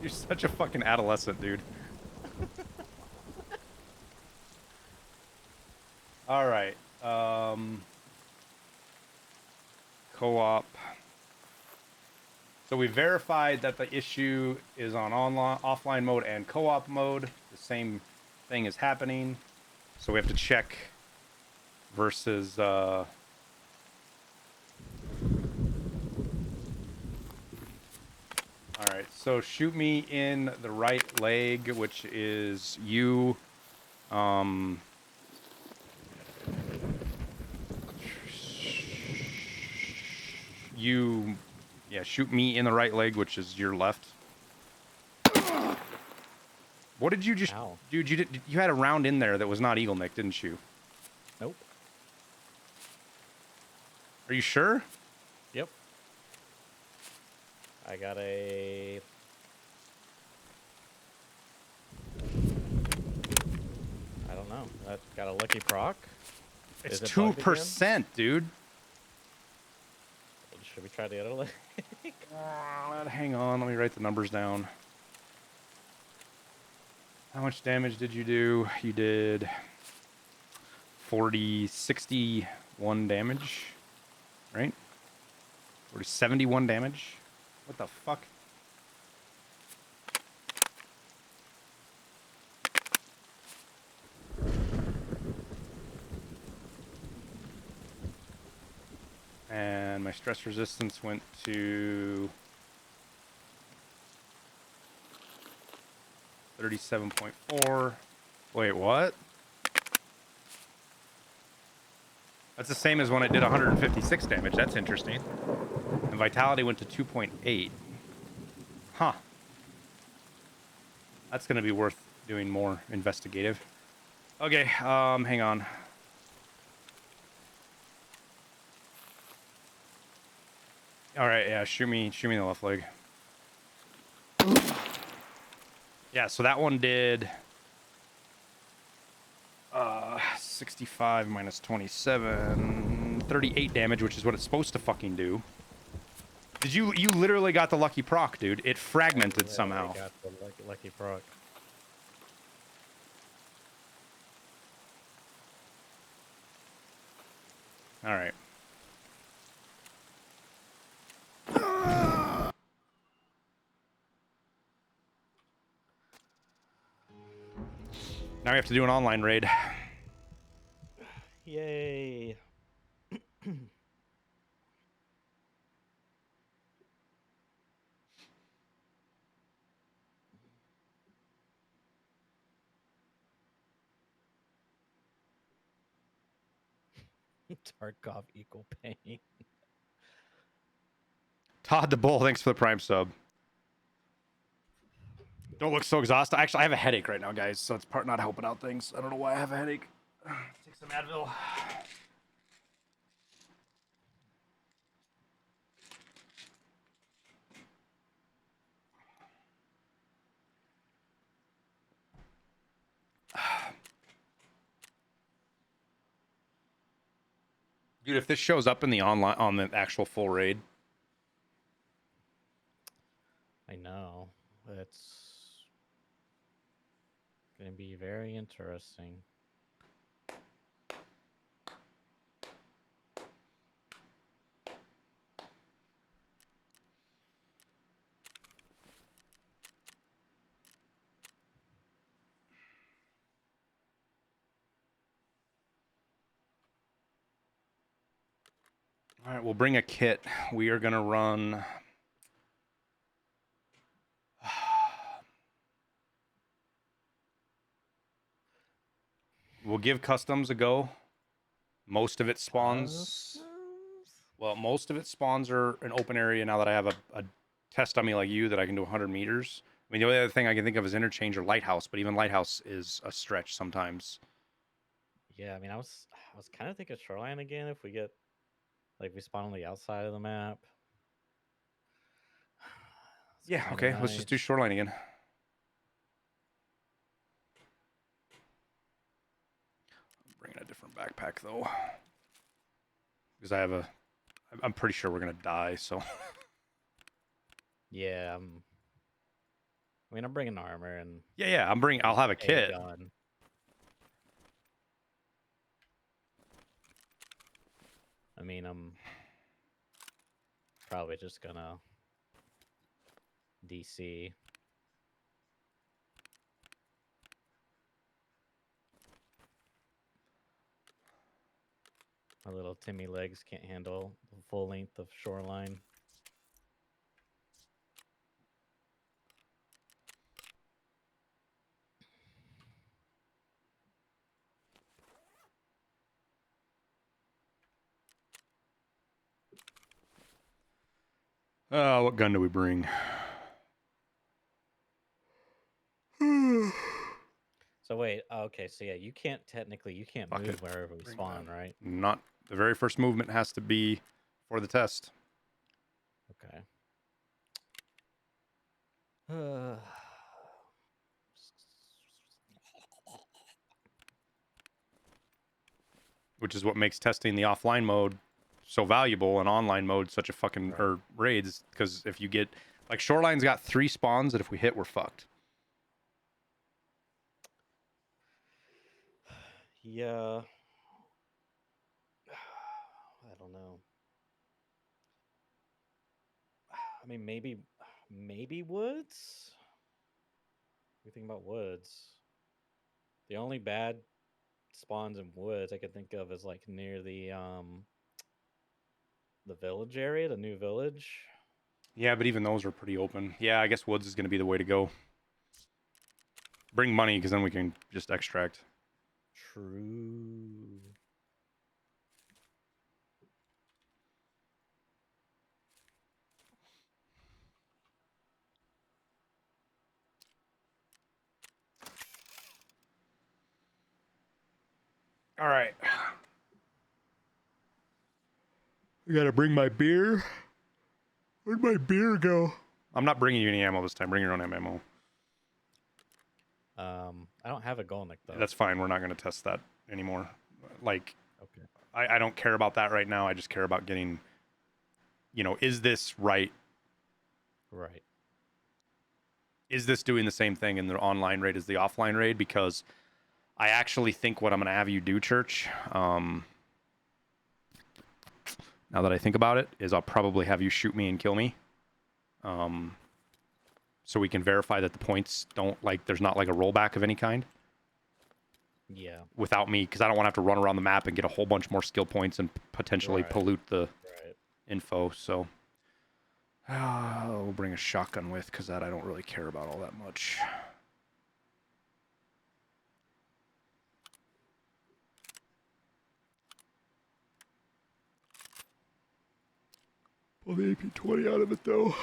A: You're such a fucking adolescent, dude. All right. Co-op. So we verified that the issue is on online, offline mode and co-op mode. The same thing is happening. So we have to check versus all right, so shoot me in the right leg, which is you. Yeah, shoot me in the right leg, which is your left. What did you just,
C: Ow.
A: dude? You had a round in there that was not Eagle Nick, didn't you?
C: Nope.
A: Are you sure?
C: Yep. I got a. I don't know. I got a lucky proc.
A: It's
C: Is it bugged again?
A: 2%, dude.
C: Should we try the other leg?
A: Hang on, let me write the numbers down. How much damage did you do? You did 61 damage, right? 71 damage? What the fuck? And my stress resistance went to 37.4. Wait, what? That's the same as when it did 156 damage. That's interesting. And vitality went to 2.8. Huh. That's going to be worth doing more investigative. Okay, hang on. All right, yeah, shoot me in the left leg. Yeah, so that one did 65 minus 27, 38 damage, which is what it's supposed to fucking do. Did you literally got the lucky proc, dude? It fragmented somehow.
C: I got the lucky proc.
A: All right. Now we have to do an online raid.
C: Yay. Tarkov equal pain.
A: Todd the Bull, thanks for the prime sub. Don't look so exhausted. Actually, I have a headache right now, guys, so it's part not helping out things. I don't know why I have a headache. Take some Advil. Dude, if this shows up in the online on the actual full raid,
C: I know. It's going to be very interesting.
A: all right, we'll bring a kit. We are gonna run. We'll give customs a go. Most of it spawns. Well, most of it spawns are an open area now that I have a test dummy like you that I can do 100 meters. I mean, the only other thing I can think of is interchange or lighthouse, but even lighthouse is a stretch sometimes.
C: Yeah, I mean, I was kind of thinking shoreline again if we get we spawn on the outside of the map. It's
A: Yeah,
C: kinda
A: okay, let's just do
C: nice.
A: shoreline again. I'm bringing a different backpack though, because I have I'm pretty sure we're gonna die. So
C: Yeah. I mean, I'm bringing armor and
A: yeah, I'm bringing. I'll have a
C: a
A: kit.
C: gun. I mean, I'm probably just gonna DC. My little Timmy legs can't handle the full length of shoreline.
A: What gun do we bring?
C: So wait, okay, so yeah, you can't
A: Fuck
C: move
A: it.
C: wherever we
A: Bring
C: spawn,
A: that.
C: right?
A: Not the very first movement has to be for the test.
C: Okay.
A: Which is what makes testing the offline mode so valuable and online mode such a fucking
C: Right.
A: or raids, because if you get like Shoreline's got 3 spawns that if we hit we're fucked.
C: Yeah. I don't know. I mean, maybe woods. What do you think about woods? The only bad spawns in woods I could think of is like near the village area, the new village.
A: Yeah, but even those are pretty open. Yeah, I guess woods is going to be the way to go. Bring money because then we can just extract.
C: True.
A: All right. I got to bring my beer. Where'd my beer go? I'm not bringing you any ammo this time. Bring your own ammo.
C: I don't have a Golnik though.
A: That's fine. We're not going to test that anymore. Like,
C: okay.
A: I don't care about that right now. I just care about getting, is this right?
C: Right.
A: Is this doing the same thing in the online raid as the offline raid? Because I actually think what I'm going to have you do, Church, now that I think about it, is I'll probably have you shoot me and kill me. So we can verify that the points don't, there's not like a rollback of any kind.
C: Yeah.
A: Without me, because I don't want to have to run around the map and get a whole bunch more skill points and potentially
C: Right.
A: pollute the
C: Right.
A: info. So we'll bring a shotgun with, because that I don't really care about all that much. Pull the AP-20 out of it though.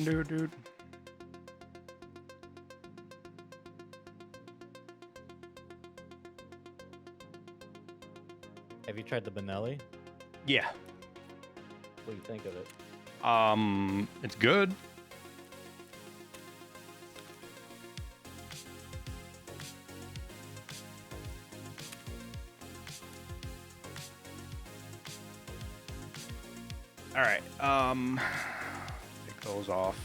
A: Dude.
C: Have you tried the Benelli?
A: Yeah.
C: What do you think of it?
A: It's good. All right. Take those off.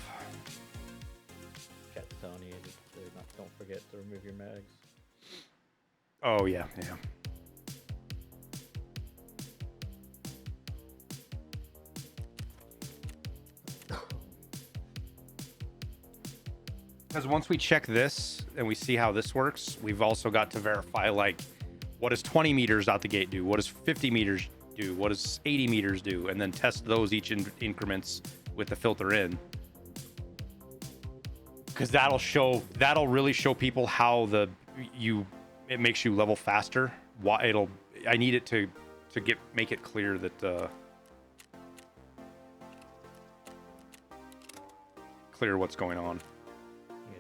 C: Cat Tony, don't forget to remove your mags.
A: Oh yeah. Because once we check this and we see how this works, we've also got to verify what does 20 meters out the gate do? What does 50 meters do? What does 80 meters do? And then test those each increments with the filter in. Because that'll really show people how it makes you level faster. I need it to make it clear that clear what's going on.
C: Yeah.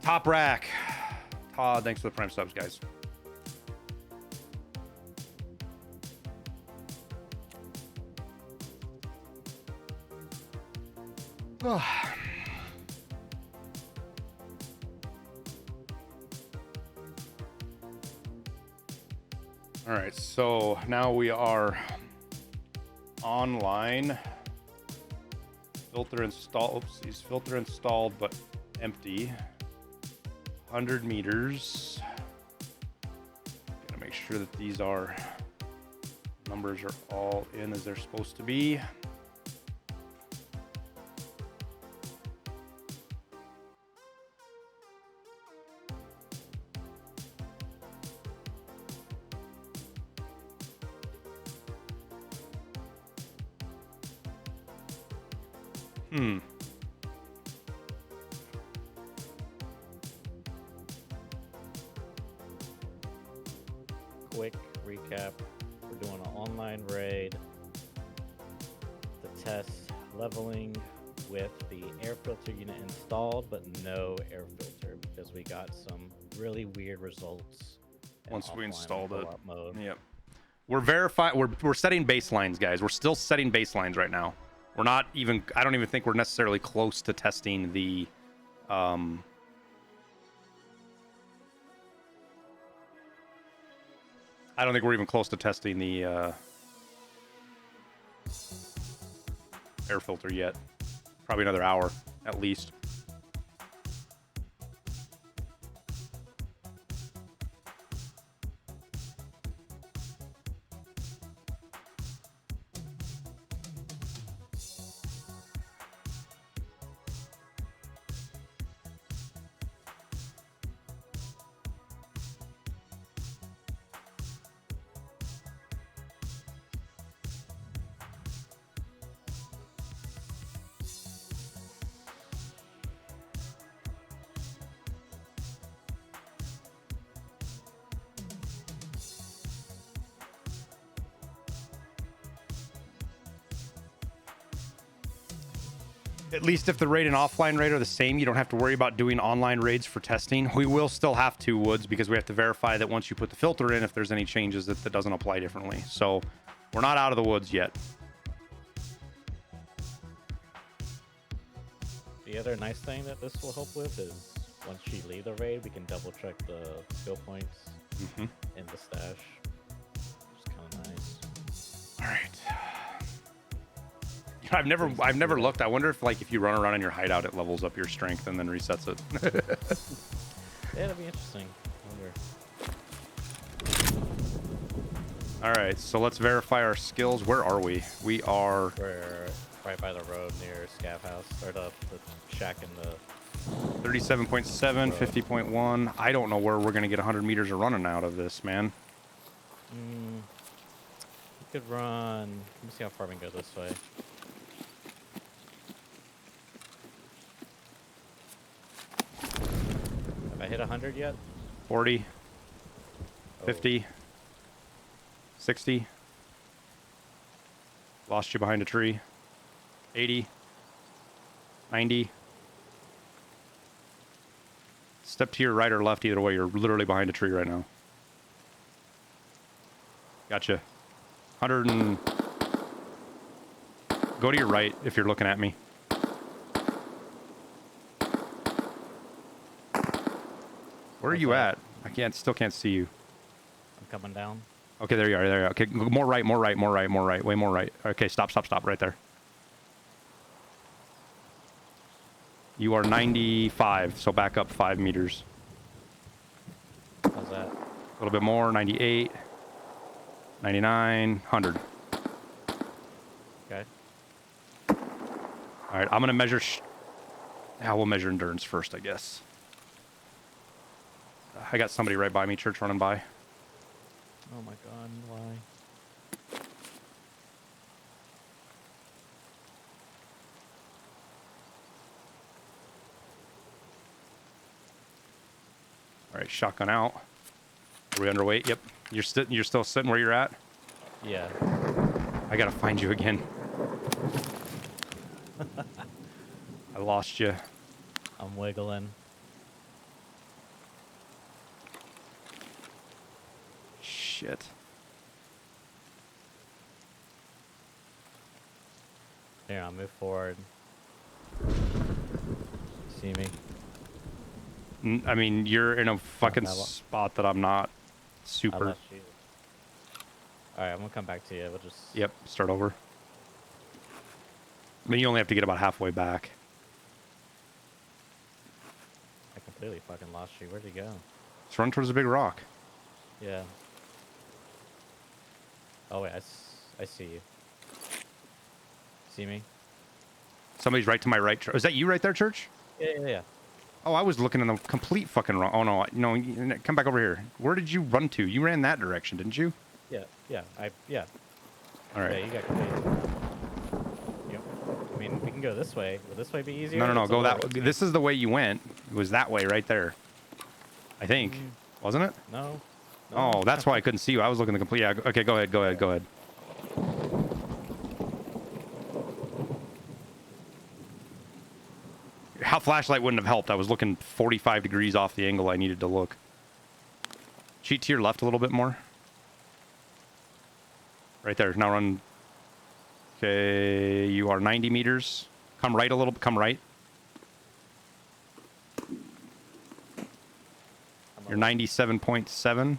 A: Top Rack. Todd, thanks for the prime subs, guys. All right, so now we are online. Filter installed. Oopsies, filter installed, but empty. 100 meters. Gotta make sure that these numbers are all in as they're supposed to be.
C: Quick recap. We're doing an online raid. The test leveling with the air filter unit installed, but no air filter because we got some really weird results in
A: Once we
C: offline
A: installed it.
C: co-op mode.
A: Yep. We're verifying. We're setting baselines, guys. We're still setting baselines right now. We're not even. I don't even think we're necessarily close to testing the. I don't think we're even close to testing the air filter yet. Probably another hour at least. At least if the raid and offline raid are the same, you don't have to worry about doing online raids for testing. We will still have to, Woods, because we have to verify that once you put the filter in, if there's any changes, that doesn't apply differently. So we're not out of the woods yet.
C: The other nice thing that this will help with is once you leave the raid, we can double check the skill points in the stash. Which is kind of nice.
A: All right. I've never looked. I wonder if you run around in your hideout, it levels up your strength and then resets it.
C: Yeah, that'd be interesting. I wonder.
A: All right, so let's verify our skills. Where are we? We are.
C: We're right by the road near Scav House, or the shack in the
A: 37.7, 50.1. I don't know where we're going to get 100 meters of running out of this, man.
C: You could run. Let me see how far we can go this way. Have I hit 100 yet?
A: 40,
C: Oh.
A: 50, 60. Lost you behind a tree. 80, 90. Step to your right or left, either way. You're literally behind a tree right now. Gotcha. 100 and... Go to your right if you're looking at me. Where are you at? I still can't see you.
C: I'm coming down.
A: Okay, there you are. There you are. Okay, more right, more right, more right, more right. Way more right. Okay, stop, stop, stop. Right there. You are 95, so back up 5 meters.
C: How's that?
A: A little bit more. 98, 99, 100.
C: Okay.
A: All right, I'm gonna measure. We'll measure endurance first, I guess. I got somebody right by me, church running by.
C: Oh my god, why?
A: All right, shotgun out. Are we underweight? Yep. You're still sitting where you're at?
C: Yeah.
A: I gotta find you again. I lost you.
C: I'm wiggling.
A: shit.
C: Here, I'll move forward. See me?
A: I mean, you're in a fucking
C: that one.
A: spot that I'm not
C: I
A: super.
C: lost you. Alright, I'm gonna come back to you. We'll just...
A: Yep, start over. I mean, you only have to get about halfway back.
C: I completely fucking lost you. Where'd you go?
A: Let's run towards the big rock.
C: Yeah. Oh wait, I see you. See me?
A: Somebody's right to my right. Is that you right there, Church?
C: Yeah.
A: Oh, I was looking in the complete fucking wrong. Oh no, no, come back over here. Where did you run to? You ran that direction, didn't you?
C: Yeah.
A: All
C: Yeah,
A: right.
C: you got complete. Yep. I mean, we can go this way. Will this way be easier?
A: No,
C: It's a
A: go
C: little
A: that way.
C: risky.
A: This is the way you went. It was that way right there. I think, wasn't it?
C: No.
A: Oh, that's why I couldn't see you. I was looking the complete. Yeah. Okay, go ahead. How flashlight wouldn't have helped. I was looking 45 degrees off the angle I needed to look. Cheat to your left a little bit more. Right there. Now run. Okay, you are 90 meters. Come right a little. Come right. You're 97.7.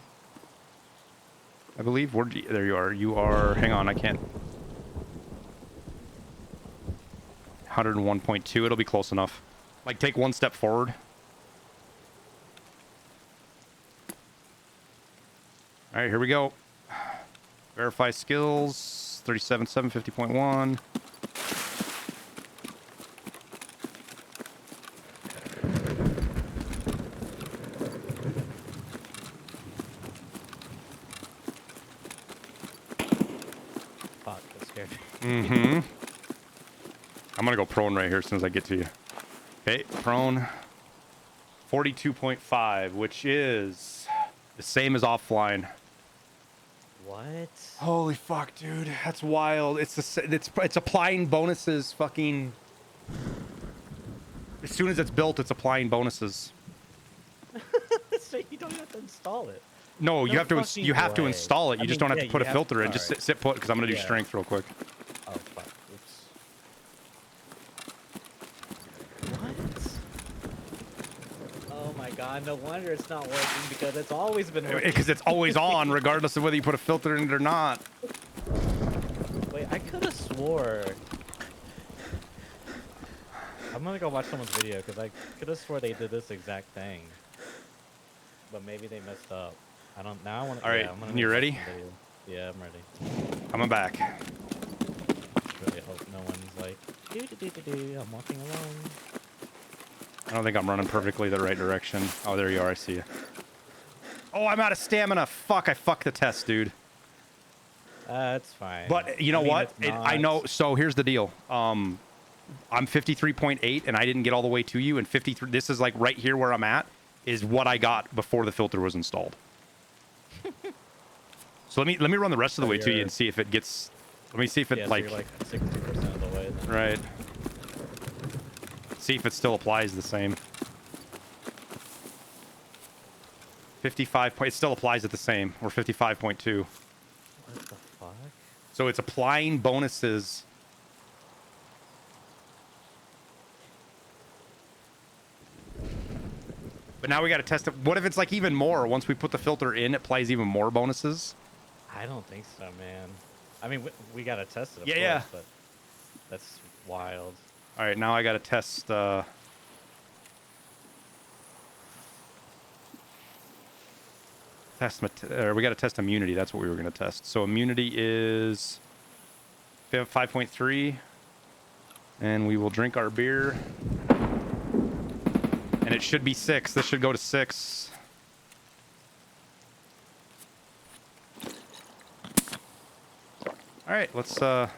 A: I believe. There you are. You are. Hang on, I can't. 101.2. It'll be close enough. Like, take one step forward. All right, here we go. Verify skills. 37.7, 50.1.
C: Fuck, that scared me.
A: Mm-hmm. I'm gonna go prone right here as soon as I get to you. Okay, prone. 42.5, which is the same as offline.
C: What?
A: Holy fuck, dude, that's wild. It's applying bonuses. Fucking. As soon as it's built, it's applying bonuses.
C: So you don't have to install it.
A: No, you
C: No
A: have to.
C: fucking
A: You have to
C: way.
A: install it.
C: I
A: You just
C: mean,
A: don't have
C: yeah,
A: to put
C: you
A: a filter in.
C: have-
A: Just
C: alright.
A: sit put because I'm gonna do
C: Yeah.
A: strength real quick.
C: Oh fuck. Oops. What? Oh my god, no wonder it's not working because it's always been working.
A: Because it's always on, regardless of whether you put a filter in it or not.
C: Wait, I could have swore. I'm gonna go watch someone's video because I could have swore they did this exact thing. But maybe they messed up. I don't. Now I want to.
A: All right,
C: yeah, I'm gonna
A: you
C: watch
A: ready?
C: some video. Yeah, I'm ready.
A: Coming back.
C: Really hope no one's like, I'm walking alone.
A: I don't think I'm running perfectly the right direction. Oh, there you are. I see you. Oh, I'm out of stamina. Fuck, I fucked the test, dude.
C: It's fine.
A: But you know
C: I mean,
A: what?
C: it's
A: I know.
C: not-
A: So here's the deal. I'm 53.8, and I didn't get all the way to you. And 53. This is like right here where I'm at. Is what I got before the filter was installed. So let me run the rest of the
C: So
A: way to you
C: you're-
A: and see if it gets. Let me see if it
C: Yeah, so
A: like.
C: you're like 60% of the way. Then.
A: Right. See if it still applies the same. 55 point. It still applies it the same. Or 55.2.
C: What the fuck?
A: So it's applying bonuses. But now we got to test it. What if it's like even more? Once we put the filter in, it applies even more bonuses.
C: I don't think so, man. I mean, we gotta test it. Of
A: Yeah,
C: course, But that's wild.
A: All right, now I got to test. We got to test immunity. That's what we were going to test. So immunity is 5.3, and we will drink our beer. And it should be 6. This should go to 6. All right, let's get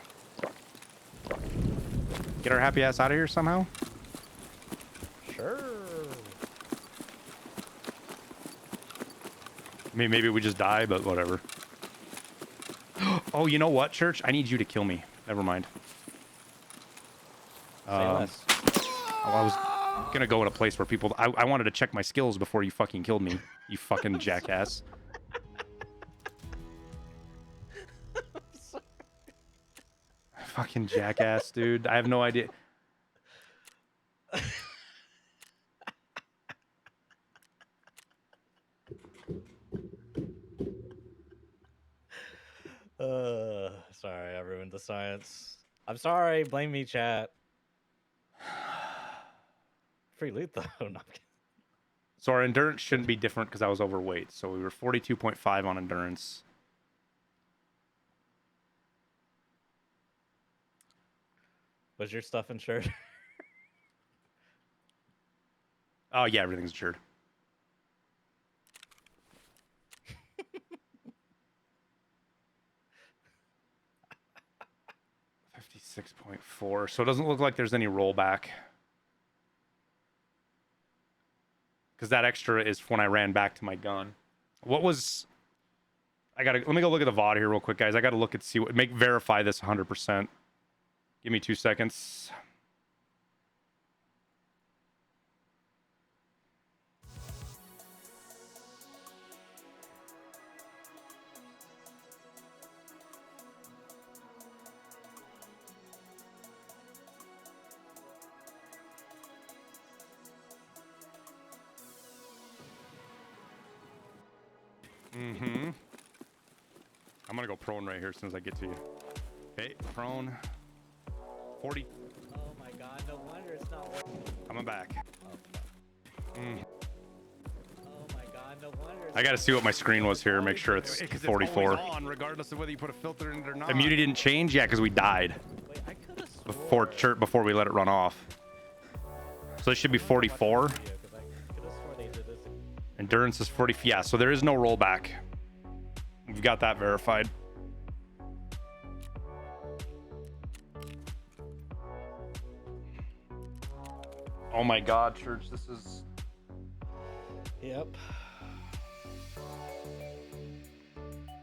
A: our happy ass out of here somehow.
C: Sure.
A: I mean, maybe we just die, but whatever. Oh, you know what, Church? I need you to kill me. Never mind.
C: Say less.
A: I was gonna go in a place where people. I wanted to check my skills before you fucking killed me. You fucking jackass. Fucking jackass, dude. I have no idea.
C: Sorry, I ruined the science. I'm sorry. Blame me, chat. Free loot though. No, I'm kidding.
A: So our endurance shouldn't be different because I was overweight. So we were 42.5 on endurance.
C: Was your stuff insured?
A: Oh yeah, everything's insured. 56.4. So it doesn't look like there's any rollback. Because that extra is when I ran back to my gun. What was... let me go look at the VOD here real quick, guys. I gotta look and see what... verify this 100%. Give me 2 seconds. Mm-hmm. I'm gonna go prone right here as soon as I get to you. Okay, prone. 40.
C: Oh my god, no wonder it's not working.
A: Coming back.
C: Oh my god, no wonder it's
A: I gotta see what my screen was here. Make sure it's 44.
B: on, regardless of whether you put a filter in it or not.
A: Immunity didn't change? Yeah, because we died
C: Wait, I could have
A: before we let it run off. So it should be 44. Endurance is 40. Yeah, so there is no rollback. We've got that verified. Oh my god, Church, this is...
C: Yep.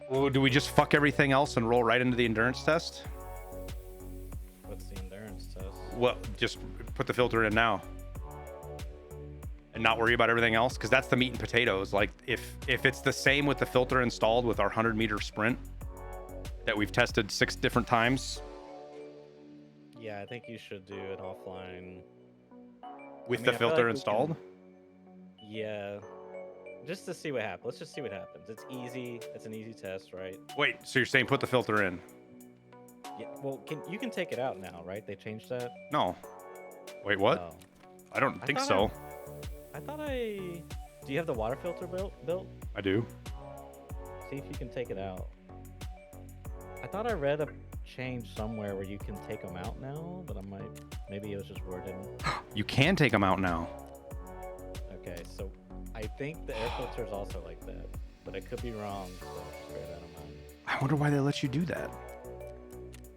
A: Well, do we just fuck everything else and roll right into the endurance test?
C: What's the endurance test?
A: Well, just put the filter in now. And not worry about everything else, because that's the meat and potatoes. Like, if it's the same with the filter installed with our 100-meter sprint that we've tested 6 different times...
C: Yeah, I think you should do it offline.
A: With
C: I mean,
A: the
C: I feel
A: filter
C: like we
A: installed?
C: Yeah. Just to see what happens. Let's just see what happens. It's easy. It's an easy test, right?
A: Wait, so you're saying put the filter in?
C: Yeah. Well, you can take it out now, right? They changed that.
A: No. Wait, what?
C: Oh.
A: I don't think
C: thought
A: so.
C: I thought I. Do you have the water filter built?
A: I do.
C: See if you can take it out. I thought I read a change somewhere where you can take them out now, but maybe it was just worded.
A: You can take them out now.
C: Okay, so I think the air filter is also like that, but I could be wrong, so just bear that in mind.
A: I wonder why they let you do that.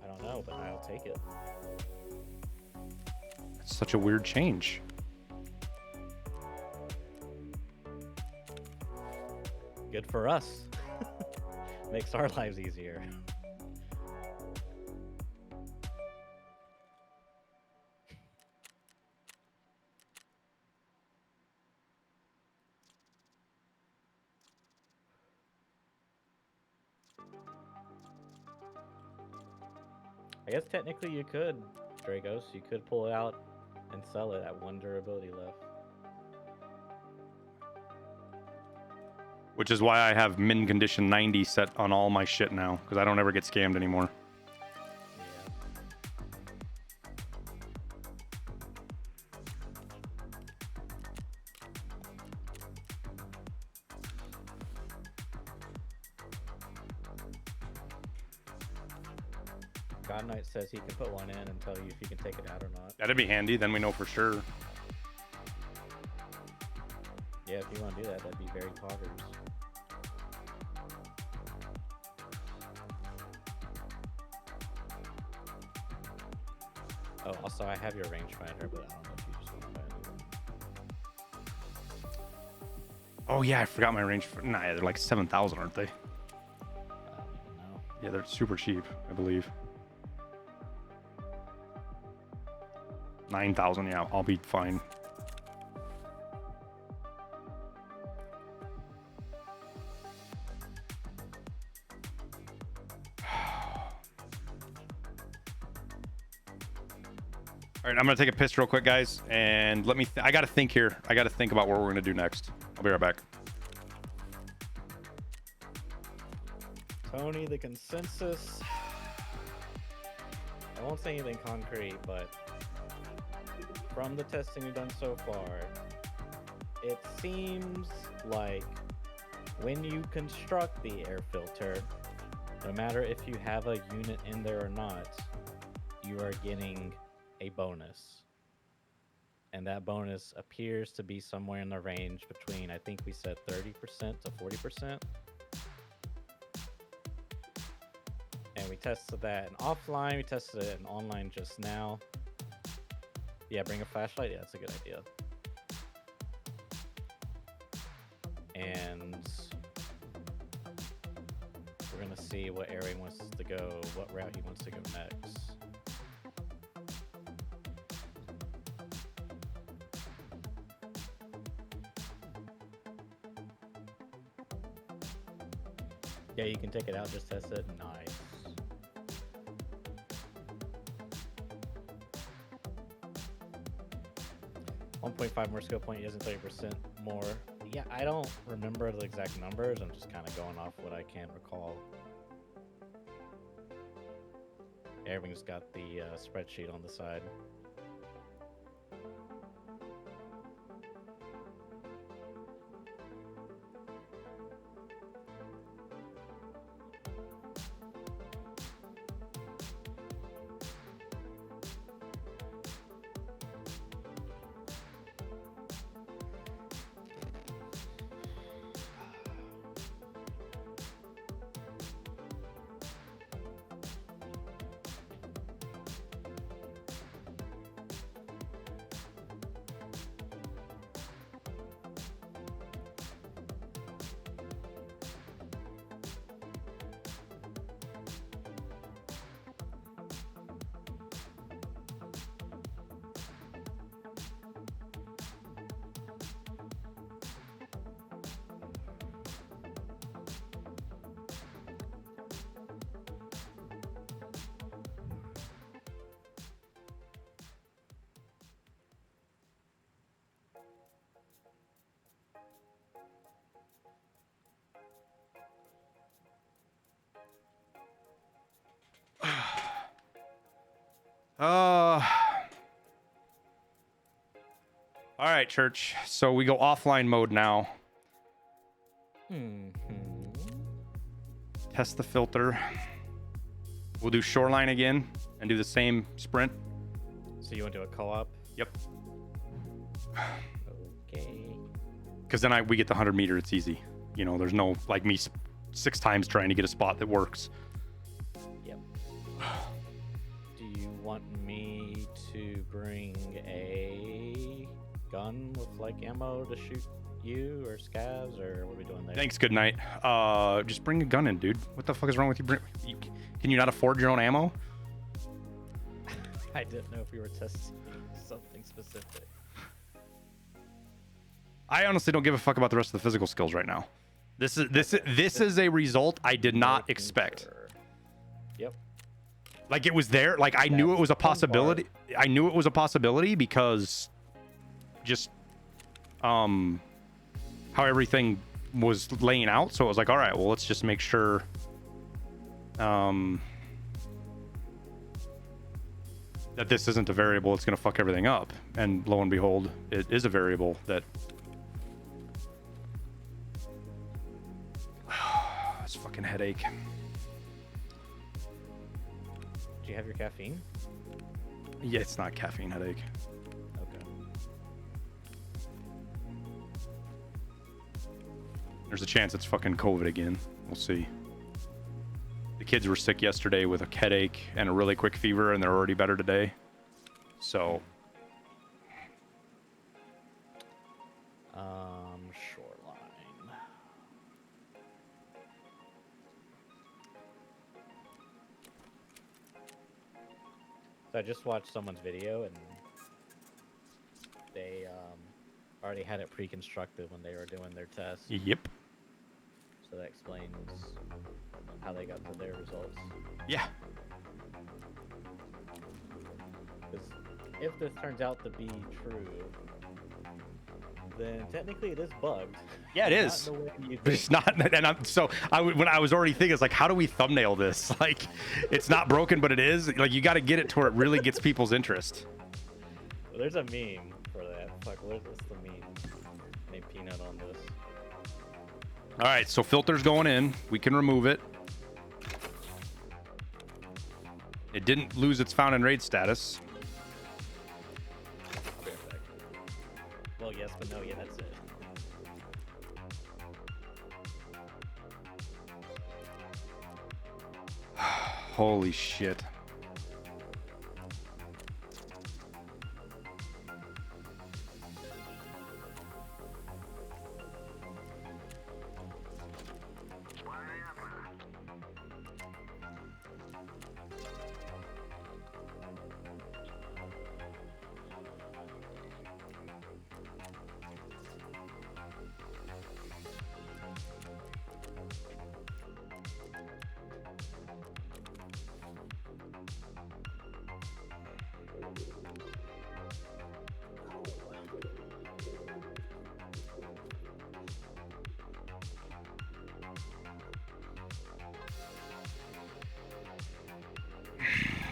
C: I don't know, but I'll take it.
A: It's such a weird change.
C: Good for us. Makes our lives easier. I guess technically you could, Dragos. You could pull it out and sell it at 1 durability left.
A: Which is why I have min condition 90 set on all my shit now, because I don't ever get scammed anymore.
C: Yeah. God Knight says he can put one in and tell you if you can take it out or not.
A: That'd be handy, then we know for sure.
C: Yeah, if you want to do that, that'd be very poggers. Oh, also I have your rangefinder, but I don't know if you just want to buy a new one.
A: Oh yeah, I forgot my range. Nah, they're like 7,000, aren't they?
C: I don't even know.
A: Yeah, they're super cheap, I believe. 9,000, yeah, I'll be fine. right, I'm gonna take a piss real quick, guys, and let me. I gotta think here. I gotta think about what we're gonna do next. I'll be right back.
C: Tony, the consensus. I won't say anything concrete, but from the testing we've done so far, it seems like when you construct the air filter, no matter if you have a unit in there or not, you are getting a bonus. And that bonus appears to be somewhere in the range between, I think we said 30% to 40%. And we tested that in offline, we tested it in online just now. Yeah, bring a flashlight. Yeah, that's a good idea. And we're gonna see what area he wants to go, what route he wants to go next. Yeah, you can take it out, just test it. Nice. .5 more skill point isn't 30% more. Yeah, I don't remember the exact numbers. I'm just kind of going off what I can recall. Everything's got the spreadsheet on the side.
A: All right, church. So we go offline mode now. Test the filter. We'll do shoreline again and do the same sprint.
C: So you want to do a co-op?
A: Yep.
C: Okay.
A: Because then we get the 100 meter. It's easy. You know, there's no like me 6 times trying to get a spot that works.
C: Yep. Do you want me to bring a gun with like ammo to shoot you or scavs, or what are we doing there?
A: Thanks. Good night. Just bring a gun in, dude. What the fuck is wrong with you? Can you not afford your own ammo?
C: I didn't know if we were testing something specific.
A: I honestly don't give a fuck about the rest of the physical skills right now. This is a result I did not expect.
C: Sure. Yep.
A: Like it was there. Like I knew it was a possibility. I knew it was a possibility because just how everything was laying out. So it was like, all right, well, let's just make sure that this isn't a variable that's going to fuck everything up. And lo and behold, it is a variable that this fucking headache.
C: Do you have your caffeine?
A: Yeah, it's not caffeine headache.
C: Okay.
A: There's a chance it's fucking COVID again. We'll see. The kids were sick yesterday with a headache and a really quick fever, and they're already better today. So,
C: Shoreline. So I just watched someone's video, and they already had it pre-constructed when they were doing their test.
A: yep.
C: So that explains how they got to their results.
A: Yeah.
C: 'Cause if this turns out to be true, then technically it is bugged.
A: Yeah, it
C: Not
A: is.
C: in the way you
A: But it's
C: think.
A: not, and when I was already thinking, it's like, how do we thumbnail this? Like, it's not broken, but it is. Like, you got to get it to where it really gets people's interest.
C: Well, there's a meme for that. Fuck, what's the meme? Made Peanut on this.
A: All right, so filter's going in. We can remove it. It didn't lose its found and raid status.
C: I'll be right back. Well, yes, but no, yeah, that's it.
A: Holy shit.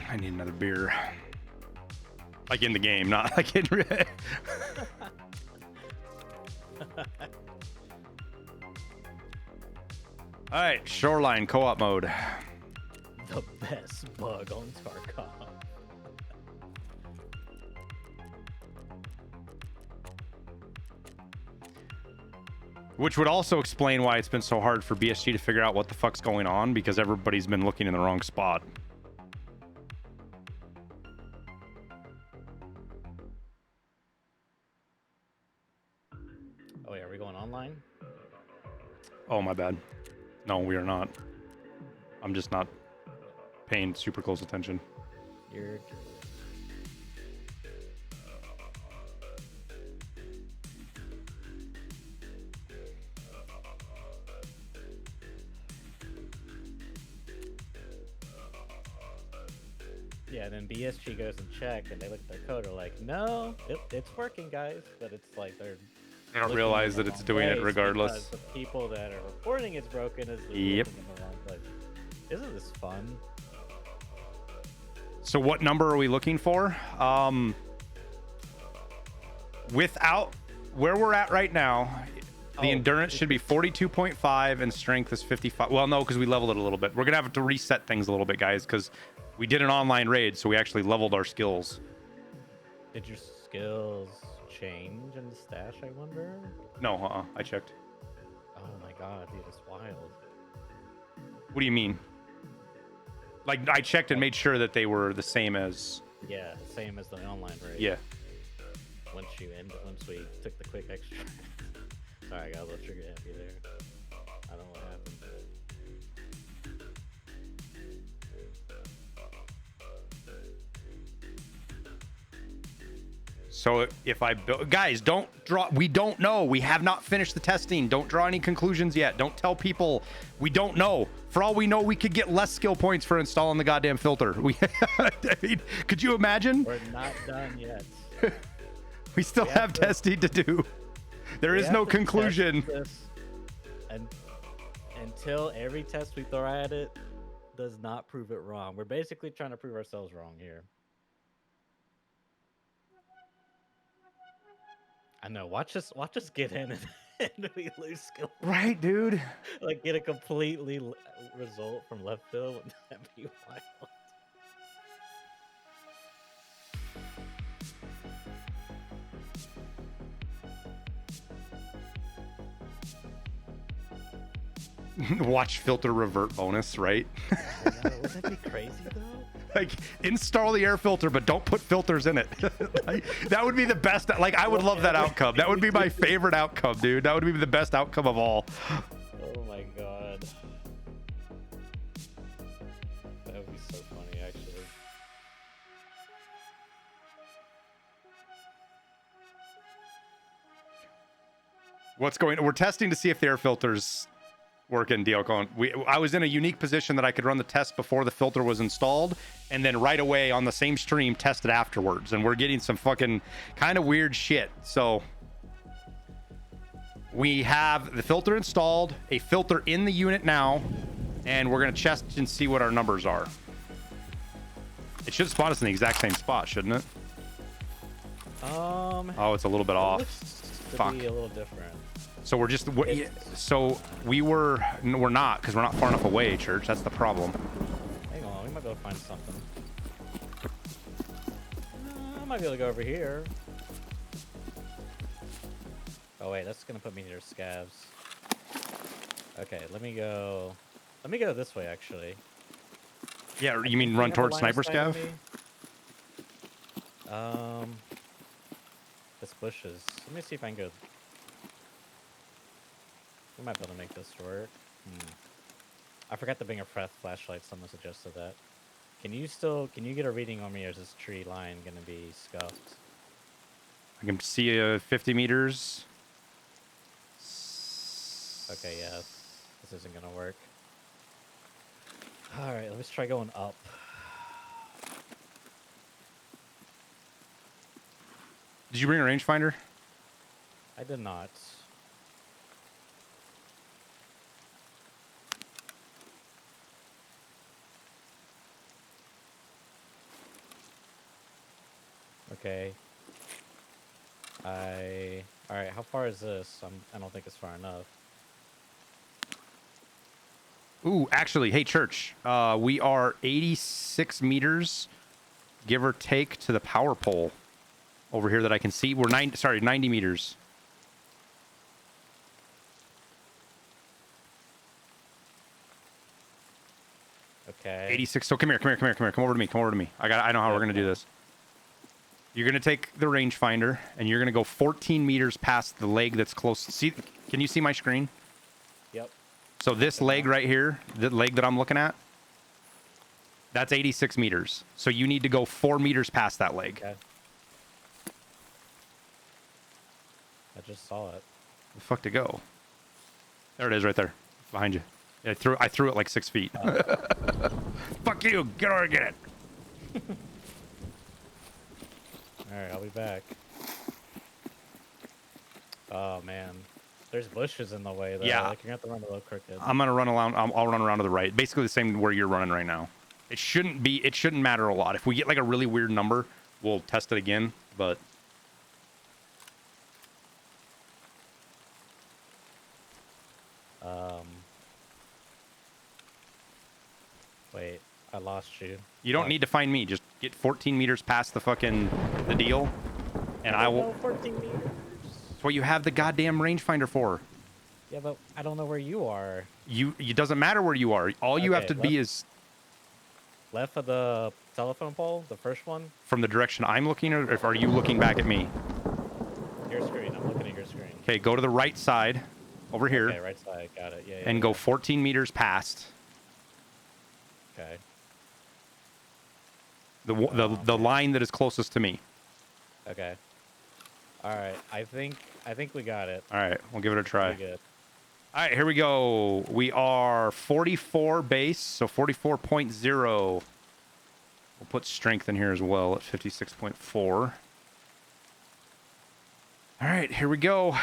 A: I need another beer. Like in the game, not like in real. All right, Shoreline co-op mode.
C: The best bug on Tarkov.
A: Which would also explain why it's been so hard for BSG to figure out what the fuck's going on, because everybody's been looking in the wrong spot.
C: Oh yeah, are we going online?
A: Oh, my bad. No, we are not. I'm just not paying super close attention.
C: You're yeah, then BSG goes and check, and they look at their code. They're like, "No, it's working, guys." But it's like they're
A: I don't
C: looking
A: realize
C: in
A: that
C: the
A: it's
C: wrong
A: doing it
C: place
A: regardless.
C: because the people that are reporting it's broken is
A: Yep.
C: looking in the wrong place. Isn't this fun?
A: So what number are we looking for? Without where we're at right now, the
C: Oh,
A: endurance should be 42.5 and strength is 55. Well, no, because we leveled it a little bit. We're gonna have to reset things a little bit, guys, because we did an online raid, so we actually leveled our skills.
C: Did your skills change in the stash? I wonder.
A: No, I checked.
C: Oh my god, dude, it's wild.
A: What do you mean? Like, I checked and made sure that they were the same as.
C: Yeah, same as the online raid.
A: Yeah.
C: Once we took the quick extra. Sorry, I got a little trigger happy there. I don't know what happened.
A: So if I guys, don't draw. We don't know. We have not finished the testing. Don't draw any conclusions yet. Don't tell people. We don't know. For all we know, we could get less skill points for installing the goddamn filter. I mean, could you imagine?
C: We're not done yet.
A: We still
C: We
A: have
C: have to-
A: testing to do. There
C: We
A: is
C: have
A: no
C: to test
A: conclusion.
C: this until every test we throw at it does not prove it wrong. We're basically trying to prove ourselves wrong here. I know. Watch us get in and we lose skill.
A: Right, dude.
C: Like get a completely result from left field. Wouldn't that be wild?
A: Watch filter revert bonus, right?
C: I know, wouldn't that be crazy though?
A: Like, install the air filter, but don't put filters in it. Like, that would be the best. Like, I would love that outcome. That would be my favorite outcome, dude. That would be the best outcome of all.
C: Oh my god. That would be so funny, actually.
A: What's going? We're testing to see if the air filters working deal going. I was in a unique position that I could run the test before the filter was installed, and then right away on the same stream test it afterwards. And we're getting some fucking kind of weird shit. So we have the filter installed, a filter in the unit now, and we're gonna test and see what our numbers are. It should spawn us in the exact same spot, shouldn't it? Oh, it's a little bit off.
C: Looks to
A: Fuck.
C: be a little different.
A: So we're just we're not, because we're not far enough away, church. That's the problem.
C: Hang on, we might be able to find something. I might be able to go over here. Oh wait, that's gonna put me near scavs. Okay, let me go this way actually.
A: Yeah, you mean
C: Do
A: run
C: have a
A: towards
C: line of
A: sniper
C: sight on
A: scav?
C: me? This bushes. Let me see if I can go. We might be able to make this work. I forgot to bring a flashlight. Someone suggested that. Can you get a reading on me, or is this tree line gonna be scuffed?
A: I can see 50 meters.
C: Okay, yeah, this isn't gonna work. All right, let's try going up.
A: Did you bring a rangefinder?
C: I did not. Okay. All right, how far is this? I don't think it's far enough.
A: Ooh, actually, hey, church. We are 86 meters, give or take, to the power pole over here that I can see. We're 90 meters.
C: Okay.
A: 86. So come here. Come over to me. I know how we're gonna do this. You're gonna take the rangefinder and you're gonna go 14 meters past the leg that's close. See, can you see my screen?
C: Yep.
A: So this leg right here, the leg that I'm looking at, that's 86 meters. So you need to go 4 meters past that leg.
C: Okay. I just saw it.
A: The fuck to go? There it is, right there, behind you. Yeah, I threw it like 6 feet. Fuck you! Get over and get it.
C: All right, I'll be back. Oh man, there's bushes in the way though.
A: Yeah.
C: Like you're gonna have to run a little crooked.
A: I'm gonna run around. I'll run around to the right. Basically the same where you're running right now. It shouldn't matter a lot. If we get like a really weird number, we'll test it again. But
C: Wait, I lost you.
A: you don't need to find me. Just get 14 meters past the deal, and I will.
C: 14 meters.
A: That's what you have the goddamn rangefinder for.
C: Yeah, but I don't know where you are.
A: It doesn't matter where you are. All you have to
C: Okay,
A: be is
C: Left of the telephone pole, the first one.
A: from the direction I'm looking, or are you looking back at me?
C: Your screen. I'm looking at your screen.
A: Okay, go to the right side, over here,
C: Okay, right side. Got it. Yeah.
A: and
C: yeah.
A: go 14 meters past
C: Okay.
A: the line that is closest to me.
C: Okay. All right. I think we got it.
A: All right, we'll give it a try.
C: Pretty good.
A: All right, here we go. We are 44 base, so 44.0. We'll put strength in here as well at 56.4. All right, here we go.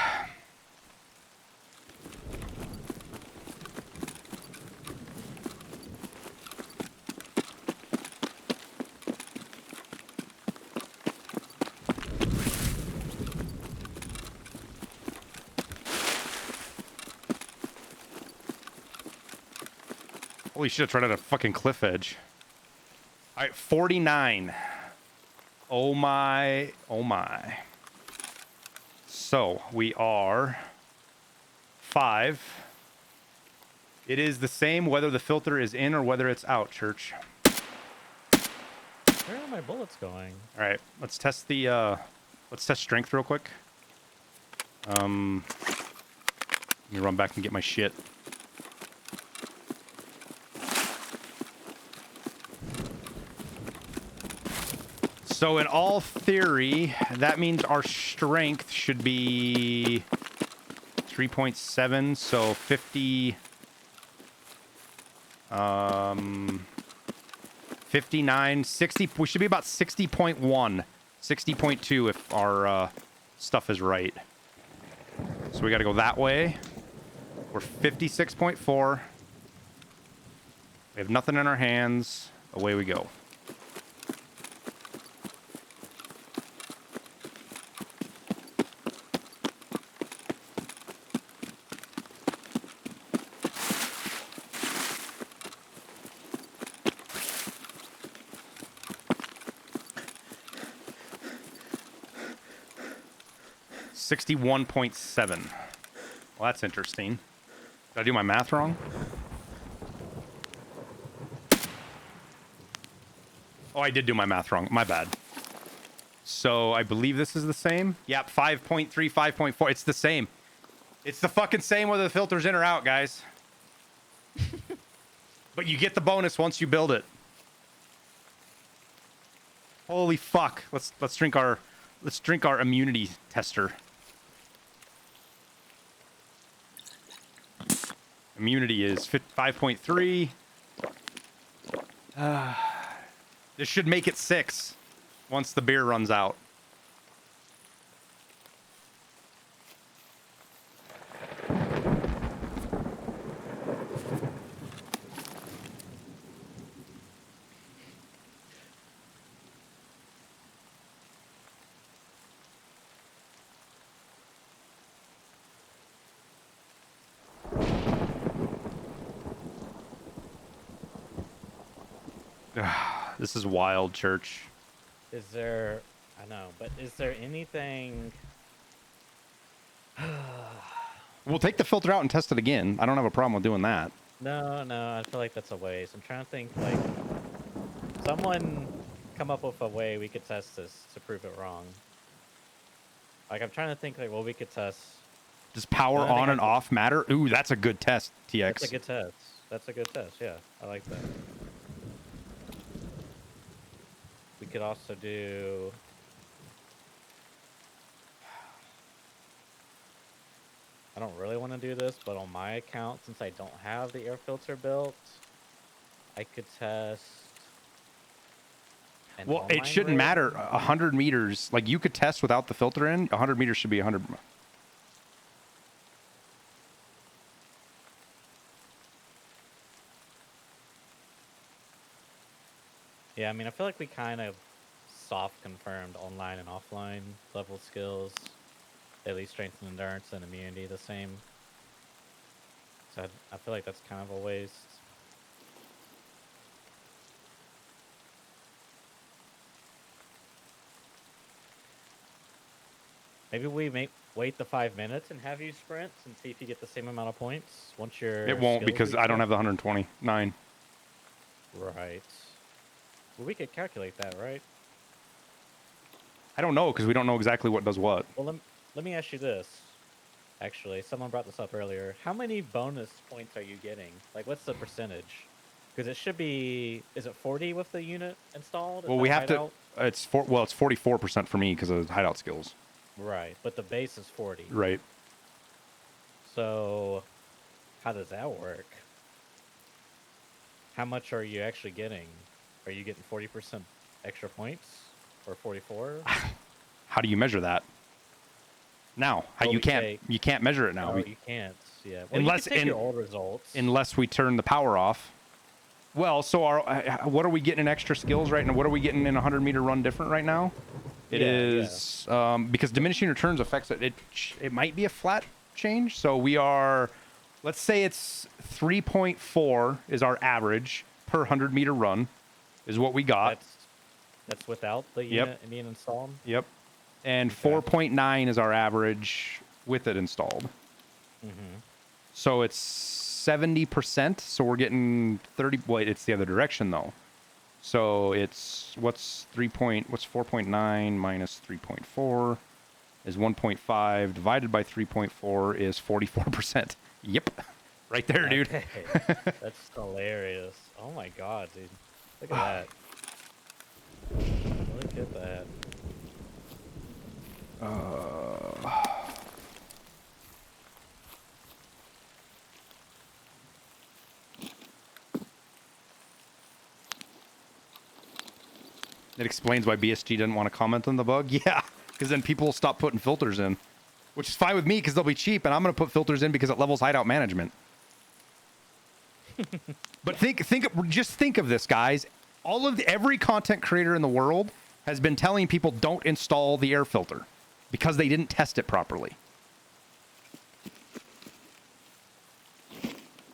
A: Holy shit, it's right at a fucking cliff edge. All right, 49. Oh my, oh my. So we are 5. It is the same whether the filter is in or whether it's out, church.
C: Where are my bullets going?
A: All right, let's test strength real quick. Let me run back and get my shit. So in all theory, that means our strength should be 3.7, so 50. 59, 60. We should be about 60.1, 60.2 if our stuff is right. So we got to go that way. We're 56.4. We have nothing in our hands. Away we go. $61.7. Well, that's interesting. Did I do my math wrong? Oh, I did do my math wrong. My bad. So I believe this is the same. Yep, 5.3, 5.4. It's the same. It's the fucking same whether the filter's in or out, guys. But you get the bonus once you build it. Holy fuck. Let's drink our immunity tester. Immunity is 5.3. This should make it 6 once the beer runs out. This is wild, church.
C: Is there... I know, but is there anything...
A: We'll take the filter out and test it again. I don't have a problem with doing that.
C: No, I feel like that's a waste. I'm trying to think, like... Someone come up with a way we could test this to prove it wrong. Like, I'm trying to think, like, well, we could test...
A: Does power on and off matter? Ooh, that's a good test, TX.
C: That's a good test. That's a good test, yeah. I like that. We could also do... I don't really want to do this, but on my account, since I don't have the air filter built, I could test...
A: Well, it shouldn't matter. 100 meters, like you could test without the filter in. 100 meters should be 100.
C: Yeah, I mean, I feel like we kind of soft confirmed online and offline level skills, at least strength and endurance and immunity the same. So I feel like that's kind of a waste. Maybe we wait the 5 minutes and have you sprint and see if you get the same amount of points once you're...
A: It won't because I don't have the 129.
C: Right. Well, we could calculate that, right?
A: I don't know because we don't know exactly what does what.
C: Well, let me ask you this. Actually, someone brought this up earlier. How many bonus points are you getting? Like, what's the percentage? Because it should be... Is it 40 with the unit installed?
A: Well, we have to... It's 44% for me because of hideout skills.
C: Right, but the base is 40.
A: Right.
C: So, how does that work? How much are you actually getting? Are you getting 40% extra points? Or 44?
A: How do you measure that? Now,
C: Well,
A: you can't measure it now.
C: No, you can't. Yeah. Well,
A: unless
C: you can take your old results.
A: Unless we turn the power off. Well, so what are we getting in extra skills right now? What are we getting in a 100-meter run different right now? It is because diminishing returns affects it. It might be a flat change. So we are, let's say it's 3.4 is our average per 100-meter run, is what we got.
C: That's without the unit being installed.
A: Yep. And
C: Okay.
A: 4.9 is our average with it installed.
C: Mm-hmm.
A: So it's 70%. So we're getting 30. Wait, it's the other direction though. So it's what's 4.9 minus 3.4 is 1.5 divided by 3.4 is 44%. Yep. Right there, dude.
C: Okay. That's hilarious. Oh my god, dude. Look at that. Look at that.
A: It explains why BSG didn't want to comment on the bug. Yeah, because then people will stop putting filters in, which is fine with me because they'll be cheap, and I'm going to put filters in because it levels hideout management. But just think of this, guys. Every content creator in the world has been telling people don't install the air filter because they didn't test it properly.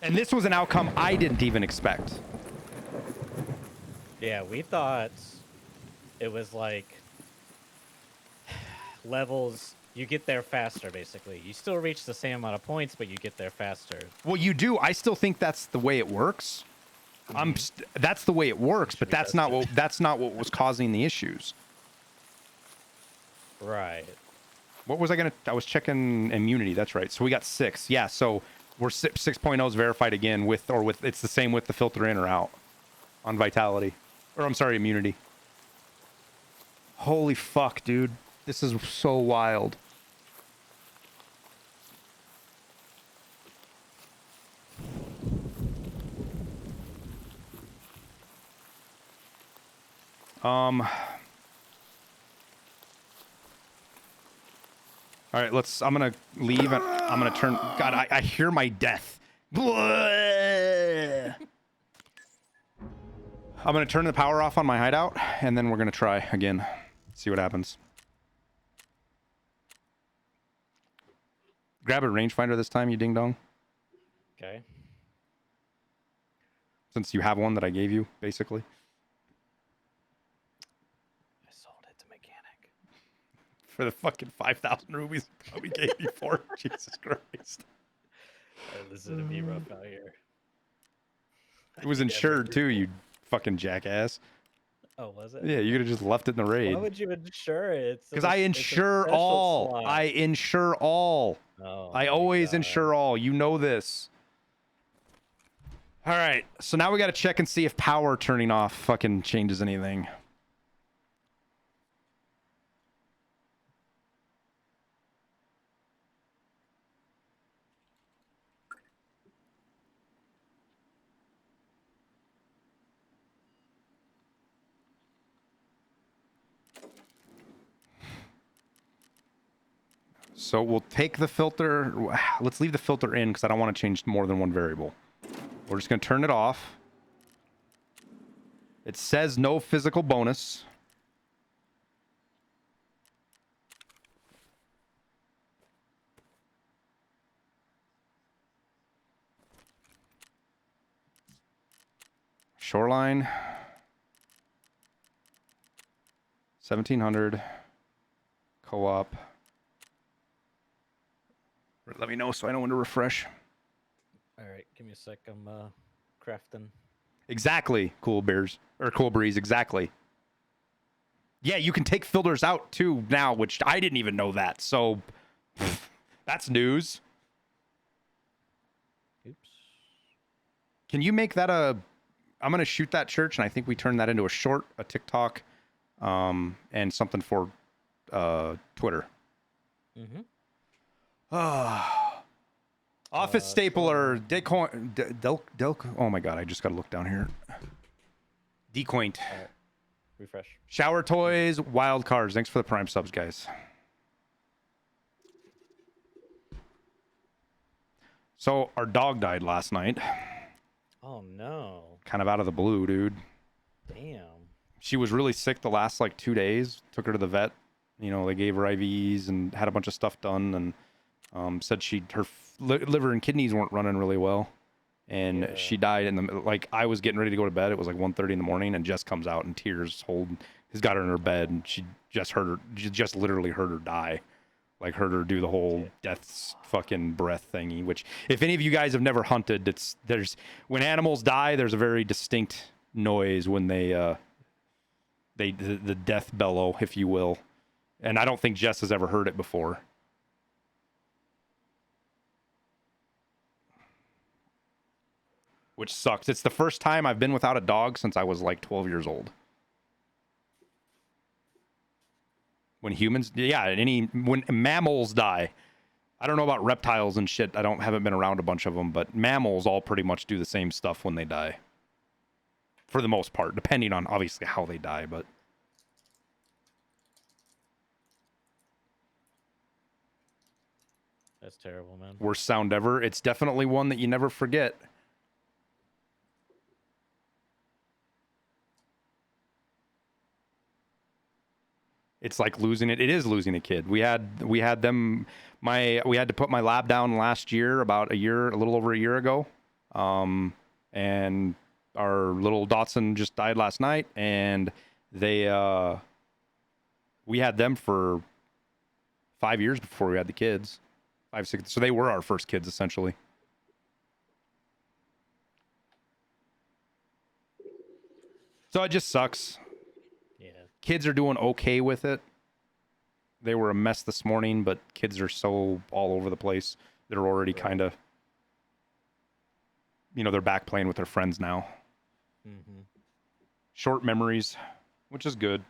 A: And this was an outcome I didn't even expect.
C: Yeah, we thought it was like levels, you get there faster, basically. You still reach the same amount of points, but you get there faster.
A: Well, you do. I still think that's the way it works. That's the way it works, but that's not what was causing the issues.
C: Right.
A: What was I was checking immunity. That's right. So we got 6. Yeah, so we're 6.0 is verified again with it's the same with the filter in or out on vitality. Or I'm sorry, immunity. Holy fuck, dude. This is so wild. All right, I'm gonna leave and I'm gonna turn. God, I hear my death. Blah! I'm gonna turn the power off on my hideout and then we're gonna try again. See what happens. Grab a rangefinder this time, you ding dong.
C: Okay.
A: Since you have one that I gave you, basically.
C: I sold it to mechanic.
A: For the fucking 5,000 rubies I probably gave you for. Jesus Christ.
C: This is gonna be rough out here.
A: It was insured too, you fucking jackass.
C: Oh, was it?
A: Yeah, you could have just left it in the raid.
C: Why would you insure it?
A: Because I insure all. I insure all.
C: Oh,
A: I always insure all. You know this. All right. So now we got to check and see if power turning off fucking changes anything. So we'll take the filter. Let's leave the filter in because I don't want to change more than one variable. We're just going to turn it off. It says no physical bonus. Shoreline. 1700. Co-op. Let me know so I know when to refresh.
C: All right, give me a sec. I'm crafting.
A: Exactly, Cool Bears or Cool Breeze. Exactly. Yeah, you can take filters out too now, which I didn't even know that. So that's news.
C: Oops.
A: Can you make that a? I'm gonna shoot that church, and I think we turn that into a short, a TikTok, and something for Twitter.
C: Mm-hmm.
A: Office stapler, oh my god, I just gotta look down here. Dequaint.
C: Right. Refresh.
A: Shower toys, wild cards. Thanks for the prime subs, guys. So our dog died last night.
C: Oh no.
A: Kind of out of the blue, dude.
C: Damn.
A: She was really sick the last like 2 days. Took her to the vet. You know, they gave her IVs and had a bunch of stuff done, and said her liver and kidneys weren't running really well, and she died in the I was getting ready to go to bed. It was like 1:30 in the morning, and Jess comes out in tears, has got her in her bed, and she just literally heard her die, like heard her do the whole death's fucking breath thingy. Which, if any of you guys have never hunted, when animals die, there's a very distinct noise when the death bellow, if you will, and I don't think Jess has ever heard it before. Which sucks. It's the first time I've been without a dog since I was like 12 years old. When mammals die. I don't know about reptiles and shit. Haven't been around a bunch of them, but mammals all pretty much do the same stuff when they die. For the most part, depending on obviously how they die, but
C: That's terrible, man.
A: Worst sound ever. It's definitely one that you never forget. It's like losing it. It is losing a kid. We had them. We had to put my lab down last year, about a little over a year ago. And our little Dotson just died last night, and we had them for 5 years before we had the kids. 5, 6. So they were our first kids, essentially. So it just sucks.
C: Yeah.
A: Kids are doing okay with it. They were a mess this morning, but kids are so all over the place. They're already kind of, they're back playing with their friends now.
C: Mm-hmm.
A: Short memories, which is good.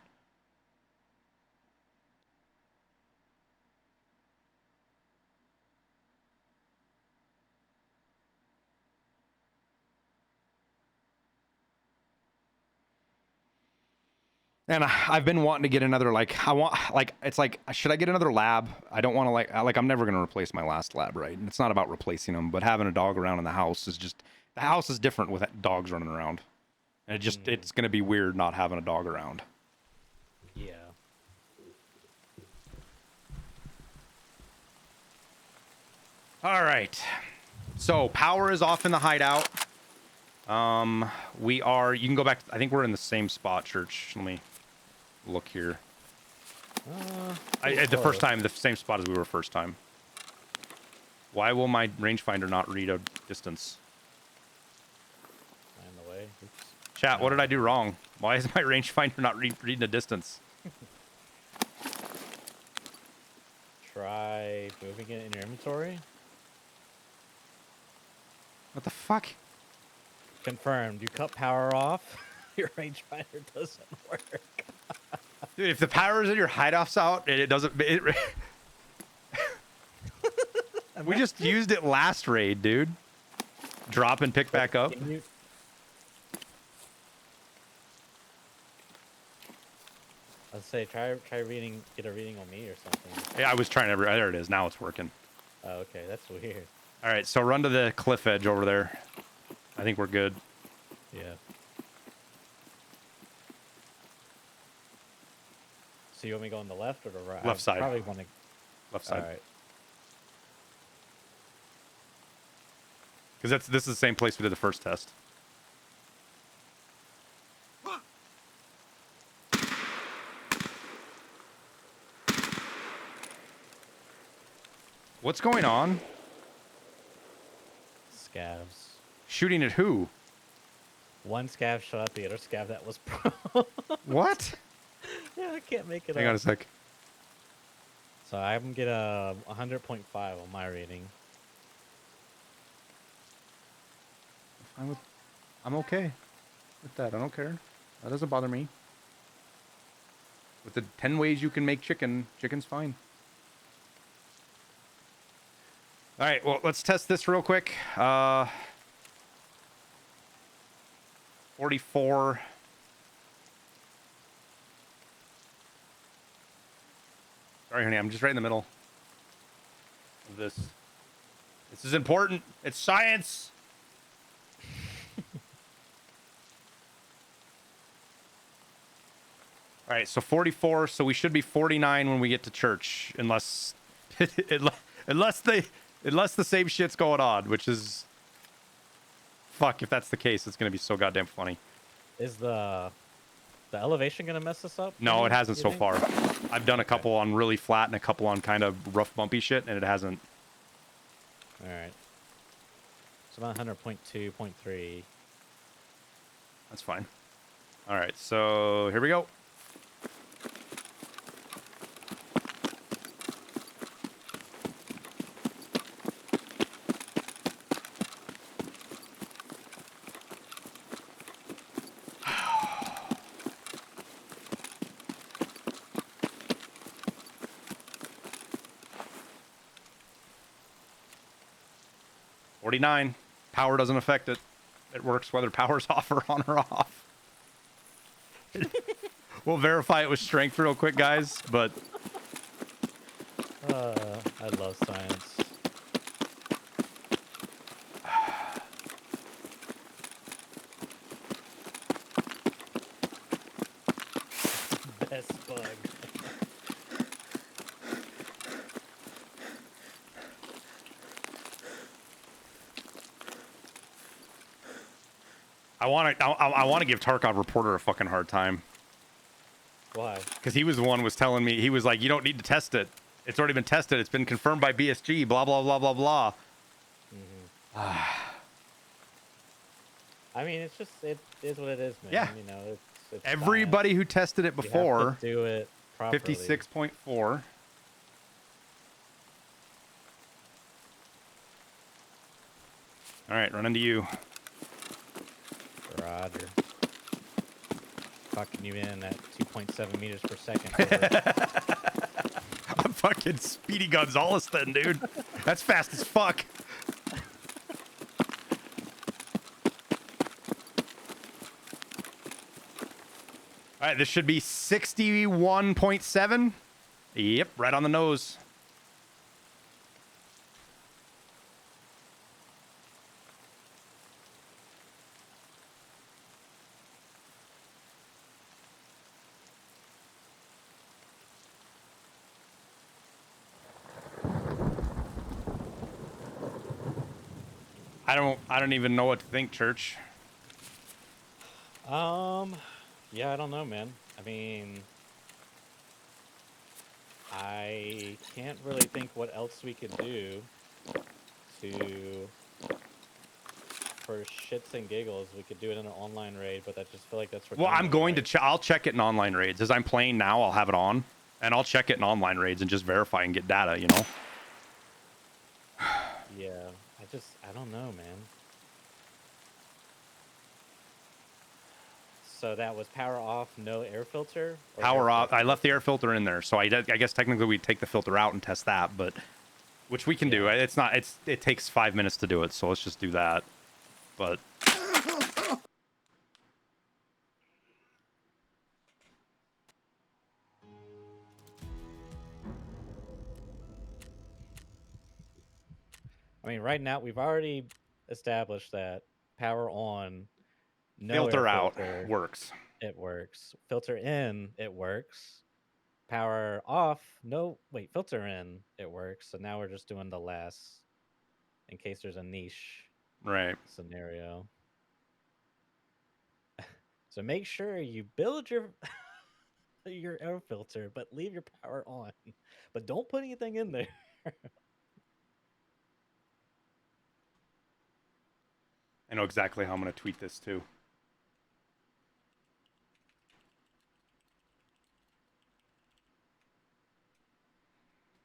A: And I've been wanting to get another, should I get another lab? I don't want to, I'm never going to replace my last lab, right? And it's not about replacing them, but having a dog around in the house is just, the house is different with dogs running around. And it's going to be weird not having a dog around.
C: Yeah.
A: All right. So power is off in the hideout. You can go back. I think we're in the same spot, Church. Let me look here. The same spot as we were first time. Why will my rangefinder not read a distance?
C: In the way. Oops.
A: Chat, what did I do wrong? Why is my rangefinder not reading a distance?
C: Try moving it in your inventory.
A: What the fuck?
C: Confirmed. You cut power off. Your rangefinder doesn't work.
A: Dude, if the power is in your hideout's out and it doesn't... We just used it last raid, dude. Drop and pick back up.
C: Let's say try reading, get a reading on me or something.
A: Yeah, I was trying to... There it is. Now it's working.
C: Oh, okay. That's weird.
A: All right, so run to the cliff edge over there. I think we're good.
C: Yeah. So you want me to go on the left or the right?
A: Left side.
C: Probably want to.
A: Left side.
C: All right.
A: Because this is the same place we did the first test. What's going on?
C: Scavs.
A: Shooting at who?
C: One scav shot at the other scav that was pro.
A: What?
C: Yeah, I can't make it
A: Hang on a
C: up.
A: sec.
C: So I'm get a 100.5 on my rating.
A: I'm okay with that. I don't care. That doesn't bother me. With the 10 ways you can make chicken, chicken's fine. All right, well, let's test this real quick. 44. Sorry, honey, I'm just right in the middle of this. This is important. It's science. All right, so 44. So we should be 49 when we get to church, unless unless the same shit's going on, which is fuck. If that's the case, it's gonna be so goddamn funny.
C: Is the elevation gonna mess us up?
A: No, it hasn't so
C: think?
A: far. I've done a couple on really flat and a couple on kind of rough, bumpy shit, and it hasn't.
C: All right. It's about 100.2.3.
A: That's fine. All right, so here we go. Power doesn't affect it. It works whether power's off or on or off. We'll verify it with strength real quick, guys, but
C: I love science.
A: I want to give Tarkov Reporter a fucking hard time
C: Why?
A: because he was the one was telling me, he was like, you don't need to test it. It's already been tested. It's been confirmed by BSG. Blah blah blah blah blah.
C: I mean, it's just it is what it is, man.
A: Yeah.
C: You know, it's
A: Everybody
C: science.
A: who tested it
C: You have to
A: before,
C: do it properly.
A: 56.4. All right, run into you.
C: Roger. Fucking you in at 2.7 meters per second.
A: I'm fucking Speedy Gonzalez then, dude. That's fast as fuck. All right, this should be 61.7. Yep, right on the nose. I don't even know what to think, Church.
C: Yeah, I don't know, man. I mean, I can't really think what else we could do to, for shits and giggles. We could do it in an online raid, but I just feel like that's
A: Well, I'm
C: redundant,
A: going
C: right?
A: to I'll check it in online raids. As I'm playing now, I'll have it on, and I'll check it in online raids and just verify and get data, you know?
C: Yeah, I don't know, man. So that was power off, no air filter? Or
A: Power
C: air
A: off. I
C: filter?
A: left the air filter in there, so I guess technically we'd take the filter out and test that, but which we can do.
C: Yeah.
A: It's not. It takes 5 minutes to do it, so let's just do that. But
C: I mean, right now we've already established that power on, no
A: filter
C: air
A: out
C: filter,
A: works.
C: it works. Filter in, it works. Power off, no, wait, filter in, it works. So now we're just doing the last in case there's a niche
A: Right.
C: scenario. So make sure you build your your air filter, but leave your power on. But don't put anything in there.
A: I know exactly how I'm going to tweet this too.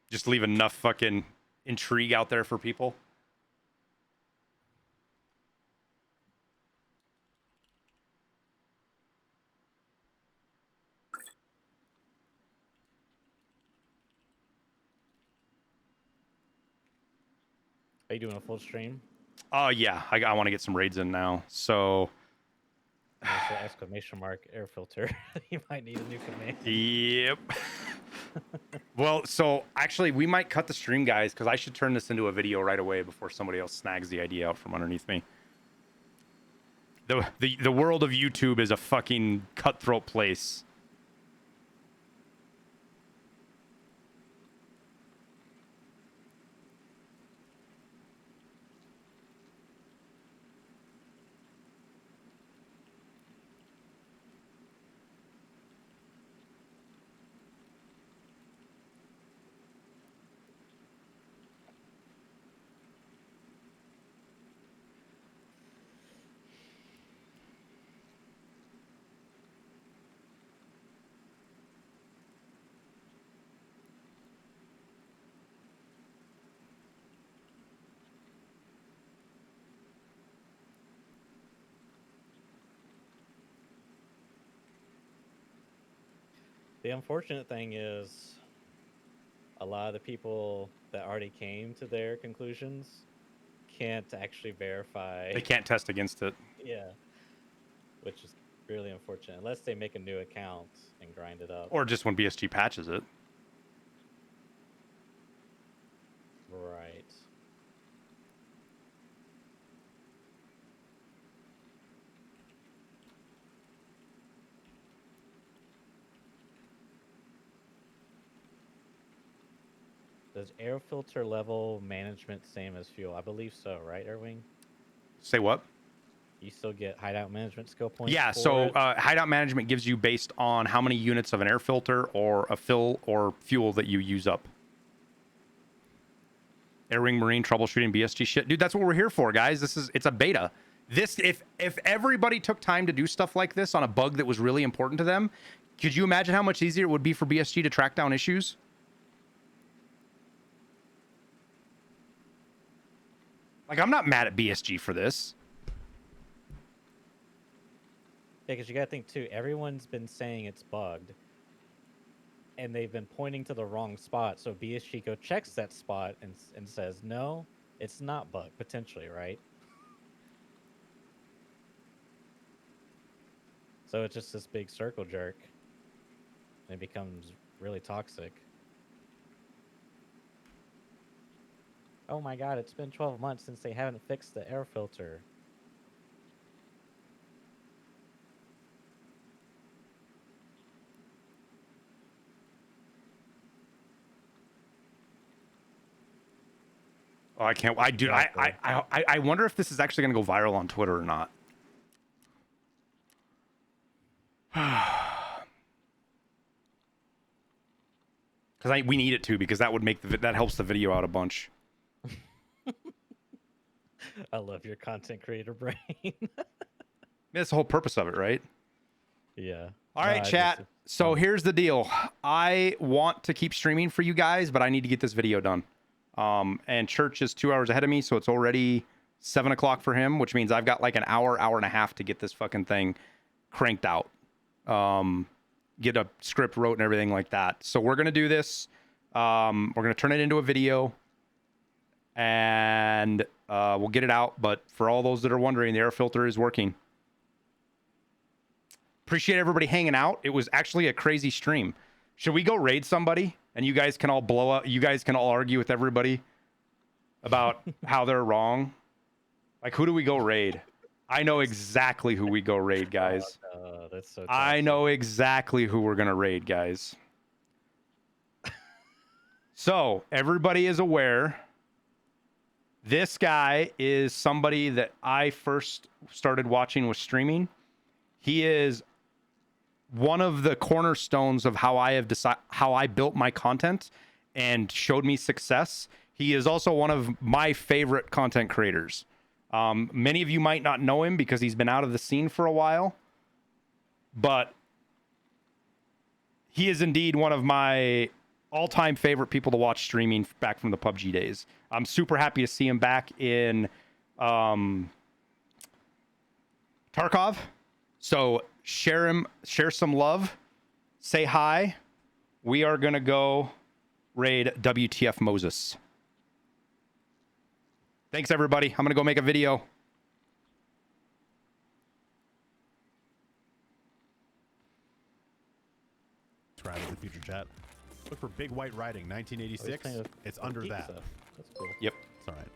A: Just leave enough fucking intrigue out there for people.
C: Are you doing a full stream?
A: Yeah, I want to get some raids in now. So
C: There's the exclamation mark air filter. You might need a new command.
A: yep. Well, so actually, we might cut the stream, guys, because I should turn this into a video right away before somebody else snags the idea out from underneath me. The world of YouTube is a fucking cutthroat place.
C: The unfortunate thing is a lot of the people that already came to their conclusions can't actually verify.
A: They can't test against it.
C: Yeah. Which is really unfortunate. Unless they make a new account and grind it up.
A: Or just when BSG patches it.
C: Right. Does air filter level management same as fuel? I believe so, right, Erwing?
A: Say what?
C: You still get hideout management skill points.
A: Yeah,
C: for
A: so
C: it?
A: hideout management gives you based on how many units of an air filter or a fill or fuel that you use up. Air Wing Marine troubleshooting BSG shit. Dude, that's what we're here for, guys. It's a beta. This if everybody took time to do stuff like this on a bug that was really important to them, could you imagine how much easier it would be for BSG to track down issues? Like, I'm not mad at BSG for this.
C: Yeah, because you got to think too. Everyone's been saying it's bugged, and they've been pointing to the wrong spot. So BSG go checks that spot and says, no, it's not bugged potentially, right? So it's just this big circle jerk, and it becomes really toxic. Oh my God! It's been 12 months since they haven't fixed the air filter.
A: Oh, I can't. I wonder if this is actually going to go viral on Twitter or not. Because we need it to, because that would make that helps the video out a bunch.
C: I love your content creator brain.
A: That's the whole purpose of it, right?
C: Yeah.
A: All right, chat. So here's the deal. I want to keep streaming for you guys, but I need to get this video done. And church is 2 hours ahead of me, so it's already 7 o'clock for him, which means I've got like an hour and a half to get this fucking thing cranked out. Get a script wrote and everything like that. So we're gonna do this. We're gonna turn it into a video, and we'll get it out. But for all those that are wondering, the air filter is working. Appreciate everybody hanging out. It was actually a crazy stream. Should we go raid somebody and you guys can all blow up? You guys can all argue with everybody about how they're wrong. Like, who do we go raid? I know exactly who we go raid, guys.
C: That's so
A: I know exactly who we're gonna raid, guys. So everybody is aware. This guy is somebody that I first started watching with streaming. He is one of the cornerstones of how I built my content and showed me success. He is also one of my favorite content creators. Many of you might not know him because he's been out of the scene for a while, but he is indeed one of my all-time favorite people to watch streaming back from the PUBG days. I'm super happy to see him back in Tarkov. So share some love, say hi. We are gonna go raid WTF Moses. Thanks, everybody. I'm going to go make a video.
E: Subscribe to the future chat. Look for Big White Riding, 1986. It's under that.
C: Stuff. That's cool.
A: Yep.
E: It's all right.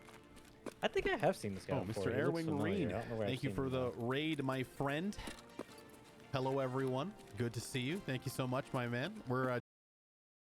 C: I think I have seen this guy
E: Oh,
C: before.
E: Mr.
C: He looks
E: Airwing
C: familiar.
E: Marine.
C: I don't know where I've
E: Thank you
C: seen
E: for
C: him
E: the
C: though.
E: raid, my friend. Hello, everyone. Good to see you. Thank you so much, my man. We're